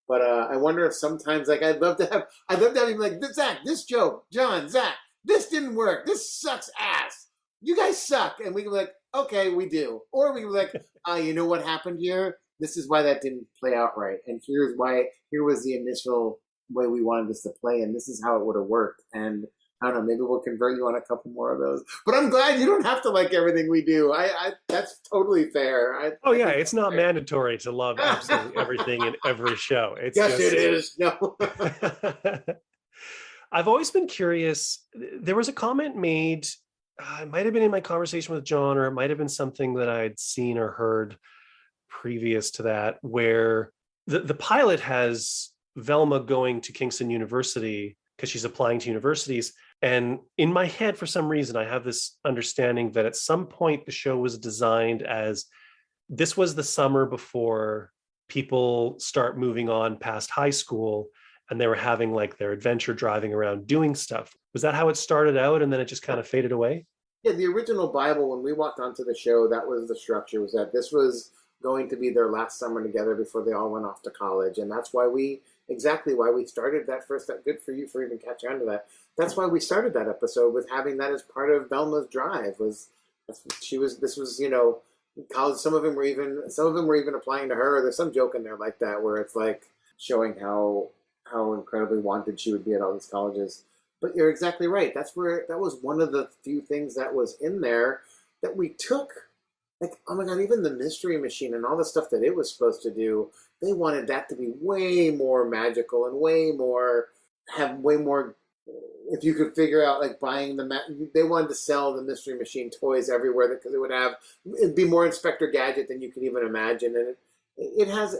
but I wonder if sometimes, like, I'd love to have him like, Zach, this joke, John, Zach, this didn't work. This sucks ass. You guys suck. And we can be like, okay, we do. Or we can be like, you know what happened here? This is why that didn't play out right. And here was the initial way we wanted this to play, and this is how it would have worked. And I don't know, maybe we'll convert you on a couple more of those. But I'm glad you don't have to like everything we do. I that's totally fair. It's not mandatory to love absolutely everything in every show. It's yes, it is. No. I've always been curious. There was a comment made, it might have been in my conversation with John, or it might have been something that I'd seen or heard previous to that, where the pilot has Velma going to Kingston University because she's applying to universities. And in my head, for some reason, I have this understanding that at some point the show was designed as this was the summer before people start moving on past high school, and they were having like their adventure driving around doing stuff. Was that how it started out, and then it just kind of faded away? Yeah, the original Bible, when we walked onto the show, that was the structure, was that this was going to be their last summer together before they all went off to college. And that's why exactly why we started that first. Good for you for even catching on to that. That's why we started that episode with having that as part of Velma's drive. This was, college. Some of them were even applying to her. There's some joke in there like that where it's like showing how incredibly wanted she would be at all these colleges. But you're exactly right. That was one of the few things that was in there that we took. Like, oh my God, even the Mystery Machine and all the stuff that it was supposed to do, they wanted that to be way more magical and have way more. If you could figure out like buying they wanted to sell the Mystery Machine toys everywhere because it'd be more Inspector Gadget than you could even imagine, and it has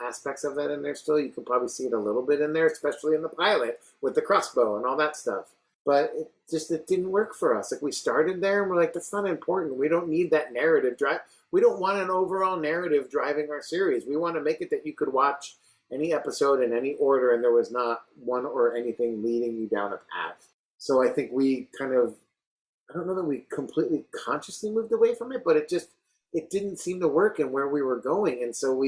aspects of that in there still. You can probably see it a little bit in there, especially in the pilot with the crossbow and all that stuff. But it didn't work for us. Like, we started there and we're like, that's not important. We don't need that narrative drive. We don't want an overall narrative driving our series. We want to make it that you could watch any episode in any order and there was not one or anything leading you down a path. So I think we I don't know that we completely consciously moved away from it, but it didn't seem to work in where we were going. And so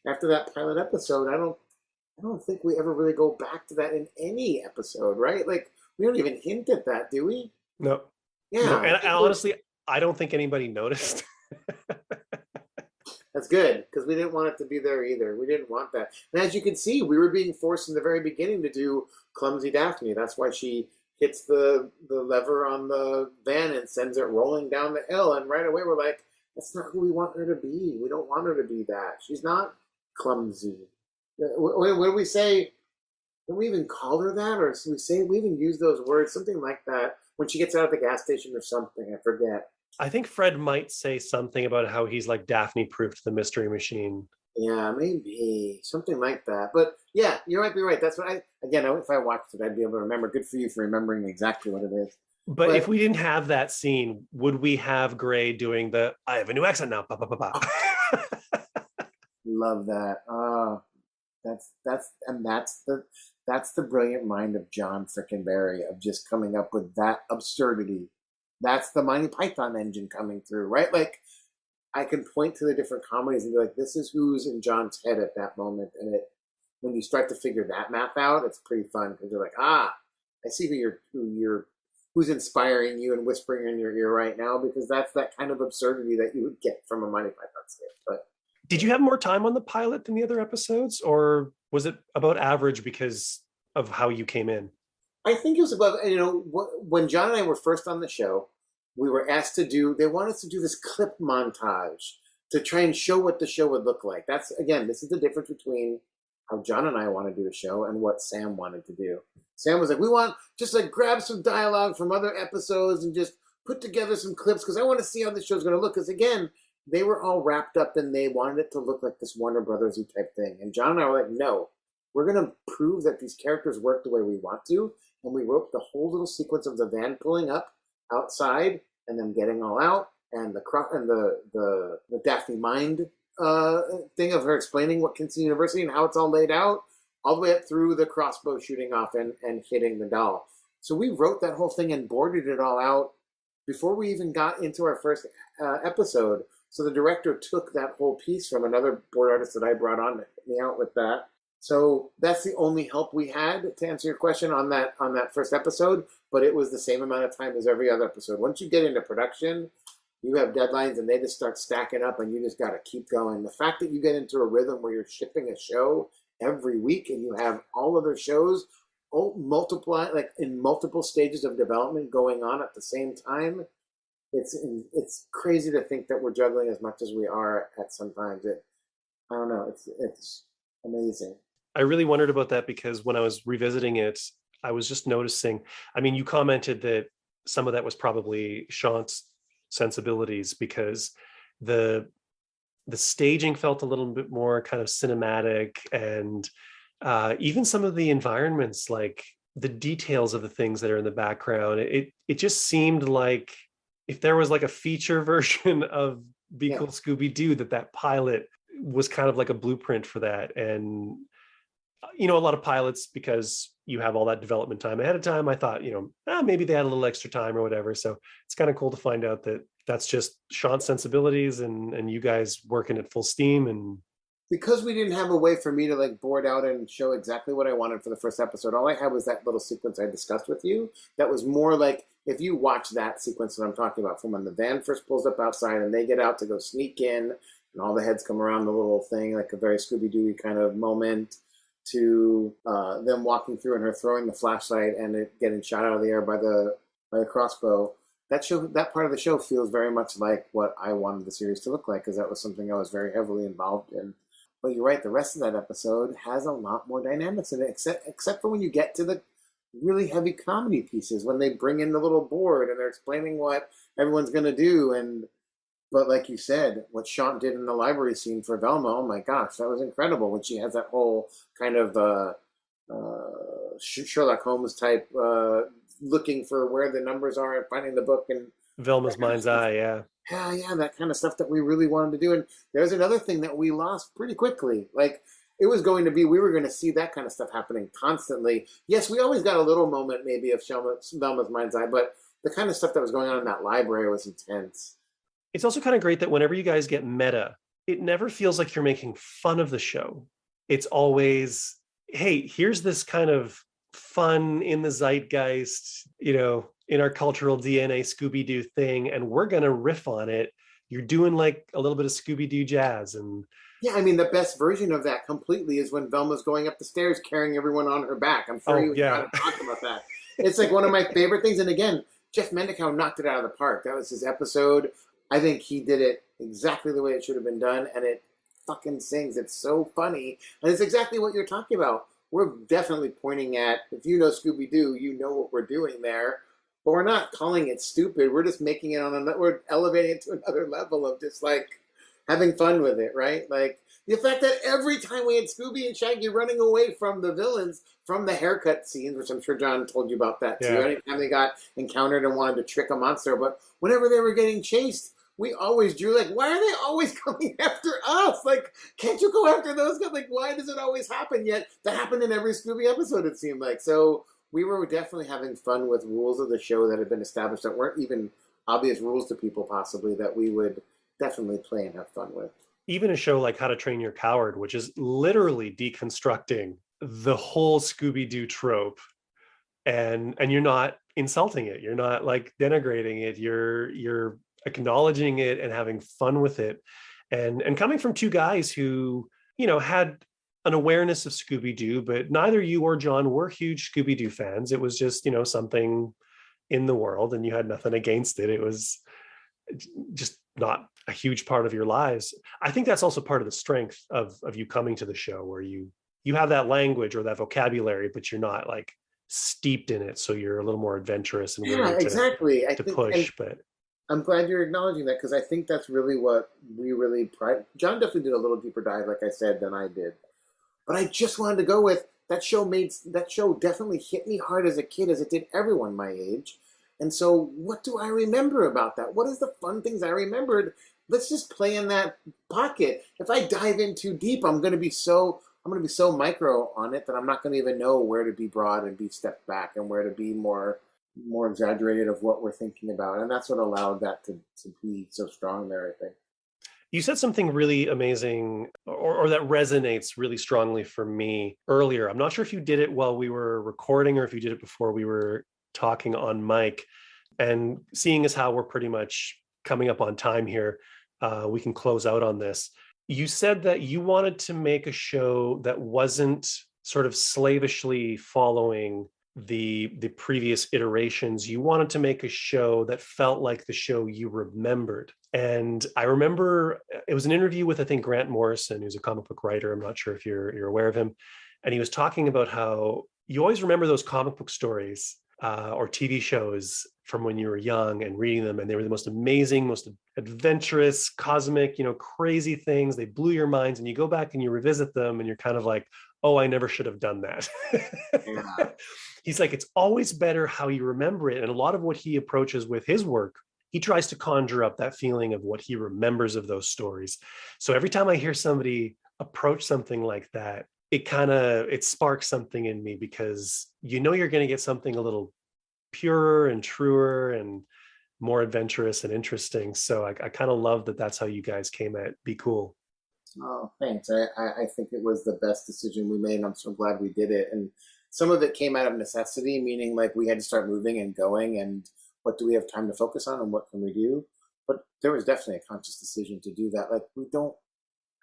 after that pilot episode, I don't think we ever really go back to that in any episode, right? Like, we don't even hint at that, do we? No. Yeah. No. And honestly, I don't think anybody noticed. That's good, because we didn't want it to be there either. We didn't want that. And as you can see, we were being forced in the very beginning to do Clumsy Daphne. That's why she hits the lever on the van and sends it rolling down the hill. And right away we're like, that's not who we want her to be. We don't want her to be that. She's not clumsy. What do we say? Do we even call her that? Or we even use those words, something like that, when she gets out of the gas station or something. I forget. I think Fred might say something about how he's like Daphne proof to the Mystery Machine. Yeah, maybe. Something like that. But yeah, you might be right. That's what if I watched it, I'd be able to remember. Good for you for remembering exactly what it is. But if we didn't have that scene, would we have Gray doing the "I have a new accent now"? Love that. That's the brilliant mind of John frickin' Barry, of just coming up with that absurdity. That's the Monty Python engine coming through, right? Like, I can point to the different comedies and be like, this is who's in John's head at that moment. And when you start to figure that math out, it's pretty fun, because you're like, I see who's inspiring you and whispering in your ear right now, because that's that kind of absurdity that you would get from a Monty Python skit. But did you have more time on the pilot than the other episodes, or was it about average because of how you came in? I think it was about, when John and I were first on the show, we were asked they wanted us to do this clip montage to try and show what the show would look like. This is the difference between how John and I want to do a show and what Sam wanted to do. Sam was like, we want just like grab some dialogue from other episodes and just put together some clips, because I want to see how the show's going to look. Because again, they were all wrapped up and they wanted it to look like this Warner Brothers type thing. And John and I were like, no, we're going to prove that these characters work the way we want to. And we wrote the whole little sequence of the van pulling up outside and them getting all out, and the Daphne Mind thing of her explaining what Kingston University and how it's all laid out, all the way up through the crossbow shooting off and hitting the doll. So we wrote that whole thing and boarded it all out before we even got into our first episode. So the director took that whole piece from another board artist that I brought on to help me out with that. So that's the only help we had to answer your question on that first episode, but it was the same amount of time as every other episode. Once you get into production, you have deadlines and they just start stacking up and you just got to keep going. The fact that you get into a rhythm where you're shipping a show every week and you have all other shows multiply, like in multiple stages of development going on at the same time, it's crazy to think that we're juggling as much as we are at sometimes. I don't know, it's amazing. I really wondered about that, because when I was revisiting it, I was just noticing, I mean, you commented that some of that was probably Sean's sensibilities because the staging felt a little bit more kind of cinematic, and even some of the environments, like the details of the things that are in the background, it just seemed like if there was like a feature version of Be Yeah. Cool Scooby-Doo, that pilot was kind of like a blueprint for that. And a lot of pilots, because you have all that development time ahead of time, I thought, maybe they had a little extra time or whatever. So it's kind of cool to find out that that's just Sean's sensibilities and you guys working at full steam. And Because we didn't have a way for me to like board out and show exactly what I wanted for the first episode, all I had was that little sequence I discussed with you. That was more like, if you watch that sequence that I'm talking about, from when the van first pulls up outside and they get out to go sneak in and all the heads come around the little thing, like a very Scooby-Doo kind of moment, to them walking through and her throwing the flashlight and it getting shot out of the air by the crossbow. That part of the show feels very much like what I wanted the series to look like, because that was something I was very heavily involved in. But you're right, the rest of that episode has a lot more dynamics in it, except for when you get to the really heavy comedy pieces, when they bring in the little board and they're explaining what everyone's going to do. But like you said, what Sean did in the library scene for Velma, oh my gosh, that was incredible. When she has that whole kind of Sherlock Holmes type looking for where the numbers are and finding the book and Velma's Mind's Eye, yeah. yeah, that kind of stuff that we really wanted to do. And there's another thing that we lost pretty quickly. Like, it was going to be, we were going to see that kind of stuff happening constantly. Yes, we always got a little moment maybe of Velma's Mind's Eye, but the kind of stuff that was going on in that library was intense. It's also kind of great that whenever you guys get meta, it never feels like you're making fun of the show. It's always, hey, here's this kind of fun in the zeitgeist, in our cultural DNA Scooby-Doo thing, and we're going to riff on it. You're doing like a little bit of Scooby-Doo jazz. And yeah, I mean, the best version of that completely is when Velma's going up the stairs carrying everyone on her back. I'm sure you got to talk about that. It's like one of my favorite things. And again, Jeff Mendicow knocked it out of the park. That was his episode. I think he did it exactly the way it should have been done, and it fucking sings. It's so funny, and it's exactly what you're talking about. We're definitely pointing at, if you know Scooby-Doo, you know what we're doing there, but we're not calling it stupid. We're just making it we're elevating it to another level of just like having fun with it, right? Like the fact that every time we had Scooby and Shaggy running away from the villains from the haircut scenes, which I'm sure John told you about that too. Yeah. Anytime they got encountered and wanted to trick a monster, but whenever they were getting chased, we always drew like, why are they always coming after us? Like, can't you go after those guys? Like, why does it always happen? Yet that happened in every Scooby episode, it seemed like. So we were definitely having fun with rules of the show that had been established that weren't even obvious rules to people, possibly, that we would definitely play and have fun with. Even a show like How to Train Your Coward, which is literally deconstructing the whole Scooby-Doo trope, and you're not insulting it, you're not like denigrating it, you're acknowledging it and having fun with it, and coming from two guys who had an awareness of Scooby-Doo, but neither you or John were huge Scooby-Doo fans. It was just something in the world, and you had nothing against it. It was just not a huge part of your lives. I think that's also part of the strength of you coming to the show, where you have that language or that vocabulary, but you're not like steeped in it, so you're a little more adventurous and willing exactly. to push. But I'm glad you're acknowledging that, because I think that's really what we really pride. John definitely did a little deeper dive, like I said, than I did. But I just wanted to go with that show. That show definitely hit me hard as a kid, as it did everyone my age. And so, what do I remember about that? What is the fun things I remembered? Let's just play in that pocket. If I dive in too deep, I'm going to be so micro on it that I'm not going to even know where to be broad and be stepped back, and where to be more exaggerated of what we're thinking about. And that's what allowed that to be so strong there, I think. You said something really amazing, or that resonates really strongly for me earlier. I'm not sure if you did it while we were recording or if you did it before we were talking on mic. And seeing as how we're pretty much coming up on time here, we can close out on this. You said that you wanted to make a show that wasn't sort of slavishly following the previous iterations. You wanted to make a show that felt like the show you remembered. And I remember it was an interview with, I think, Grant Morrison, who's a comic book writer. I'm not sure if you're aware of him. And he was talking about how you always remember those comic book stories or TV shows from when you were young and reading them, and they were the most amazing, most adventurous, cosmic, crazy things. They blew your minds, and you go back and you revisit them, and you're kind of like, oh, I never should have done that. Yeah. He's like, it's always better how you remember it. And a lot of what he approaches with his work, he tries to conjure up that feeling of what he remembers of those stories. So every time I hear somebody approach something like that, it sparks something in me, because you're going to get something a little purer and truer and more adventurous and interesting. So I kind of love that that's how you guys came at Be Cool. Oh, thanks. I think it was the best decision we made, and I'm so glad we did it. And some of it came out of necessity, meaning like we had to start moving and going, and what do we have time to focus on and what can we do? But there was definitely a conscious decision to do that. Like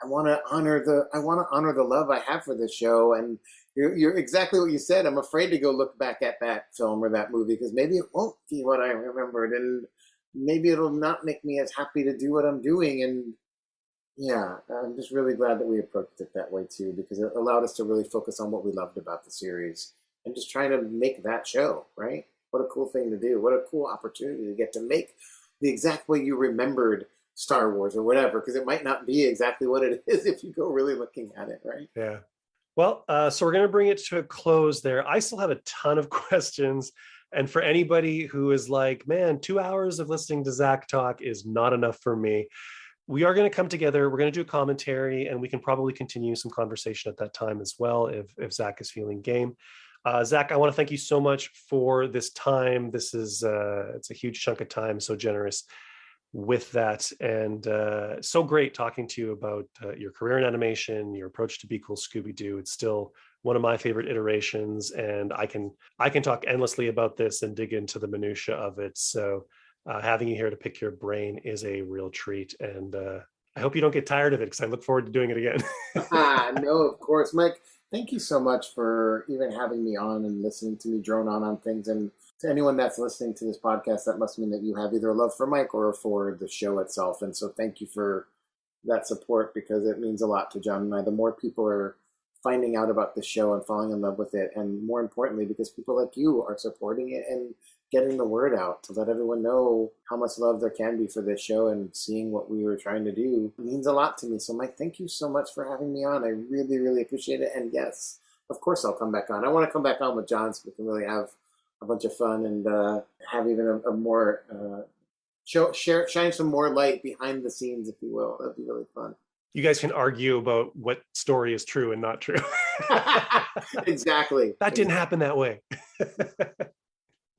I want to honor the love I have for this show. And you're exactly what you said. I'm afraid to go look back at that film or that movie, because maybe it won't be what I remembered, and maybe it'll not make me as happy to do what I'm doing. And yeah, I'm just really glad that we approached it that way too, because it allowed us to really focus on what we loved about the series and just trying to make that show, right? What a cool thing to do. What a cool opportunity to get to make the exact way you remembered Star Wars or whatever, because it might not be exactly what it is if you go really looking at it, right? Yeah. Well, so we're going to bring it to a close there. I still have a ton of questions. And for anybody who is like, man, 2 hours of listening to Zac talk is not enough for me, we are going to come together. We're going to do a commentary, and we can probably continue some conversation at that time as well if Zac is feeling game. Zac, I want to thank you so much for this time. This is it's a huge chunk of time. So generous with that, and so great talking to you about your career in animation, your approach to Be Cool Scooby-Doo. It's still one of my favorite iterations, and I can talk endlessly about this and dig into the minutia of it. So having you here to pick your brain is a real treat, and I hope you don't get tired of it, because I look forward to doing it again. No, of course, Mike. Thank you so much for even having me on and listening to me drone on things. And to anyone that's listening to this podcast, that must mean that you have either a love for Mike or for the show itself. And so thank you for that support, because it means a lot to John and I. The more people are finding out about the show and falling in love with it, and more importantly, because people like you are supporting it and getting the word out to let everyone know how much love there can be for this show, and seeing what we were trying to do means a lot to me. So Mike, thank you so much for having me on. I really, really appreciate it. And yes, of course I'll come back on. I want to come back on with John so we can really have a bunch of fun and have even a more shine some more light behind the scenes, if you will. That'd be really fun. You guys can argue about what story is true and not true. Exactly. That didn't happen that way.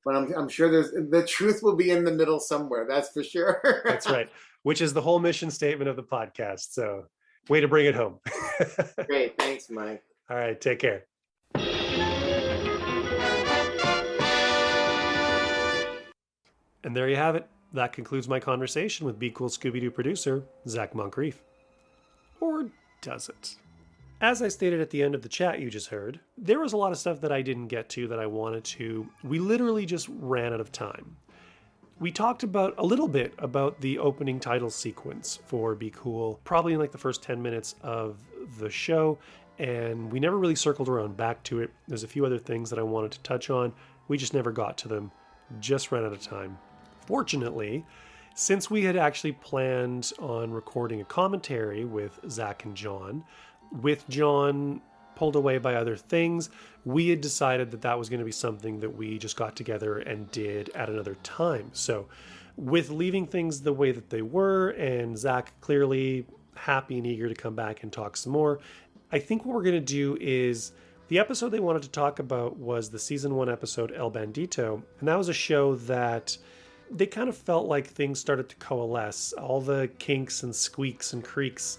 But I'm sure the truth will be in the middle somewhere. That's for sure. That's right. Which is the whole mission statement of the podcast. So way to bring it home. Great. Thanks, Mike. All right. Take care. And there you have it. That concludes my conversation with Be Cool Scooby-Doo producer, Zac Moncrief. Or does it? As I stated at the end of the chat you just heard, there was a lot of stuff that I didn't get to that I wanted to. We literally just ran out of time. We talked about a little bit about the opening title sequence for Be Cool, probably in like the first 10 minutes of the show, and we never really circled around back to it. There's a few other things that I wanted to touch on. We just never got to them. Just ran out of time. Fortunately, since we had actually planned on recording a commentary with Zac and John, with John pulled away by other things, we had decided that that was going to be something that we just got together and did at another time. So with leaving things the way that they were, and Zac clearly happy and eager to come back and talk some more, I think what we're going to do is, the episode they wanted to talk about was the season 1 episode El Bandito, and that was a show that they kind of felt like things started to coalesce. All the kinks and squeaks and creaks,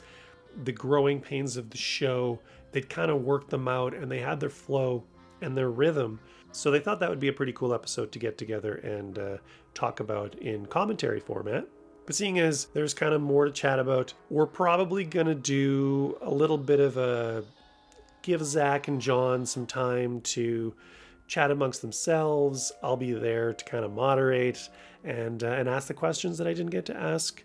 the growing pains of the show, they'd kind of worked them out, and they had their flow and their rhythm. So they thought that would be a pretty cool episode to get together and talk about in commentary format. But seeing as there's kind of more to chat about, we're probably going to do a little bit of a give Zac and John some time to chat amongst themselves. I'll be there to kind of moderate and ask the questions that I didn't get to ask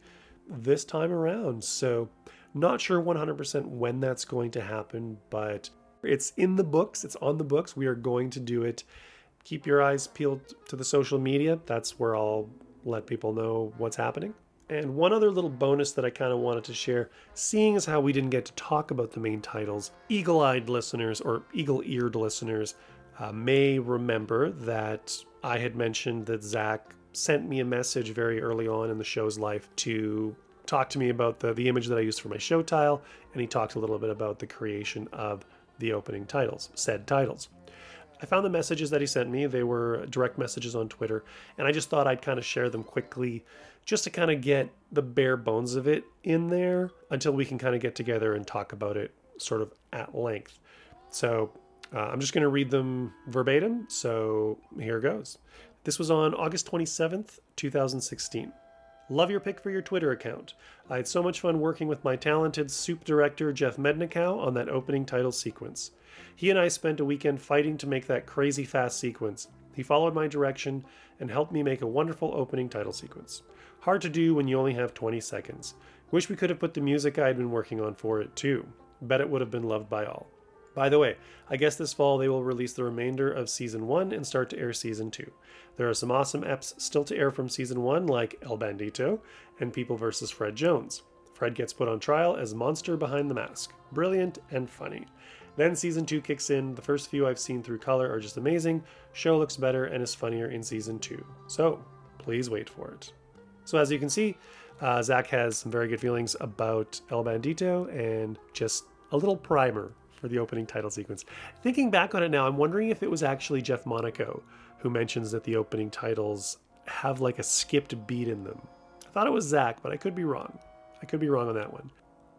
this time around. So not sure 100% when that's going to happen, but It's in the books. It's on the books. We are going to do it. Keep your eyes peeled to the social media. That's where I'll let people know what's happening. And one other little bonus that I kind of wanted to share, seeing as how we didn't get to talk about the main titles, eagle-eyed listeners or eagle-eared listeners may remember that I had mentioned that Zac sent me a message very early on in the show's life to talk to me about the image that I used for my show tile, and he talked a little bit about the creation of the opening titles, said titles. I found the messages that he sent me. They were direct messages on Twitter, and I just thought I'd kind of share them quickly just to kind of get the bare bones of it in there until we can kind of get together and talk about it sort of at length. So I'm just going to read them verbatim. So here goes. This was on August 27th, 2016. Love your pick for your Twitter account. I had so much fun working with my talented soup director Jeff Mednikow on that opening title sequence. He and I spent a weekend fighting to make that crazy fast sequence. He followed my direction and helped me make a wonderful opening title sequence. Hard to do when you only have 20 seconds. Wish we could have put the music I had been working on for it too. Bet it would have been loved by all. By the way, I guess this fall they will release the remainder of Season 1 and start to air Season 2. There are some awesome eps still to air from Season 1 like El Bandito and People vs. Fred Jones. Fred gets put on trial as monster behind the mask. Brilliant and funny. Then Season 2 kicks in. The first few I've seen through color are just amazing. Show looks better and is funnier in Season 2. So, please wait for it. So as you can see, Zac has some very good feelings about El Bandito and just a little primer for the opening title sequence. Thinking back on it now, I'm wondering if it was actually Jeff Monaco who mentions that the opening titles have like a skipped beat in them. I thought it was Zac, but I could be wrong. I could be wrong on that one.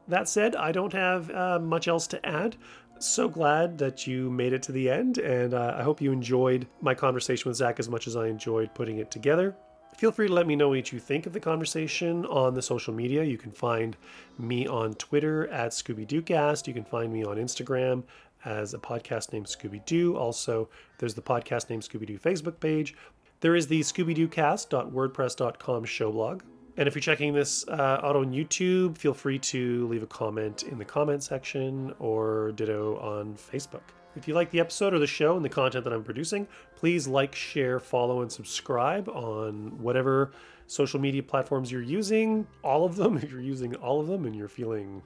That said, I don't have much else to add. So glad that you made it to the end, and I hope you enjoyed my conversation with Zac as much as I enjoyed putting it together. Feel free to let me know what you think of the conversation on the social media. You can find me on Twitter at Scooby-Doocast. You can find me on Instagram as a podcast named Scooby-Doo. Also, there's the podcast named Scooby-Doo Facebook page. There is the scoobydoocast.wordpress.com show blog. And if you're checking this out on YouTube, feel free to leave a comment in the comment section or ditto on Facebook. If you like the episode or the show and the content that I'm producing, please like, share, follow, and subscribe on whatever social media platforms you're using. All of them, if you're using all of them and you're feeling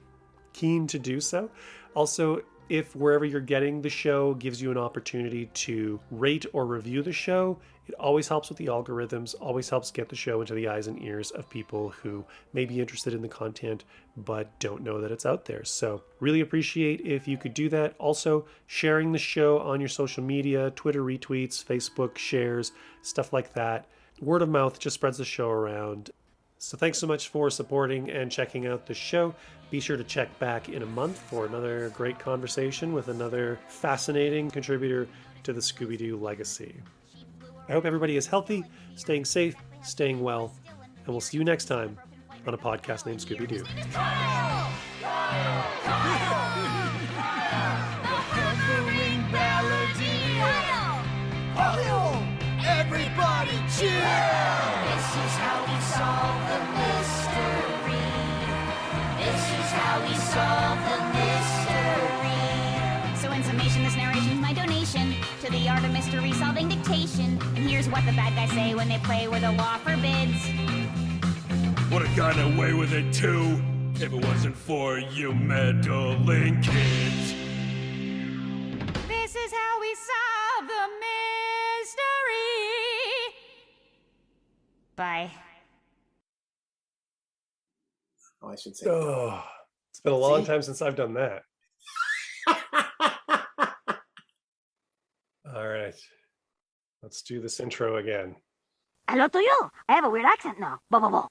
keen to do so. Also, if wherever you're getting the show gives you an opportunity to rate or review the show, it always helps with the algorithms, always helps get the show into the eyes and ears of people who may be interested in the content but don't know that it's out there. So really appreciate if you could do that. Also, sharing the show on your social media, Twitter retweets, Facebook shares, stuff like that. Word of mouth just spreads the show around. So thanks so much for supporting and checking out the show. Be sure to check back in a month for another great conversation with another fascinating contributor to the Scooby-Doo legacy. I hope everybody is healthy, staying safe, staying well, and we'll see you next time on a podcast named Scooby-Doo. Everybody cheer! This is how we solve the mystery. This is how we solve the mystery. So in summation, this narration is my donation to the art of mystery solving dictation. And here's what the bad guys say when they play where the law forbids. Would have gotten away with it too if it wasn't for you meddling kids. This is how we solve the mystery. Bye. Oh, I should say. Oh, it's been a long time since I've done that. All right. Let's do this intro again. Hello to you. I have a weird accent now. Blah, blah, blah.